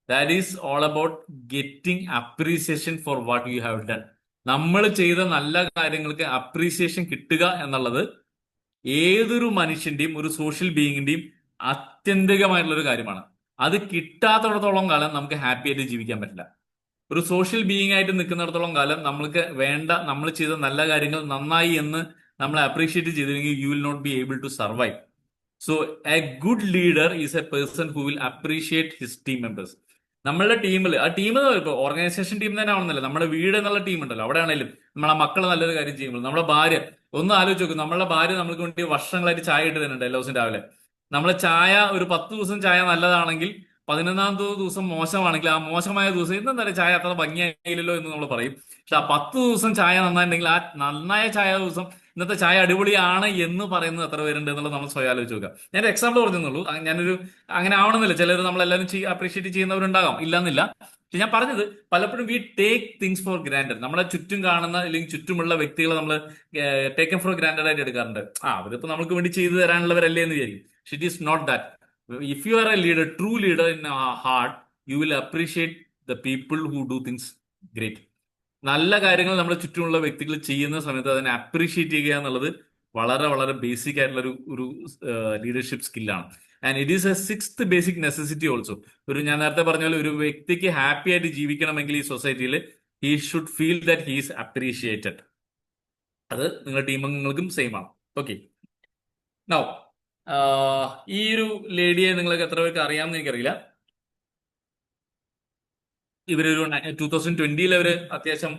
that is all about getting appreciation four what you have done. നമ്മൾ ചെയ്ത നല്ല കാര്യങ്ങൾക്ക് അപ്രീസിയേഷൻ കിട്ടുക എന്നുള്ളത് ഏതൊരു മനുഷ്യന്റെയും ഒരു സോഷ്യൽ ബീയിങ്ങിന്റെയും ആത്യന്തികമായിട്ടുള്ള ഒരു കാര്യമാണ്. അത് കിട്ടാത്തിടത്തോളം കാലം നമുക്ക് ഹാപ്പി ആയിട്ട് ജീവിക്കാൻ പറ്റില്ല. ഒരു സോഷ്യൽ ബീയിങ് ആയിട്ട് നിൽക്കുന്നിടത്തോളം കാലം നമ്മൾക്ക് വേണ്ട, നമ്മൾ ചെയ്ത നല്ല കാര്യങ്ങൾ നന്നായി എന്ന് നമ്മൾ അപ്രീഷിയേറ്റ് ചെയ്തില്ലെങ്കിൽ you will not be able to survive. So a good leader is a person who will appreciate his team members. നമ്മളുടെ ടീമിൽ, ആ ടീം ഇപ്പോൾ ഓർഗനൈസേഷൻ ടീം തന്നെ ആവുന്നില്ല, നമ്മുടെ വീട് എന്നുള്ള ടീം ഉണ്ടല്ലോ, അവിടെ ആണെങ്കിലും നമ്മളെ മക്കൾ നല്ലൊരു കാര്യം ചെയ്യുമ്പോൾ, നമ്മുടെ ഭാര്യ ഒന്ന് ആലോചിച്ച് നോക്കും, നമ്മളെ ഭാര്യ നമ്മൾക്ക് വേണ്ടി വർഷങ്ങളായിട്ട് ചായ ഇട്ട് തരുന്നുണ്ട് എല്ലാ ദിവസവും രാവിലെ. നമ്മളെ ചായ ഒരു 10 ദിവസം ചായ നല്ലതാണെങ്കിൽ 11ാമത്തെ ദിവസം മോശമാണെങ്കിൽ ആ മോശമായ ദിവസം എന്താ ചായ അത്ര ഭംഗിയായില്ലല്ലോ എന്ന് നമ്മൾ പറയും. പക്ഷെ ആ 10 ദിവസം ചായ നന്നായിട്ടുണ്ടെങ്കിൽ ആ നന്നായ ചായ ദിവസം ഇന്നത്തെ ചായ അടിപൊളിയാണ് എന്ന് പറയുന്നത് എത്ര പേരുണ്ട് എന്നുള്ളത് നമ്മൾ സ്വയം ആലോചിച്ച് നോക്കുക. ഞാൻ എക്സാമ്പിൾ പറഞ്ഞെന്നുള്ളൂ, ഞാനൊരു അങ്ങനെ ആവണമെന്നില്ല, ചിലർ നമ്മളെല്ലാവരും അപ്രീഷിയേറ്റ് ചെയ്യുന്നവരുണ്ടാകാം, ഇല്ലെന്നില്ല. പക്ഷെ ഞാൻ പറഞ്ഞത് പലപ്പോഴും we take things for granted. നമ്മളെ ചുറ്റും കാണുന്ന അല്ലെങ്കിൽ ചുറ്റുമുള്ള വ്യക്തികളെ നമ്മൾ ടേക്കൻ ഫോർ ഗ്രാൻഡഡ് ആയിട്ട് എടുക്കാറുണ്ട്. അവരിപ്പോ നമുക്ക് വേണ്ടി ചെയ്തു തരാനുള്ളവരല്ലേ എന്ന് വിചാരിക്കും. പക്ഷെ it is not that. If you are a leader, true leader in heart, you will appreciate the people who do things great. നല്ല കാര്യങ്ങൾ നമ്മുടെ ചുറ്റുമുള്ള വ്യക്തികൾ ചെയ്യുന്ന സമയത്ത് അതിനെ അപ്രീഷിയേറ്റ് ചെയ്യുക എന്നുള്ളത് വളരെ വളരെ ബേസിക് ആയിട്ടുള്ള ഒരു ലീഡർഷിപ്പ് സ്കില്ലാണ്. And it is a 6th basic necessity also. ഞാൻ നേരത്തെ പറഞ്ഞ പോലെ ഒരു വ്യക്തിക്ക് ഹാപ്പി ആയിട്ട് ജീവിക്കണമെങ്കിൽ ഈ സൊസൈറ്റിയിൽ he should feel that he is appreciated. അത് നിങ്ങളുടെ ടീമംഗങ്ങൾക്കും സെയിം ആണ്. ഓക്കെ, നൗ ഈ ഒരു ലേഡിയെ നിങ്ങൾക്ക് എത്ര പേർക്ക് അറിയാമെന്ന് എനിക്കറിയില്ല. ഇവരൊരു 2020 അവര് അത്യാവശ്യം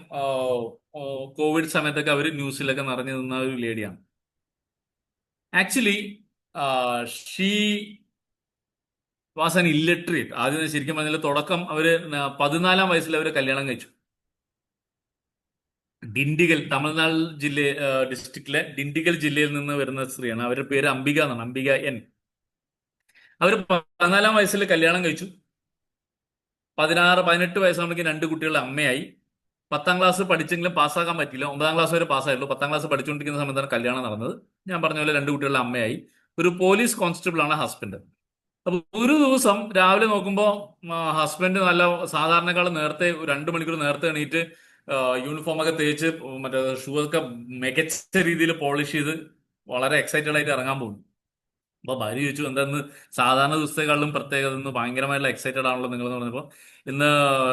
കോവിഡ് സമയത്തൊക്കെ അവര് ന്യൂസിലൊക്കെ നിറഞ്ഞു നിന്ന ഒരു ലേഡിയാണ്. Actually she was an illiterate. ആദ്യം ശരിക്കും പറഞ്ഞാൽ തുടക്കം അവര് 14ാം വയസ്സിൽ അവര് കല്യാണം കഴിച്ചു. ഡിണ്ടിഗൽ, തമിഴ്നാട് ഡിസ്ട്രിക്റ്റിലെ ഡിണ്ടിഗൽ ജില്ലയിൽ നിന്ന് വരുന്ന സ്ത്രീയാണ്. അവരുടെ പേര് അംബിക എന്നാണ്, അംബിക എൻ. അവർ 14ാം വയസ്സിൽ കല്യാണം കഴിച്ചു. 18 വയസ്സാകുമ്പോഴേക്കും 2 കുട്ടികളുടെ അമ്മയായി. 10ാം ക്ലാസ് പഠിച്ചെങ്കിലും പാസ്സാക്കാൻ പറ്റില്ല, 9ാം ക്ലാസ് വരെ പാസ്സായുള്ളൂ. 10ാം ക്ലാസ് പഠിച്ചുകൊണ്ടിരിക്കുന്ന സമയത്താണ് കല്യാണം നടന്നത്. ഞാൻ പറഞ്ഞ പോലെ 2 കുട്ടികളുടെ അമ്മയായി. ഒരു പോലീസ് കോൺസ്റ്റബിൾ ആണ് ഹസ്ബൻഡ്. അപ്പൊ ഒരു ദിവസം രാവിലെ നോക്കുമ്പോൾ ഹസ്ബൻഡ് നല്ല സാധാരണക്കാൾ നേരത്തെ 2 മണിക്കൂർ നേരത്തെ എണീറ്റ് യൂണിഫോം ഒക്കെ തേച്ച് മറ്റേ ഷൂ ഒക്കെ മികച്ച രീതിയിൽ പോളിഷ് ചെയ്ത് വളരെ എക്സൈറ്റഡ് ആയിട്ട് ഇറങ്ങാൻ പോകുന്നു. അപ്പൊ ഭാര്യ ചോദിച്ചു, എന്താന്ന് സാധാരണ ദിവസത്തെക്കാളും പ്രത്യേകത, ഇന്ന് ഭയങ്കരമായിട്ടുള്ള എക്സൈറ്റഡ് ആണല്ലോ നിങ്ങൾ എന്ന് പറഞ്ഞപ്പോൾ, ഇന്ന്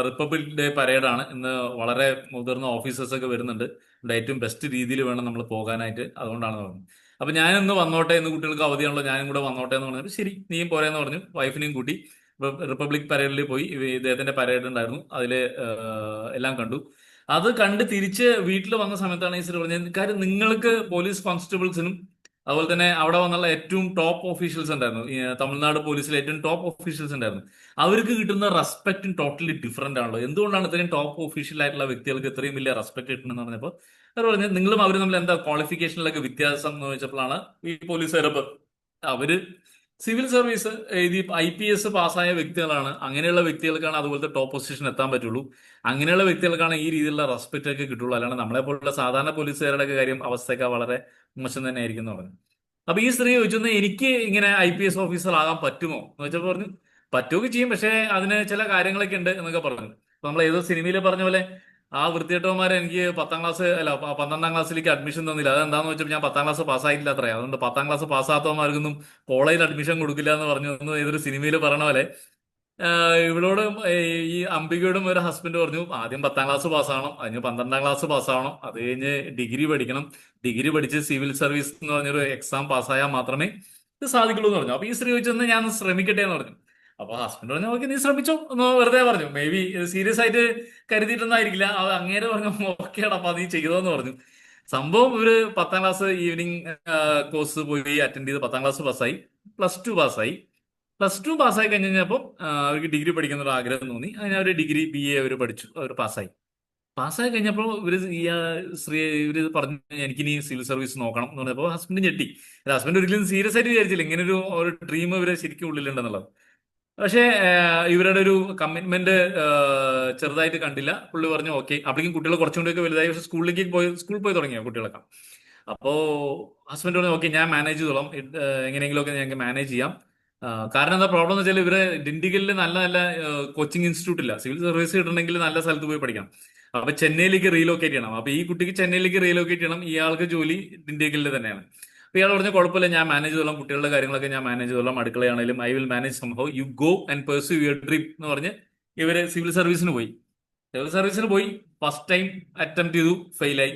റിപ്പബ്ലിക് ഡേ പരേഡാണ്, ഇന്ന് വളരെ മുതിർന്ന ഓഫീസേഴ്സ് ഒക്കെ വരുന്നുണ്ട്, ഏറ്റവും ബെസ്റ്റ് രീതിയിൽ വേണം നമ്മൾ പോകാനായിട്ട്, അതുകൊണ്ടാണ് പറഞ്ഞത്. അപ്പൊ ഞാൻ ഇന്ന് വന്നോട്ടെ, ഇന്ന് കുട്ടികൾക്ക് അവധിയാണല്ലോ, ഞാനും കൂടെ വന്നോട്ടെ എന്ന് പറഞ്ഞപ്പോൾ ശരി നീയും പോരെന്ന് പറഞ്ഞു. വൈഫിനെയും കൂട്ടി റിപ്പബ്ലിക് പരേഡിൽ പോയി. ഇദ്ദേഹത്തിന്റെ പരേഡ് ഉണ്ടായിരുന്നു, അതില് എല്ലാം കണ്ടു. അത് കണ്ട് തിരിച്ച് വീട്ടിൽ വന്ന സമയത്താണ് ഈ പറഞ്ഞത്, കാര്യം നിങ്ങൾക്ക് പോലീസ് കോൺസ്റ്റബിൾസിനും അതുപോലെ തന്നെ അവിടെ വന്നുള്ള ഏറ്റവും ടോപ്പ് ഓഫീഷ്യൽസ് ഉണ്ടായിരുന്നു. ഈ തമിഴ്നാട് പോലീസിലെ ഏറ്റവും ടോപ്പ് ഓഫീഷ്യൽസ് ഉണ്ടായിരുന്നു. അവർക്ക് കിട്ടുന്ന റെസ്പെക്റ്റും ടോട്ടലി ഡിഫറെന്റ് ആണല്ലോ. എന്തുകൊണ്ടാണ് ഇത്രയും ടോപ്പ് ഒഫീഷ്യൽ ആയിട്ടുള്ള വ്യക്തികൾക്ക് ഇത്രയും വലിയ റെസ്പെക്ട് കിട്ടണമെന്ന് പറഞ്ഞപ്പോൾ അവർ പറഞ്ഞു നിങ്ങളും അവരും തമ്മിൽ എന്താ ക്വാളിഫിക്കേഷനിലൊക്കെ വ്യത്യാസം എന്ന് ചോദിച്ചപ്പോഴാണ് ഈ പോലീസുകാരപ്പോൾ അവര് സിവിൽ സർവീസ് എഴുതി IPS പാസ്സായ വ്യക്തികളാണ്. അങ്ങനെയുള്ള വ്യക്തികൾക്കാണ് അതുപോലത്തെ ടോപ്പ് പൊസിഷൻ എത്താൻ പറ്റുള്ളൂ. അങ്ങനെയുള്ള വ്യക്തികൾക്കാണ് ഈ രീതിയിലുള്ള റെസ്പെക്ട് ഒക്കെ കിട്ടുള്ളൂ. അല്ലാണ്ട് നമ്മളെ പോലുള്ള സാധാരണ പോലീസുകാരുടെ കാര്യം അവസ്ഥയൊക്കെ വളരെ മോശം തന്നെ ആയിരിക്കും എന്ന് പറഞ്ഞു. അപ്പൊ ഈ സ്ത്രീ ചോദിച്ചൊന്ന് എനിക്ക് ഇങ്ങനെ IPS ഓഫീസർ ആകാൻ പറ്റുമോ എന്ന് വെച്ചപ്പോൾ പറഞ്ഞു പറ്റുകയൊക്കെ ചെയ്യും, പക്ഷെ അതിന് ചില കാര്യങ്ങളൊക്കെ ഉണ്ട് എന്നൊക്കെ പറഞ്ഞു. അപ്പൊ നമ്മൾ ഏതോ സിനിമയിൽ പറഞ്ഞ പോലെ ആ വൃത്തികെട്ടവന്മാരെ എനിക്ക് 10ാം ക്ലാസ് അല്ല 12ാം ക്ലാസ്സിലേക്ക് അഡ്മിഷൻ തന്നില്ല. അതെന്താന്ന് വെച്ചപ്പോൾ ഞാൻ 10ാം ക്ലാസ് പാസ്സായിട്ടില്ല അത്രേ, അതുകൊണ്ട് 10ാം ക്ലാസ് പാസ്സാത്തവന്മാർക്കൊന്നും കോളേജിൽ അഡ്മിഷൻ കൊടുക്കില്ല എന്ന് പറഞ്ഞു എന്ന് ഏതൊരു സിനിമയിൽ പറഞ്ഞ പോലെ ഇവളോടും ഈ അംബികയോടും ഒരു ഹസ്ബൻഡ് പറഞ്ഞു ആദ്യം 10ാം ക്ലാസ് പാസ്സാവണം, അതിന് 12ാം ക്ലാസ് പാസ്സാവണം, അത് കഴിഞ്ഞ് ഡിഗ്രി പഠിക്കണം, ഡിഗ്രി പഠിച്ച് സിവിൽ സർവീസ് എന്ന് പറഞ്ഞൊരു എക്സാം പാസ്സായാൽ മാത്രമേ ഇത് സാധിക്കുള്ളൂ എന്ന് പറഞ്ഞു. അപ്പൊ ഈ സ്ത്രീ ചോദിച്ചെന്ന് ഞാൻ ശ്രമിക്കട്ടെ എന്ന് പറഞ്ഞു. അപ്പൊ ഹസ്ബൻഡ് പറഞ്ഞു ഓക്കെ നീ ശ്രമിച്ചോ എന്ന് വെറുതെ പറഞ്ഞു. മേ ബി സീരിയസ് ആയിട്ട് കരുതിയിട്ടൊന്നായിരിക്കില്ല. അത് അങ്ങേരെ പറഞ്ഞു ഓക്കേടാ അപ്പൊ നീ ചെയ്തോന്ന് പറഞ്ഞു. സംഭവം ഇവര് 10ാം ക്ലാസ് ഈവനിങ് കോഴ്സ് പോയി അറ്റൻഡ് ചെയ്ത് 10ാം ക്ലാസ് പാസ്സായി, +2 പാസ്സായി. +2 പാസ്സായി കഴിഞ്ഞപ്പോൾ അവർക്ക് ഡിഗ്രി പഠിക്കുന്ന ഒരു ആഗ്രഹം തോന്നി. അങ്ങനെ അവർ ഡിഗ്രി BA അവർ പഠിച്ചു, അവർ പാസ്സായി. പാസ്സായി കഴിഞ്ഞപ്പോൾ ഇവര് പറഞ്ഞു എനിക്കിനി സിവിൽ സർവീസ് നോക്കണം എന്ന് പറഞ്ഞപ്പോൾ ഹസ്ബൻഡ് ഞെട്ടി. ഹസ്ബൻഡ് ഒരിക്കലും സീരിയസ് ആയിട്ട് വിചാരിച്ചില്ല ഇങ്ങനെ ഒരു ഡ്രീം ഇവരെ ശരിക്കും ഉള്ളിലുണ്ടെന്നുള്ളത്. പക്ഷേ ഇവരുടെ ഒരു കമ്മിറ്റ്മെന്റ് ചെറുതായിട്ട് കണ്ടില്ല. പുള്ളി പറഞ്ഞു ഓക്കെ. അപ്പോഴേക്കും കുട്ടികൾ കുറച്ചും കൂടിയൊക്കെ വലുതായി. പക്ഷെ സ്കൂളിൽ പോയി തുടങ്ങിയോ കുട്ടികളൊക്കെ. അപ്പോ ഹസ്ബൻഡ് പറഞ്ഞു ഓക്കെ ഞാൻ മാനേജ് ചെയ്തോളാം, എങ്ങനെയെങ്കിലും ഒക്കെ ഞങ്ങൾക്ക് മാനേജ് ചെയ്യാം. കാരണം എന്താ പ്രോബ്ലം എന്ന് വെച്ചാൽ ഇവര് ഡിണ്ടിഗലിൽ നല്ല നല്ല കോച്ചിങ് ഇൻസ്റ്റിറ്റ്യൂട്ട് ഇല്ല. സിവിൽ സർവീസ് കിട്ടണമെങ്കിൽ നല്ല സ്ഥലത്ത് പോയി പഠിക്കണം. അപ്പൊ ചെന്നൈയിലേക്ക് റീലൊക്കേറ്റ് ചെയ്യണം. അപ്പൊ ഈ കുട്ടിക്ക് ചെന്നൈയിലേക്ക് റീലൊക്കേറ്റ് ചെയ്യണം, ഇയാൾക്ക് ജോലി ഡിണ്ടിഗലിൽ തന്നെയാണ്. അപ്പൊ ഇയാൾ പറഞ്ഞ കുഴപ്പമില്ല ഞാൻ മാനേജ് ചെയ്തോളാം, കുട്ടികളുടെ കാര്യങ്ങളൊക്കെ ഞാൻ മാനേജ് ചെയ്തോളാം, അടുക്കളയാണെങ്കിലും I will manage somehow, you go and pursue your dream എന്ന് പറഞ്ഞ് ഇവര് സിവിൽ സർവീസിന് പോയി. ഫസ്റ്റ് ടൈം അറ്റംപ്റ്റ് ചെയ്തു, ഫെയിലായി.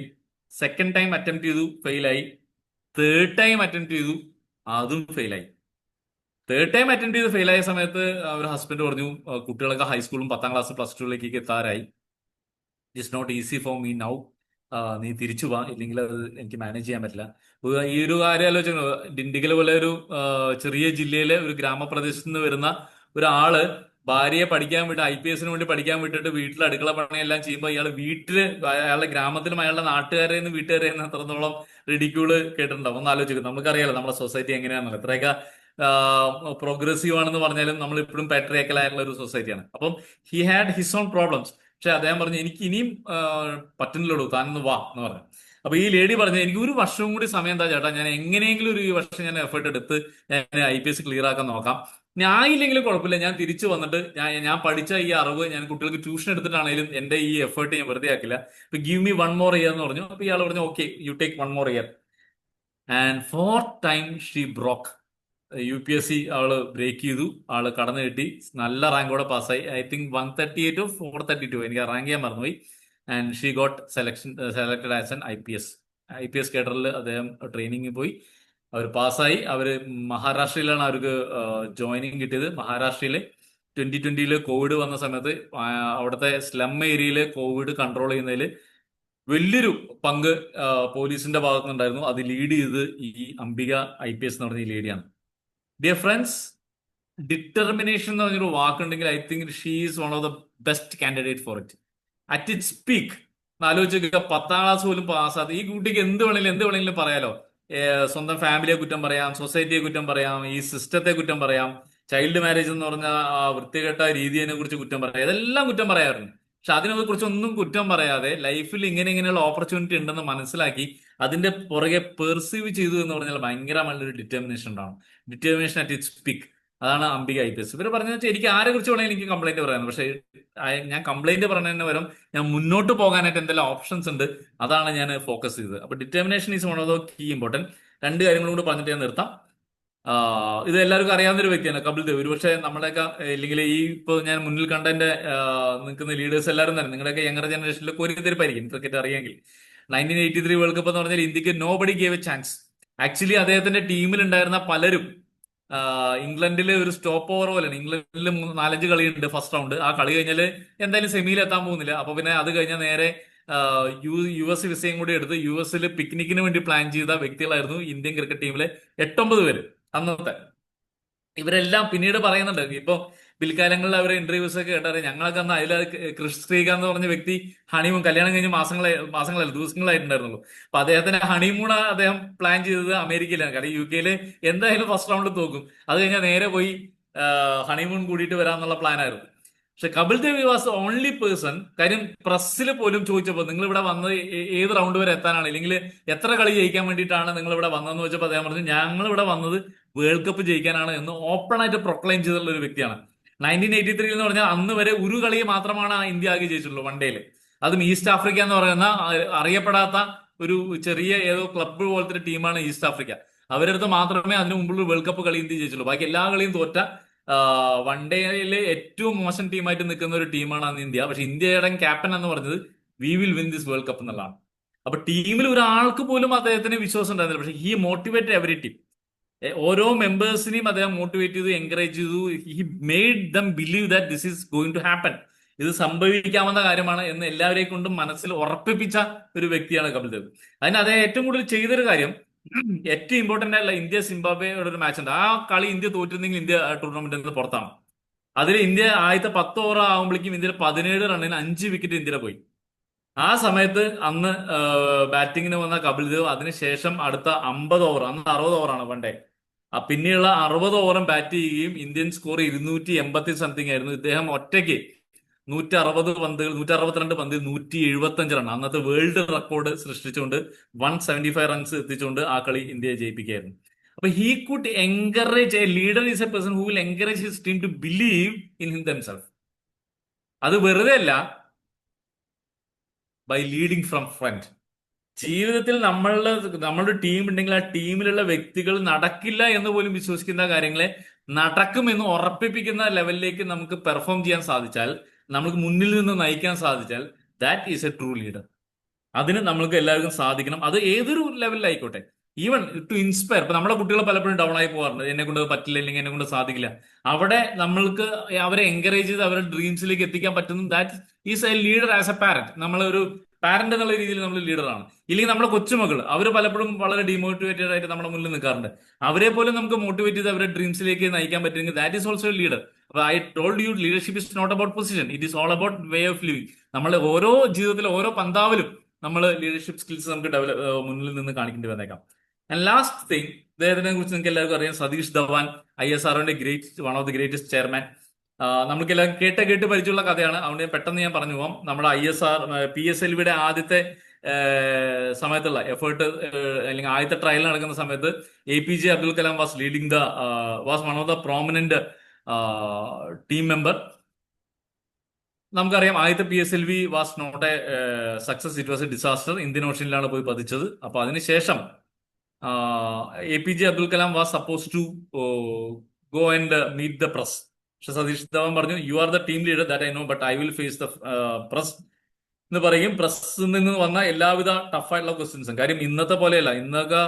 സെക്കൻഡ് ടൈം അറ്റംപ്റ്റ് ചെയ്തു, ഫെയിലായി. തേർഡ് ടൈം അറ്റംപ്റ്റ് ചെയ്തു, അതും ഫെയിലായി. തേർഡ് ടൈം അറ്റൻഡ് ചെയ്ത് ഫെയിലായ സമയത്ത് അവർ ഹസ്ബൻഡ് പറഞ്ഞു കുട്ടികളൊക്കെ ഹൈസ്കൂളും 10ാം ക്ലാസ് +2ലേക്ക് എത്താറായി, it's not easy for me now, നീ തിരിച്ചു പോവാ, ഇല്ലെങ്കിൽ അത് എനിക്ക് മാനേജ് ചെയ്യാൻ പറ്റില്ല. ഈ ഒരു കാര്യം ആലോചിച്ചു. ഡിണ്ടിഗൽ പോലെ ഒരു ചെറിയ ജില്ലയിലെ ഒരു ഗ്രാമപ്രദേശത്ത് നിന്ന് വരുന്ന ഒരാള് ഭാര്യയെ പഠിക്കാൻ വിട്ട് IPSന് വേണ്ടി പഠിക്കാൻ വിട്ടിട്ട് വീട്ടിൽ അടുക്കള പണിയെല്ലാം ചെയ്യുമ്പോൾ ഇയാൾ അയാളുടെ ഗ്രാമത്തിലും അയാളുടെ വീട്ടുകാരെ നിന്ന് എത്രത്തോളം റിഡിക്യൂള് കേട്ടിട്ടുണ്ടാവും ഒന്ന് ആലോചിക്കും. നമുക്കറിയാലോ നമ്മുടെ സൊസൈറ്റി എങ്ങനെയാണെന്നുള്ളത്. എത്രയൊക്കെ പ്രോഗ്രസീവ് ആണെന്ന് പറഞ്ഞാലും നമ്മൾ ഇപ്പോഴും പാട്രിയാർക്കൽ ആയിട്ടുള്ള ഒരു സൊസൈറ്റിയാണ്. അപ്പം he had his own problems. പക്ഷെ അദ്ദേഹം പറഞ്ഞു എനിക്ക് ഇനിയും പറ്റുന്നില്ലടൂ, താനൊന്ന് വാ എന്ന് പറഞ്ഞു. അപ്പൊ ഈ ലേഡി പറഞ്ഞു എനിക്ക് ഒരു വർഷവും കൂടി സമയം എന്താ ചേട്ടാ, ഞാൻ എങ്ങനെയെങ്കിലും ഈ വർഷം ഞാൻ എഫേർട്ട് എടുത്ത് ഞാൻ IPS ക്ലിയർ ആക്കാൻ നോക്കാം, ഞാനില്ലെങ്കിലും കുഴപ്പമില്ല, ഞാൻ തിരിച്ചു വന്നിട്ട് ഞാൻ പഠിച്ച ഈ അറിവ് ഞാൻ കുട്ടികൾക്ക് ട്യൂഷൻ എടുത്തിട്ടാണെങ്കിലും എന്റെ ഈ എഫേർട്ട് ഞാൻ വെറുതെ ആക്കില്ല, അപ്പൊ ഗിവ് മീ 1 more year എന്ന് പറഞ്ഞു. അപ്പൊ ഇയാൾ പറഞ്ഞു okay you take 1 more year. And 4th time she broke. UPSC അവള് ബ്രേക്ക് ചെയ്തു, ആള് കടന്നു കിട്ടി, നല്ല റാങ്കോടെ പാസ്സായി. ഐ തിങ്ക് 138 432, എനിക്ക് റാങ്ക് ചെയ്യാൻ മറന്നുപോയി. And she got selected as an IPS കേഡറിൽ അദ്ദേഹം ട്രെയിനിങ്ങിൽ പോയി, അവർ പാസ്സായി. അവര് മഹാരാഷ്ട്രയിലാണ് അവർക്ക് ജോയിനിങ് കിട്ടിയത്. മഹാരാഷ്ട്രയിലെ 2020 കോവിഡ് വന്ന സമയത്ത് അവിടുത്തെ സ്ലം ഏരിയയില് കോവിഡ് കൺട്രോൾ ചെയ്യുന്നതിൽ വലിയൊരു പങ്ക് പോലീസിന്റെ ഭാഗത്തുനിന്നുണ്ടായിരുന്നു. അത് ലീഡ് ചെയ്തത് ഈ അംബിക IPS എന്ന് പറഞ്ഞ ഈ ലേഡിയാണ്. ഡിയർ ഫ്രണ്ട്സ്, ഡിറ്റർമിനേഷൻ എന്ന് പറഞ്ഞൊരു വാക്കുണ്ടെങ്കിൽ I think she is one of the best candidate for it. At its peak ആലോചിക്കുക, 10ാം ക്ലാസ് പോലും പാസ്സാതെ ഈ കുട്ടിക്ക് എന്ത് വേണമെങ്കിലും പറയാലോ. സ്വന്തം ഫാമിലിയെ കുറ്റം പറയാം, സൊസൈറ്റിയെ കുറ്റം പറയാം, ഈ സിസ്റ്റത്തെ കുറ്റം പറയാം, ചൈൽഡ് മാരേജ് എന്ന് പറഞ്ഞ ആ വൃത്തികെട്ട രീതിയെ കുറിച്ച് കുറ്റം പറയാം, ഇതെല്ലാം കുറ്റം പറയാറുണ്ട്. പക്ഷെ അതിനെ കുറിച്ച് ഒന്നും കുറ്റം പറയാതെ ലൈഫിൽ ഇങ്ങനെയുള്ള ഓപ്പർച്യൂണിറ്റി ഉണ്ടെന്ന് മനസ്സിലാക്കി അതിന്റെ പുറകെ പെർസീവ് ചെയ്തു എന്ന് പറഞ്ഞാൽ ഭയങ്കരമായിട്ടുള്ളൊരു ഡിറ്റർമിനേഷൻ ഉണ്ടാവും. Determination at its peak. അതാണ് അംബിക IPS. ഇവർ പറഞ്ഞു വെച്ചാൽ എനിക്ക് ആരെ കുറിച്ച് വേണമെങ്കിൽ എനിക്ക് കംപ്ലൈന്റ് പറയാം, പക്ഷെ ഞാൻ കംപ്ലൈന്റ് പറഞ്ഞതിന് പകരം ഞാൻ മുന്നോട്ട് പോകാനായിട്ട് എന്തെല്ലാം ഓപ്ഷൻസ് ഉണ്ട് അതാണ് ഞാൻ ഫോക്കസ് ചെയ്തത്. അപ്പൊ determination is one of the key important. 2 കാര്യങ്ങളും കൂടി പറഞ്ഞിട്ട് ഞാൻ നിർത്താം. ഇത് എല്ലാവർക്കും അറിയാവുന്ന ഒരു വ്യക്തിയാണ് കപിൽ ദേവ്. ഒരുപക്ഷെ നമ്മളെയൊക്കെ ഇല്ലെങ്കിൽ ഈ ഇപ്പോൾ ഞാൻ മുന്നിൽ കണ്ട എന്റെ നിൽക്കുന്ന ലീഡേഴ്സ് എല്ലാവരും തന്നെ നിങ്ങളുടെയൊക്കെ യങ്ങർ ജനറേഷനിൽ കോരിത്തിരിപ്പായിരിക്കും ക്രിക്കറ്റ് അറിയാമെങ്കിൽ. 1983 വേൾഡ് കപ്പ് എന്ന് പറഞ്ഞാൽ ഇന്ത്യക്ക് nobody gave A chance. Actually അദ്ദേഹത്തിന്റെ ടീമിൽ ഉണ്ടായിരുന്ന പലരും ഇംഗ്ലണ്ടില് ഒരു സ്റ്റോപ്പ് ഓവർ പോലെയാണ്. ഇംഗ്ലണ്ടിൽ 4-5 കളിയുണ്ട് ഫസ്റ്റ് റൗണ്ട്. ആ കളി കഴിഞ്ഞാൽ എന്തായാലും സെമിയിൽ എത്താൻ പോകുന്നില്ല. അപ്പൊ പിന്നെ അത് കഴിഞ്ഞാൽ നേരെ US വിസയും കൂടി എടുത്ത് US പിക്നിക്കിന് വേണ്ടി പ്ലാൻ ചെയ്ത വ്യക്തികളായിരുന്നു ഇന്ത്യൻ ക്രിക്കറ്റ് ടീമിലെ 8-9 പേര് അന്നത്തെ. ഇവരെല്ലാം പിന്നീട് പറയുന്നുണ്ട്. ഇപ്പൊ പിൽക്കാലങ്ങളിൽ അവരെ ഇന്റർവ്യൂസ് ഒക്കെ കേട്ടറിയാം. ഞങ്ങളൊക്കെ അന്ന് അതിൽ ക്രിഷ് ശ്രീകാന്ത് എന്ന് പറഞ്ഞ വ്യക്തി ഹണിമൂൺ കല്യാണം കഴിഞ്ഞ് മാസങ്ങളല്ല ദിവസങ്ങളായിട്ടുണ്ടായിരുന്നുള്ളൂ. അപ്പൊ അദ്ദേഹത്തിന് ഹണിമൂൺ അദ്ദേഹം പ്ലാൻ ചെയ്തത് അമേരിക്കയിലാണ്. കാരണം UK എന്തായാലും ഫസ്റ്റ് റൗണ്ടിൽ തോക്കും. അത് കഴിഞ്ഞാൽ നേരെ പോയി ഹണിമൂൺ കൂടിയിട്ട് വരാന്നുള്ള പ്ലാനായിരുന്നു. പക്ഷെ Kapil Dev was only person. കാര്യം പ്രസ്സിൽ പോലും ചോദിച്ചപ്പോൾ നിങ്ങൾ ഇവിടെ വന്നത് ഏത് റൗണ്ട് വരെ എത്താനാണ്, അല്ലെങ്കിൽ എത്ര കളി ജയിക്കാൻ വേണ്ടിയിട്ടാണ് നിങ്ങൾ ഇവിടെ വന്നതെന്ന് വെച്ചപ്പോൾ അദ്ദേഹം പറഞ്ഞു ഞങ്ങൾ ഇവിടെ വന്നത് വേൾഡ് കപ്പ് ജയിക്കാനാണ് എന്ന് ഓപ്പൺ ആയിട്ട് പ്രൊക്ലെയിം ചെയ്തിട്ടുള്ള ഒരു വ്യക്തിയാണ്. 1983 എന്ന് പറഞ്ഞാൽ അന്ന് വരെ ഒരു കളി മാത്രമാണ് ഇന്ത്യ ആകെ ജയിച്ചിട്ടുള്ളൂ വൺ ഡേയിൽ. അതും ഈസ്റ്റ് ആഫ്രിക്ക എന്ന് പറയുന്ന അറിയപ്പെടാത്ത ഒരു ചെറിയ ഏതോ ക്ലബ്ബ് പോലത്തെ ഒരു ടീമാണ് ഈസ്റ്റ് ആഫ്രിക്ക. അവരടുത്ത് മാത്രമേ അതിനു മുമ്പുള്ള വേൾഡ് കപ്പ് കളി ഇന്ത്യ ജയിച്ചുള്ളൂ. ബാക്കി എല്ലാ കളിയും തോറ്റ വൺ ഡേയിലെ ഏറ്റവും മോശം ടീമായിട്ട് നിൽക്കുന്ന ഒരു ടീമാണ് അന്ന് ഇന്ത്യ. പക്ഷെ ഇന്ത്യയുടെ ക്യാപ്റ്റൻ എന്ന് പറഞ്ഞത് we will win this world cup എന്നുള്ളതാണ്. അപ്പൊ ടീമിൽ ഒരാൾക്ക് പോലും അദ്ദേഹത്തിന് വിശ്വാസം ഉണ്ടായിരുന്നില്ല. പക്ഷെ ഹി മോട്ടിവേറ്റ് എവറി ടീം. ഓരോ മെമ്പേഴ്സിനെയും അദ്ദേഹം മോട്ടിവേറ്റ് ചെയ്തു, എൻകറേജ് ചെയ്തു. He made them believe that this is going to happen. ഇത് സംഭവിക്കാവുന്ന കാര്യമാണ് എന്ന് എല്ലാവരെയും കൊണ്ടും മനസ്സിൽ ഉറപ്പിപ്പിച്ച ഒരു വ്യക്തിയാണ് കപിൽ ദേവ്. അതിന് അദ്ദേഹം ഏറ്റവും കൂടുതൽ ചെയ്തൊരു കാര്യം, ഏറ്റവും ഇമ്പോർട്ടന്റ് ആയിട്ടുള്ള ഇന്ത്യ സിംബാബ്വേയുടെ ഒരു മാച്ച് ഉണ്ട്. ആ കളി ഇന്ത്യ തോറ്റിരുന്നെങ്കിൽ ഇന്ത്യ ടൂർണമെന്റിൽ നിന്ന് പുറത്താണ്. അതിൽ ഇന്ത്യ ആദ്യത്തെ 10 ഓവർ ആകുമ്പോഴേക്കും ഇന്ത്യയുടെ 17 റണ്ണിന് 5 വിക്കറ്റ് ഇന്ത്യയുടെ പോയി. ആ സമയത്ത് അന്ന് ബാറ്റിങ്ങിന് വന്ന കപിൽ ദേവ് അതിനുശേഷം അടുത്ത 50 ഓവർ, അന്ന് 60 ഓവറാണ് വൺ ഡേ, പിന്നെയുള്ള 60 ഓവറും ബാറ്റ് ചെയ്യുകയും ഇന്ത്യൻ സ്കോർ 280 സംതിങ് ആയിരുന്നു. ഇദ്ദേഹം ഒറ്റയ്ക്ക് 162 പന്തിൽ 175 റൺ, അന്നത്തെ വേൾഡ് റെക്കോർഡ് സൃഷ്ടിച്ചുകൊണ്ട് 175 റൺസ് എത്തിച്ചുകൊണ്ട് ആ കളി ഇന്ത്യയെ ജയിപ്പിക്കുകയായിരുന്നു. അപ്പൊ he could encourage, a leader is a person who will encourage his team to believe in themselves. അത് വെറുതെ അല്ല, ബൈ ലീഡിങ് ഫ്രം ഫ്രണ്ട്. ജീവിതത്തിൽ നമ്മളുടെ ടീം ഉണ്ടെങ്കിൽ ആ ടീമിലുള്ള വ്യക്തികൾ നടക്കില്ല എന്ന് പോലും വിശ്വസിക്കുന്ന കാര്യങ്ങളെ നടക്കുമെന്ന് ഉറപ്പിപ്പിക്കുന്ന ലെവലിലേക്ക് നമുക്ക് പെർഫോം ചെയ്യാൻ സാധിച്ചാൽ, നമുക്ക് മുന്നിൽ നിന്ന് നയിക്കാൻ സാധിച്ചാൽ, that is A true leader. അതിന് നമ്മൾക്ക് എല്ലാവർക്കും സാധിക്കണം. അത് ഏതൊരു ലെവലിലായിക്കോട്ടെ. Even to inspire. ഇപ്പൊ നമ്മുടെ കുട്ടികൾ പലപ്പോഴും ഡൗൺ ആയി പോകാറുണ്ട്, എന്നെ കൊണ്ട് പറ്റില്ല, അല്ലെങ്കിൽ എന്നെ കൊണ്ട് സാധിക്കില്ല. അവിടെ നമ്മൾക്ക് അവരെ എൻകറേജ് ചെയ്ത് അവരുടെ ഡ്രീംസിലേക്ക് എത്തിക്കാൻ പറ്റുന്നു. That is A leader as A parent. നമ്മളൊരു പാരന്റ് എന്നുള്ള രീതിയിൽ നമ്മൾ ലീഡറാണ്. ഇല്ലെങ്കിൽ നമ്മുടെ കൊച്ചുമക്കൾ അവർ പലപ്പോഴും വളരെ ഡിമോട്ടിവേറ്റഡ് ആയിട്ട് നമ്മുടെ മുന്നിൽ നിൽക്കാറുണ്ട്. അവരെ പോലും നമുക്ക് മോട്ടിവേറ്റ് ചെയ്ത് അവരുടെ ഡ്രീംസിലേക്ക് നയിക്കാൻ പറ്റുമെങ്കിൽ that is also a leader. അപ്പൊ I told you, leadership is not about position, it is all about way of living. നമ്മൾ ഓരോ ജീവിതത്തിലെ ഓരോ പന്താവിലും നമ്മൾ ലീഡർഷിപ്പ് സ്കിൽസ് നമുക്ക് മുന്നിൽ നിന്ന് കാണിക്കേണ്ടി വന്നേക്കാം. ആൻഡ് ലാസ്റ്റ് തിങ്, അദ്ദേഹത്തിനെ കുറിച്ച് നിങ്ങൾക്ക് എല്ലാവർക്കും അറിയാം. സതീഷ് ധവാൻ, ISROന്റെ one of the greatest chairman. നമുക്കെല്ലാം കേട്ട് പരിചയമുള്ള കഥയാണ്. അതുകൊണ്ട് പെട്ടെന്ന് ഞാൻ പറഞ്ഞു പോവാം. നമ്മുടെ PSLVയുടെ ആദ്യത്തെ സമയത്തുള്ള എഫേർട്ട്, അല്ലെങ്കിൽ ആദ്യത്തെ ട്രയൽ നടക്കുന്ന സമയത്ത് APJ Abdul Kalam was one of the prominent team member. നമുക്കറിയാം ആദ്യത്തെ PSLV was not a success, it was a disaster. Indian ഓഷ്യനിലാണ് പോയി പതിച്ചത്. അപ്പൊ അതിനുശേഷം APJ Abdul Kalam was suppose to go and meet the press. പക്ഷെ സതീഷ് ധവാൻ പറഞ്ഞു, you are the team leader, that I know, but I will face the press എന്ന് പറയും. പ്രസ്സിൽ നിന്ന് വന്ന എല്ലാവിധ ടഫായിട്ടുള്ള ക്വസ്റ്റ്യൻസും. കാര്യം ഇന്നത്തെ പോലെയല്ല. ഇന്നൊക്കെ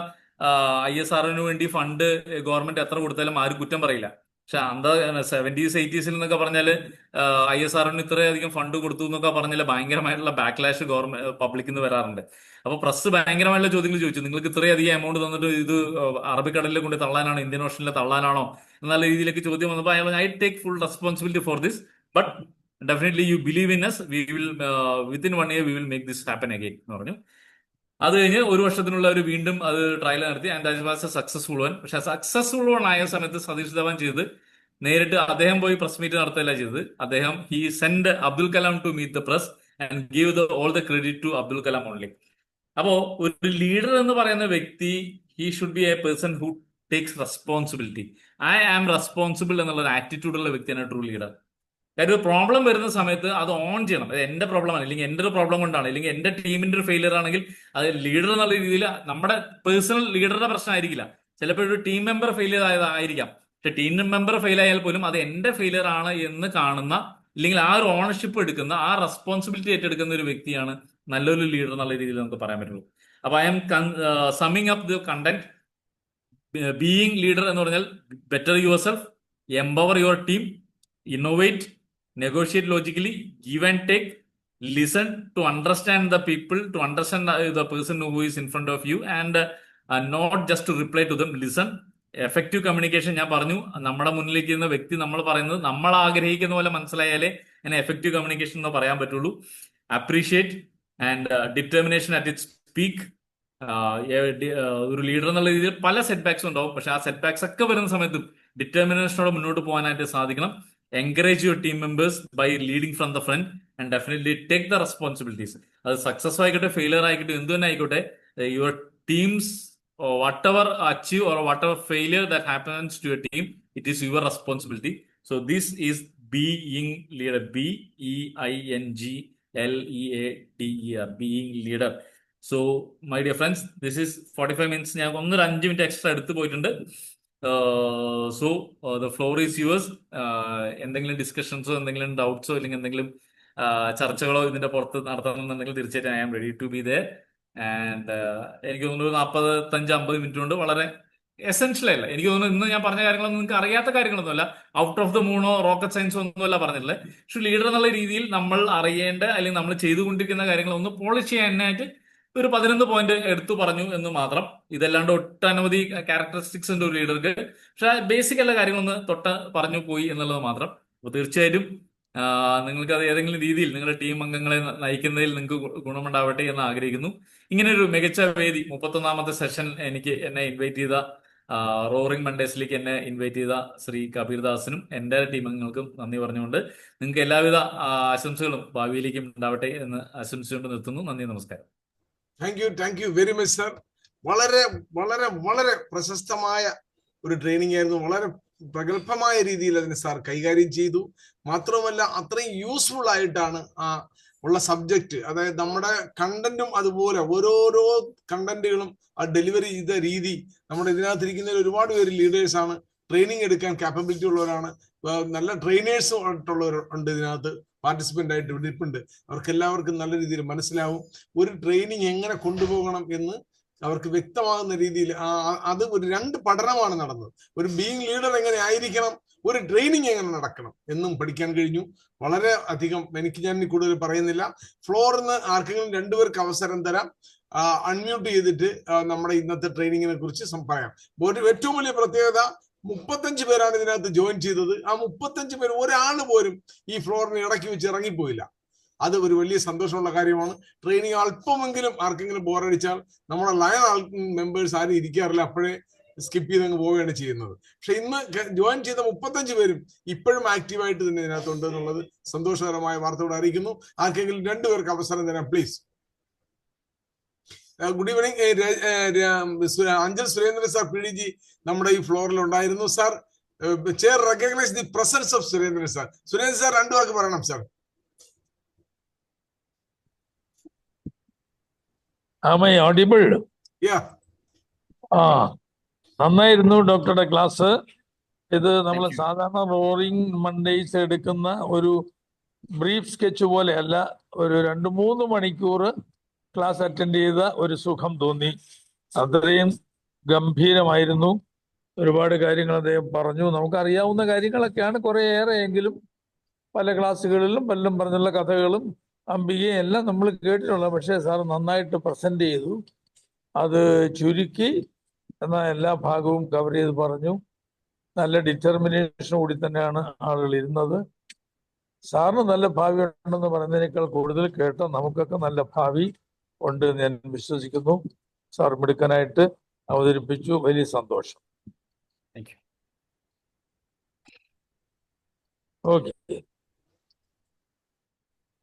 ISROന് വേണ്ടി ഫണ്ട് ഗവൺമെന്റ് എത്ര കൊടുത്താലും ആരും കുറ്റം പറയില്ല. പക്ഷെ 70s 80s എന്നൊക്കെ പറഞ്ഞാല് ISROന് ഇത്രയധികം ഫണ്ട് കൊടുത്തു എന്നൊക്കെ പറഞ്ഞാൽ ഭയങ്കരമായിട്ടുള്ള ബാക്ക്ലാഷ് ഗവൺമെന്റ് പബ്ലിക്കിൽ നിന്ന് വരാറുണ്ട്. അപ്പൊ പ്രസ് ഭയങ്കരമായിട്ടുള്ള ചോദ്യങ്ങൾ ചോദിച്ചു, നിങ്ങൾക്ക് ഇത്രയധികം എമൗണ്ട് തന്നിട്ട് ഇത് അറബിക്കടലിൽ കൊണ്ട് തള്ളാനാണോ, ഇന്ത്യൻ ഓഷനിൽ തള്ളാനാണോ എന്നുള്ള രീതിയിലേക്ക് ചോദ്യം വന്നപ്പോൾ I take full responsibility for this, but definitely you believe in us, we will within 1 year we will make this happen again എന്ന് പറഞ്ഞു. അത് കഴിഞ്ഞ് 1 വർഷത്തിനുള്ള ഒരു വീണ്ടും അത് ട്രയൽ നടത്തി. And that was A successful one. പക്ഷെ സക്സസ്ഫുൾ വൺ ആയ സമയത്ത് സതീഷ് ധവാൻ ചെയ്ത് നേരിട്ട് അദ്ദേഹം പോയി പ്രസ് മീറ്റ് നടത്തുകയല്ല ചെയ്തത്. അദ്ദേഹം he send Abdul Kalam to meet the press and give all the credit to Abdul Kalam only. അപ്പോ ഒരു ലീഡർ എന്ന് പറയുന്ന വ്യക്തി, he should be a person who takes responsibility. I am responsible എന്നുള്ള ഒരു ആറ്റിറ്റ്യൂഡുള്ള വ്യക്തിയാണ് ട്രൂ ലീഡർ. കാര്യം ഒരു പ്രോബ്ലം വരുന്ന സമയത്ത് അത് ഓൺ ചെയ്യണം. അത് എന്റെ പ്രോബ്ലമാണ്, അല്ലെങ്കിൽ എന്റെ ഒരു പ്രോബ്ലം കൊണ്ടാണ്, അല്ലെങ്കിൽ എന്റെ ടീമിന്റെ ഒരു ഫെയിലിയർ ആണെങ്കിൽ അത് ലീഡർ എന്നുള്ള രീതിയിൽ നമ്മുടെ പേഴ്സണൽ ലീഡറുടെ പ്രശ്നമായിരിക്കില്ല. ചിലപ്പോൾ ഒരു ടീം മെമ്പർ ഫെയിലിയർ ആയതായിരിക്കാം. പക്ഷെ ടീം മെമ്പർ ഫെയിൽ ആയാൽ പോലും അത് എന്റെ ഫെയിലിയർ ആണ് എന്ന് കാണുന്ന, ഇല്ലെങ്കിൽ ആ ഒരു ഓണർഷിപ്പ് എടുക്കുന്ന, ആ റെസ്പോൺസിബിലിറ്റി ഏറ്റെടുക്കുന്ന ഒരു വ്യക്തിയാണ് നല്ലൊരു ലീഡർ എന്നുള്ള രീതിയിൽ നമുക്ക് പറയാൻ പറ്റുള്ളൂ. അപ്പൊ I M summing up the content. Being leader എന്ന് പറഞ്ഞാൽ better your self, empower your team, innovate, negotiate logically, give and take, listen to understand the people, to understand the person who is in front of you, and not just to reply to them. Listen. Effective communication ഞാൻ പറഞ്ഞു, നമ്മുടെ മുന്നിലേക്ക് ഇരുന്ന വ്യക്തി നമ്മൾ പറയുന്നത് നമ്മൾ ആഗ്രഹിക്കുന്ന പോലെ മനസ്സിലായാലേ അങ്ങനെ എഫക്റ്റീവ് കമ്മ്യൂണിക്കേഷൻ എന്ന് പറയാൻ പറ്റുള്ളൂ. Appreciate and determination at its peak. ഒരു ലീഡർ എന്നുള്ള രീതിയിൽ പല സെറ്റ് ബാക്സ് ഉണ്ടാവും, പക്ഷെ ആ സെറ്റ് ബാക്സ് ഒക്കെ വരുന്ന സമയത്തും ഡിറ്റർമിനേഷനോടെ മുന്നോട്ട് പോകാനായിട്ട് സാധിക്കണം. Encourage your team members by leading from the front and definitely take the responsibilities. അത് സക്സസ് ആയിക്കോട്ടെ, ഫെയിലിയർ ആയിക്കോട്ടെ, എന്ത് തന്നെ ആയിക്കോട്ടെ, your teams or whatever achieve or whatever failure that happens to your team, it is your responsibility. So this is being leader, BEINGLEADER, being leader. So my dear friends, this is 45 minutes. ഞാൻ ഒന്നൊരു 5 minute extra എടുത്തു പോയിട്ടുണ്ട്. So the floor is yours. എന്തെങ്കിലും ഡിസ്കഷൻസോ എന്തെങ്കിലും ഡൗട്ട്സോ അല്ലെങ്കിൽ എന്തെങ്കിലും ചർച്ചകളോ ഇതിന്റെ പുറത്ത് നടത്തണമെന്നുണ്ടെങ്കിൽ തീർച്ചയായിട്ടും I am ready to be there. And എനിക്ക് തോന്നുന്നു 45-50 മിനിറ്റ് കൊണ്ട് വളരെ എസെൻഷ്യൽ അല്ല. എനിക്ക് തോന്നുന്നു ഇന്ന് ഞാൻ പറഞ്ഞ കാര്യങ്ങളൊന്നും നിങ്ങൾക്ക് അറിയാത്ത കാര്യങ്ങളൊന്നുമല്ല, ഔട്ട് ഓഫ് ദ മൂണോ റോക്കറ്റ് സയൻസോ ഒന്നുമല്ല പറഞ്ഞിട്ടുള്ളത്. പക്ഷെ ലീഡർ എന്നുള്ള രീതിയിൽ നമ്മൾ അറിയേണ്ട അല്ലെങ്കിൽ നമ്മൾ ചെയ്തുകൊണ്ടിരിക്കുന്ന കാര്യങ്ങളൊന്ന് പോളിഷ് ചെയ്യാനായിട്ട് ഒരു 11 പോയിന്റ് എടുത്തു പറഞ്ഞു എന്ന് മാത്രം. ഇതല്ലാണ്ട് ഒട്ടനവധി ക്യാരക്ടറിസ്റ്റിക്സ് ഉണ്ട് ഒരു ലീഡർക്ക്, പക്ഷെ ബേസിക് എല്ലാ കാര്യങ്ങളൊന്ന് പറഞ്ഞു പോയി എന്നുള്ളത് മാത്രം. അപ്പോൾ തീർച്ചയായിട്ടും നിങ്ങൾക്ക് അത് ഏതെങ്കിലും രീതിയിൽ നിങ്ങളുടെ ടീം അംഗങ്ങളെ നയിക്കുന്നതിൽ നിങ്ങൾക്ക് ഗുണമുണ്ടാവട്ടെ എന്ന് ആഗ്രഹിക്കുന്നു. ഇങ്ങനെ ഒരു മികച്ച വേദി 31ാമത്തെ സെഷൻ എന്നെ ഇൻവൈറ്റ് ചെയ്ത റോറിംഗ് മണ്ടേസിലേക്ക് എന്നെ ഇൻവൈറ്റ് ചെയ്ത ശ്രീ കബീർ ദാസിനും എൻ്റെ ടീം അംഗങ്ങൾക്കും നന്ദി പറഞ്ഞുകൊണ്ട് നിങ്ങൾക്ക് എല്ലാവിധ ആശംസകളും ഭാവിയിലേക്കും ഉണ്ടാവട്ടെ എന്ന് ആശംസിച്ചുകൊണ്ട് നിർത്തുന്നു. നന്ദി, നമസ്കാരം. Thank you very much sir. വളരെ വളരെ വളരെ പ്രശസ്തമായ ഒരു ട്രെയിനിങ് ആയിരുന്നു. വളരെ പ്രഗത്ഭമായ രീതിയിൽ അതിനെ സാർ കൈകാര്യം ചെയ്തു. മാത്രവുമല്ല അത്രയും യൂസ്ഫുൾ ആയിട്ടാണ് ഉള്ള സബ്ജക്റ്റ്, അതായത് നമ്മുടെ കണ്ടന്റും അതുപോലെ ഓരോരോ കണ്ടന്റുകളും ആ ഡെലിവറി ചെയ്ത രീതി. നമ്മുടെ ഇതിനകത്തിരിക്കുന്ന ഒരുപാട് പേര് ലീഡേഴ്സ് ആണ്, ട്രെയിനിങ് എടുക്കാൻ കാപ്പബിലിറ്റി ഉള്ളവരാണ്, നല്ല ട്രെയിനേഴ്സും ആയിട്ടുള്ളവരുണ്ട് ഇതിനകത്ത്, പാർട്ടിസിപ്പൻ്റ് ആയിട്ട് ഇരിപ്പുണ്ട്. അവർക്ക് എല്ലാവർക്കും നല്ല രീതിയിൽ മനസ്സിലാവും ഒരു ട്രെയിനിങ് എങ്ങനെ കൊണ്ടുപോകണം എന്ന് അവർക്ക് വ്യക്തമാകുന്ന രീതിയിൽ. അത് ഒരു 2 പഠനമാണ് നടന്നത്. ഒരു ബീയിങ് ലീഡർ എങ്ങനെ ആയിരിക്കണം, ഒരു ട്രെയിനിങ് എങ്ങനെ നടക്കണം എന്നും പഠിക്കാൻ കഴിഞ്ഞു. വളരെ അധികം ഞാൻ കൂടുതൽ പറയുന്നില്ല. ഫ്ലോറിന്ന് ആർക്കെങ്കിലും 2 പേർക്ക് അവസരം തരാം. അൺമ്യൂട്ട് ചെയ്തിട്ട് നമ്മുടെ ഇന്നത്തെ ട്രെയിനിങ്ങിനെ കുറിച്ച് പറയാം. ഏറ്റവും വലിയ പ്രത്യേകത 35 പേരാണ് ഇതിനകത്ത് ജോയിൻ ചെയ്തത്. ആ 35 പേര് ഒരാൾ പോലും ഈ ഫ്ലോറിന് ഇടയ്ക്ക് വെച്ച് ഇറങ്ങിപ്പോയില്ല. അത് ഒരു വലിയ സന്തോഷമുള്ള കാര്യമാണ്. ട്രെയിനിങ് അല്പമെങ്കിലും ആർക്കെങ്കിലും ബോറടിച്ചാൽ നമ്മുടെ ലയൺ മെമ്പേഴ്സ് ആരും ഇരിക്കാറില്ല, അപ്പോഴേ സ്കിപ്പ് ചെയ്തങ്ങ് പോവുകയാണ് ചെയ്യുന്നത്. പക്ഷെ ഇന്ന് ജോയിൻ ചെയ്ത 35 പേരും ഇപ്പോഴും ആക്റ്റീവായിട്ട് തന്നെ ഇതിനകത്തുണ്ട് എന്നുള്ളത് സന്തോഷകരമായ വാർത്തയോടെ അറിയിക്കുന്നു. ആർക്കെങ്കിലും 2 പേർക്ക് അവസരം തരാം please. Good evening. Anchal Surendran sir PDG നമ്മുടെ ഈ ഫ്ലോറിൽ ഉണ്ടായിരുന്നു. Sir chair recognise the presence of Surendran sir. Surendran sir 2 വാക്ക് പറയണം sir. Am I audible? Yeah. നന്നായിരുന്നു ഡോക്ടറുടെ ക്ലാസ്. ഇത് നമ്മൾ സാധാരണ റോറിംഗ് മൺഡേയ്സ് എടുക്കുന്ന ഒരു ബ്രീഫ് സ്കെച്ച് പോലെയല്ല, ഒരു 2-3 മണിക്കൂർ ക്ലാസ് അറ്റൻഡ് ചെയ്ത ഒരു സുഖം തോന്നി. അത്രയും ഗംഭീരമായിരുന്നു. ഒരുപാട് കാര്യങ്ങൾ അദ്ദേഹം പറഞ്ഞു. നമുക്കറിയാവുന്ന കാര്യങ്ങളൊക്കെയാണ് കുറേയേറെ എങ്കിലും പല ക്ലാസ്സുകളിലും പലരും പറഞ്ഞുള്ള കഥകളും അംബികയും എല്ലാം നമ്മൾ കേട്ടിട്ടുള്ള. പക്ഷേ സാർ നന്നായിട്ട് പ്രസന്റ് ചെയ്തു, അത് ചുരുക്കി എന്നാൽ എല്ലാ ഭാഗവും കവർ ചെയ്ത് പറഞ്ഞു. നല്ല ഡിറ്റർമിനേഷൻ കൂടി തന്നെയാണ് ആളുകൾ ഇരുന്നത്. സാറിന് നല്ല ഭാവി ഉണ്ടെന്ന് പറയുന്നതിനേക്കാൾ കൂടുതൽ കേട്ട നമുക്കൊക്കെ നല്ല ഭാവി ഉണ്ട് എന്ന് ഞാൻ വിശ്വസിക്കുന്നു. സാർ മിടുക്കനായിട്ട് അവതരിപ്പിച്ചു. വലിയ സന്തോഷം.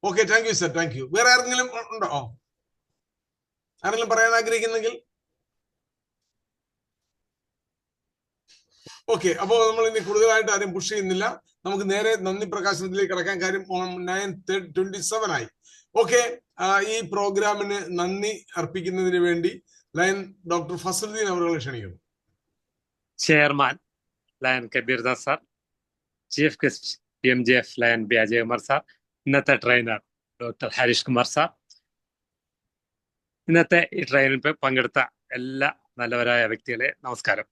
Okay, thank you sir, thank U. വേറെ ആരെങ്കിലും ഉണ്ടോ? ആരെങ്കിലും പറയാൻ ആഗ്രഹിക്കുന്നെങ്കിൽ? ഓക്കെ, അപ്പോൾ നമ്മൾ ഇനി കൂടുതലായിട്ട് ആരും പുഷ് ചെയ്യുന്നില്ല. നമുക്ക് നേരെ നന്ദി പ്രകാശനത്തിലേക്ക് കടക്കാൻ. കാര്യം 9:27 ആയി. ഓക്കെ, ഈ പ്രോഗ്രാമിന് നന്ദി അർപ്പിക്കുന്നതിന് വേണ്ടി ലയൻ ഡോക്ടർ ഫസലുദ്ദീൻ അവരെ ക്ഷണിക്കുന്നു. Chairman Lion Kabir Das sir, chief guest PMJF Lion B Ajay Kumar sir, ഇന്നത്തെ trainer doctor Harish Kumar sir, ഇന്നത്തെ ഈ ട്രെയിനിൽ പങ്കെടുത്ത എല്ലാ നല്ലവരായ വ്യക്തികളെ നമസ്കാരം.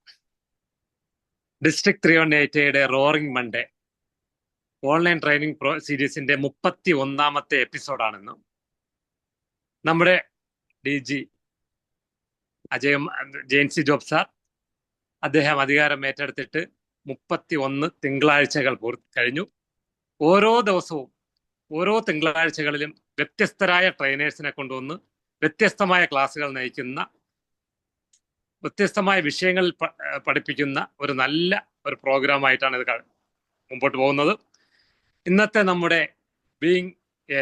ഡിസ്ട്രിക്ട് 318യുടെ റോറിംഗ് മൺഡേ ഓൺലൈൻ ട്രെയിനിങ് സീരീസിന്റെ 31ാമത്തെ എപ്പിസോഡാണെന്ന്. നമ്മുടെ DG ജെയിൻസി ജോബ് സാർ അദ്ദേഹം അധികാരം ഏറ്റെടുത്തിട്ട് 31 തിങ്കളാഴ്ചകൾ കഴിഞ്ഞു. ഓരോ ദിവസവും ഓരോ തിങ്കളാഴ്ചകളിലും വ്യത്യസ്തരായ ട്രെയിനേഴ്സിനെ കൊണ്ടുവന്ന് വ്യത്യസ്തമായ ക്ലാസ്സുകൾ നയിക്കുന്ന, വ്യത്യസ്തമായ വിഷയങ്ങളിൽ പഠിപ്പിക്കുന്ന ഒരു നല്ല ഒരു പ്രോഗ്രാമായിട്ടാണ് ഇത് മുമ്പോട്ട് പോകുന്നത്. ഇന്നത്തെ നമ്മുടെ ബീയിങ് എ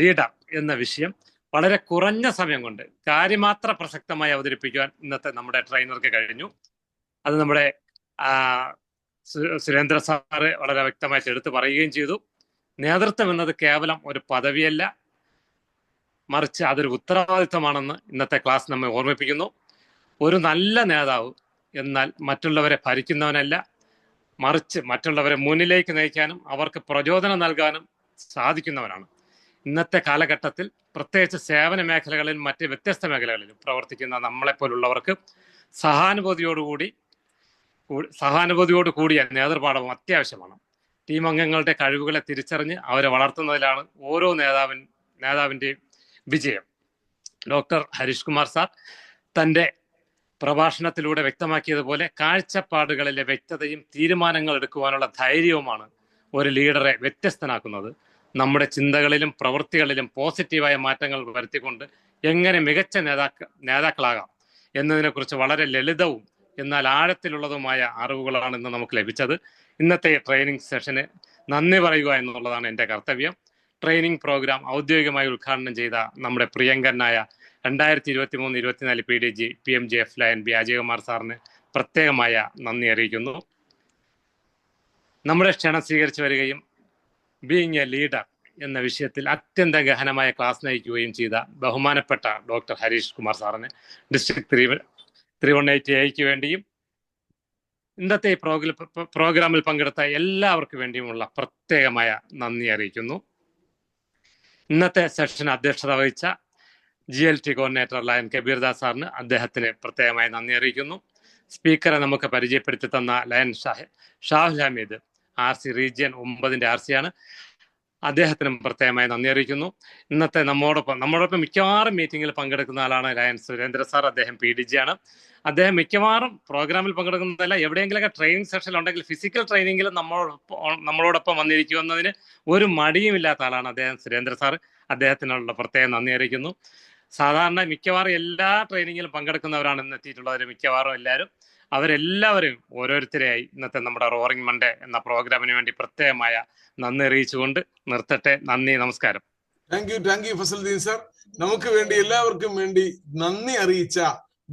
ലീഡർ എന്ന വിഷയം വളരെ കുറഞ്ഞ സമയം കൊണ്ട് കാര്യമാത്ര പ്രസക്തമായി അവതരിപ്പിക്കുവാൻ ഇന്നത്തെ നമ്മുടെ ട്രെയിനർക്ക് കഴിഞ്ഞു. അത് നമ്മുടെ സുരേന്ദ്ര സാറ് വളരെ വ്യക്തമായിട്ട് എടുത്തു പറയുകയും ചെയ്തു. നേതൃത്വം എന്നത് കേവലം ഒരു പദവിയല്ല, മറിച്ച് അതൊരു ഉത്തരവാദിത്തമാണെന്ന് ഇന്നത്തെ ക്ലാസ് നമ്മെ ഓർമ്മിപ്പിക്കുന്നു. ഒരു നല്ല നേതാവ് എന്നാൽ മറ്റുള്ളവരെ ഭരിക്കുന്നവനല്ല, മറിച്ച് മറ്റുള്ളവരെ മുന്നിലേക്ക് നയിക്കാനും അവർക്ക് പ്രചോദനം നൽകാനും സാധിക്കുന്നവനാണ്. ഇന്നത്തെ കാലഘട്ടത്തിൽ പ്രത്യേകിച്ച് സേവന മേഖലകളിലും മറ്റ് വ്യത്യസ്ത മേഖലകളിലും പ്രവർത്തിക്കുന്ന നമ്മളെപ്പോലുള്ളവർക്ക് സഹാനുഭൂതിയോട് കൂടിയ നേതൃപാഠവും അത്യാവശ്യമാണ്. ടീം അംഗങ്ങളുടെ കഴിവുകളെ തിരിച്ചറിഞ്ഞ് അവരെ വളർത്തുന്നതിലാണ് ഓരോ നേതാവിൻ്റെയും വിജയം. ഡോക്ടർ ഹരീഷ് കുമാർ സാർ തൻ്റെ പ്രഭാഷണത്തിലൂടെ വ്യക്തമാക്കിയതുപോലെ കാഴ്ചപ്പാടുകളിലെ വ്യക്തതയും തീരുമാനങ്ങൾ എടുക്കുവാനുള്ള ധൈര്യവുമാണ് ഒരു ലീഡറെ വ്യത്യസ്തനാക്കുന്നത്. നമ്മുടെ ചിന്തകളിലും പ്രവൃത്തികളിലും പോസിറ്റീവായ മാറ്റങ്ങൾ വരുത്തിക്കൊണ്ട് എങ്ങനെ മികച്ച നേതാക്കളാകാം എന്നതിനെക്കുറിച്ച് വളരെ ലളിതവും എന്നാൽ ആഴത്തിലുള്ളതുമായ അറിവുകളാണ് ഇന്ന് നമുക്ക് ലഭിച്ചത്. ഇന്നത്തെ ട്രെയിനിങ് സെഷന് നന്ദി പറയുക എന്നുള്ളതാണ് എൻ്റെ കർത്തവ്യം. ട്രെയിനിങ് പ്രോഗ്രാം ഔദ്യോഗികമായി ഉദ്ഘാടനം ചെയ്ത നമ്മുടെ പ്രിയങ്കരനായ 2023-24 PDG PMJF Lion B Ajayakumar സാറിന് പ്രത്യേകമായ നന്ദി അറിയിക്കുന്നു. നമ്മുടെ ക്ഷണം സ്വീകരിച്ചു വരികയും ബീയിങ് എ ലീഡർ എന്ന വിഷയത്തിൽ അത്യന്തം ഗഹനമായ ക്ലാസ് നയിക്കുകയും ചെയ്ത ബഹുമാനപ്പെട്ട ഡോക്ടർ ഹരീഷ് കുമാർ സാറിന് ഡിസ്ട്രിക്ട് 318A വേണ്ടിയും ഇന്നത്തെ ഈ പ്രോഗ്രാമിൽ പങ്കെടുത്ത എല്ലാവർക്കും വേണ്ടിയുമുള്ള പ്രത്യേകമായ നന്ദി അറിയിക്കുന്നു. ഇന്നത്തെ സെഷൻ അധ്യക്ഷത വഹിച്ച GLT കോർഡിനേറ്റർ ലയൻ കബീർദാസ് സാറിന് അദ്ദേഹത്തിന് പ്രത്യേകമായി നന്ദി അറിയിക്കുന്നു. സ്പീക്കറെ നമുക്ക് പരിചയപ്പെടുത്തി തന്ന Lion Shahul Hameed RC region 9 RC അദ്ദേഹത്തിനും പ്രത്യേകമായി നന്ദി അറിയിക്കുന്നു. ഇന്നത്തെ നമ്മോടൊപ്പം മിക്കവാറും മീറ്റിംഗിൽ പങ്കെടുക്കുന്ന ആളാണ് ലയൻ സുരേന്ദ്ര സാർ. അദ്ദേഹം PDG ആണ്. അദ്ദേഹം മിക്കവാറും പ്രോഗ്രാമിൽ പങ്കെടുക്കുന്നതല്ല, എവിടെയെങ്കിലൊക്കെ ട്രെയിനിങ് സെഷൻ ഉണ്ടെങ്കിൽ ഫിസിക്കൽ ട്രെയിനിങ്ങിൽ നമ്മളോടൊപ്പം വന്നിരിക്കുന്നതിന് ഒരു മടിയുമില്ലാത്ത ആളാണ് അദ്ദേഹം സുരേന്ദ്ര സാർ. അദ്ദേഹത്തിനുള്ള പ്രത്യേകം നന്ദി അറിയിക്കുന്നു. സാധാരണ മിക്കവാറും എല്ലാ ട്രെയിനിങ്ങിലും പങ്കെടുക്കുന്നവരാണ് ഇന്ന് എത്തിയിട്ടുള്ളവർ, മിക്കവാറും എല്ലാവരും. അവരെല്ലാവരും ഓരോരുത്തരെയായി ഇന്നത്തെ നമ്മുടെ റോറിംഗ് മൺഡേ എന്ന പ്രോഗ്രാമിന് വേണ്ടി പ്രത്യേകമായ നന്ദി അറിയിച്ചുകൊണ്ട് നിർത്തട്ടെ. നന്ദി, നമസ്കാരം. Thank you Fasaluddin sir. നമുക്ക് വേണ്ടി എല്ലാവർക്കും വേണ്ടി നന്ദി അറിയിച്ച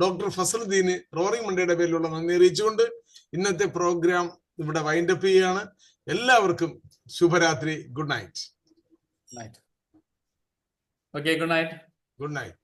ഡോക്ടർ ഫസലുദ്ദീന് റോറിംഗ് മൺഡേയുടെ പേരിലുള്ള നന്ദി അറിയിച്ചുകൊണ്ട് ഇന്നത്തെ പ്രോഗ്രാം ഇവിടെ വൈൻഡപ്പ് ചെയ്യുകയാണ്. എല്ലാവർക്കും ശുഭരാത്രി. Good night. Okay, good night. Good night.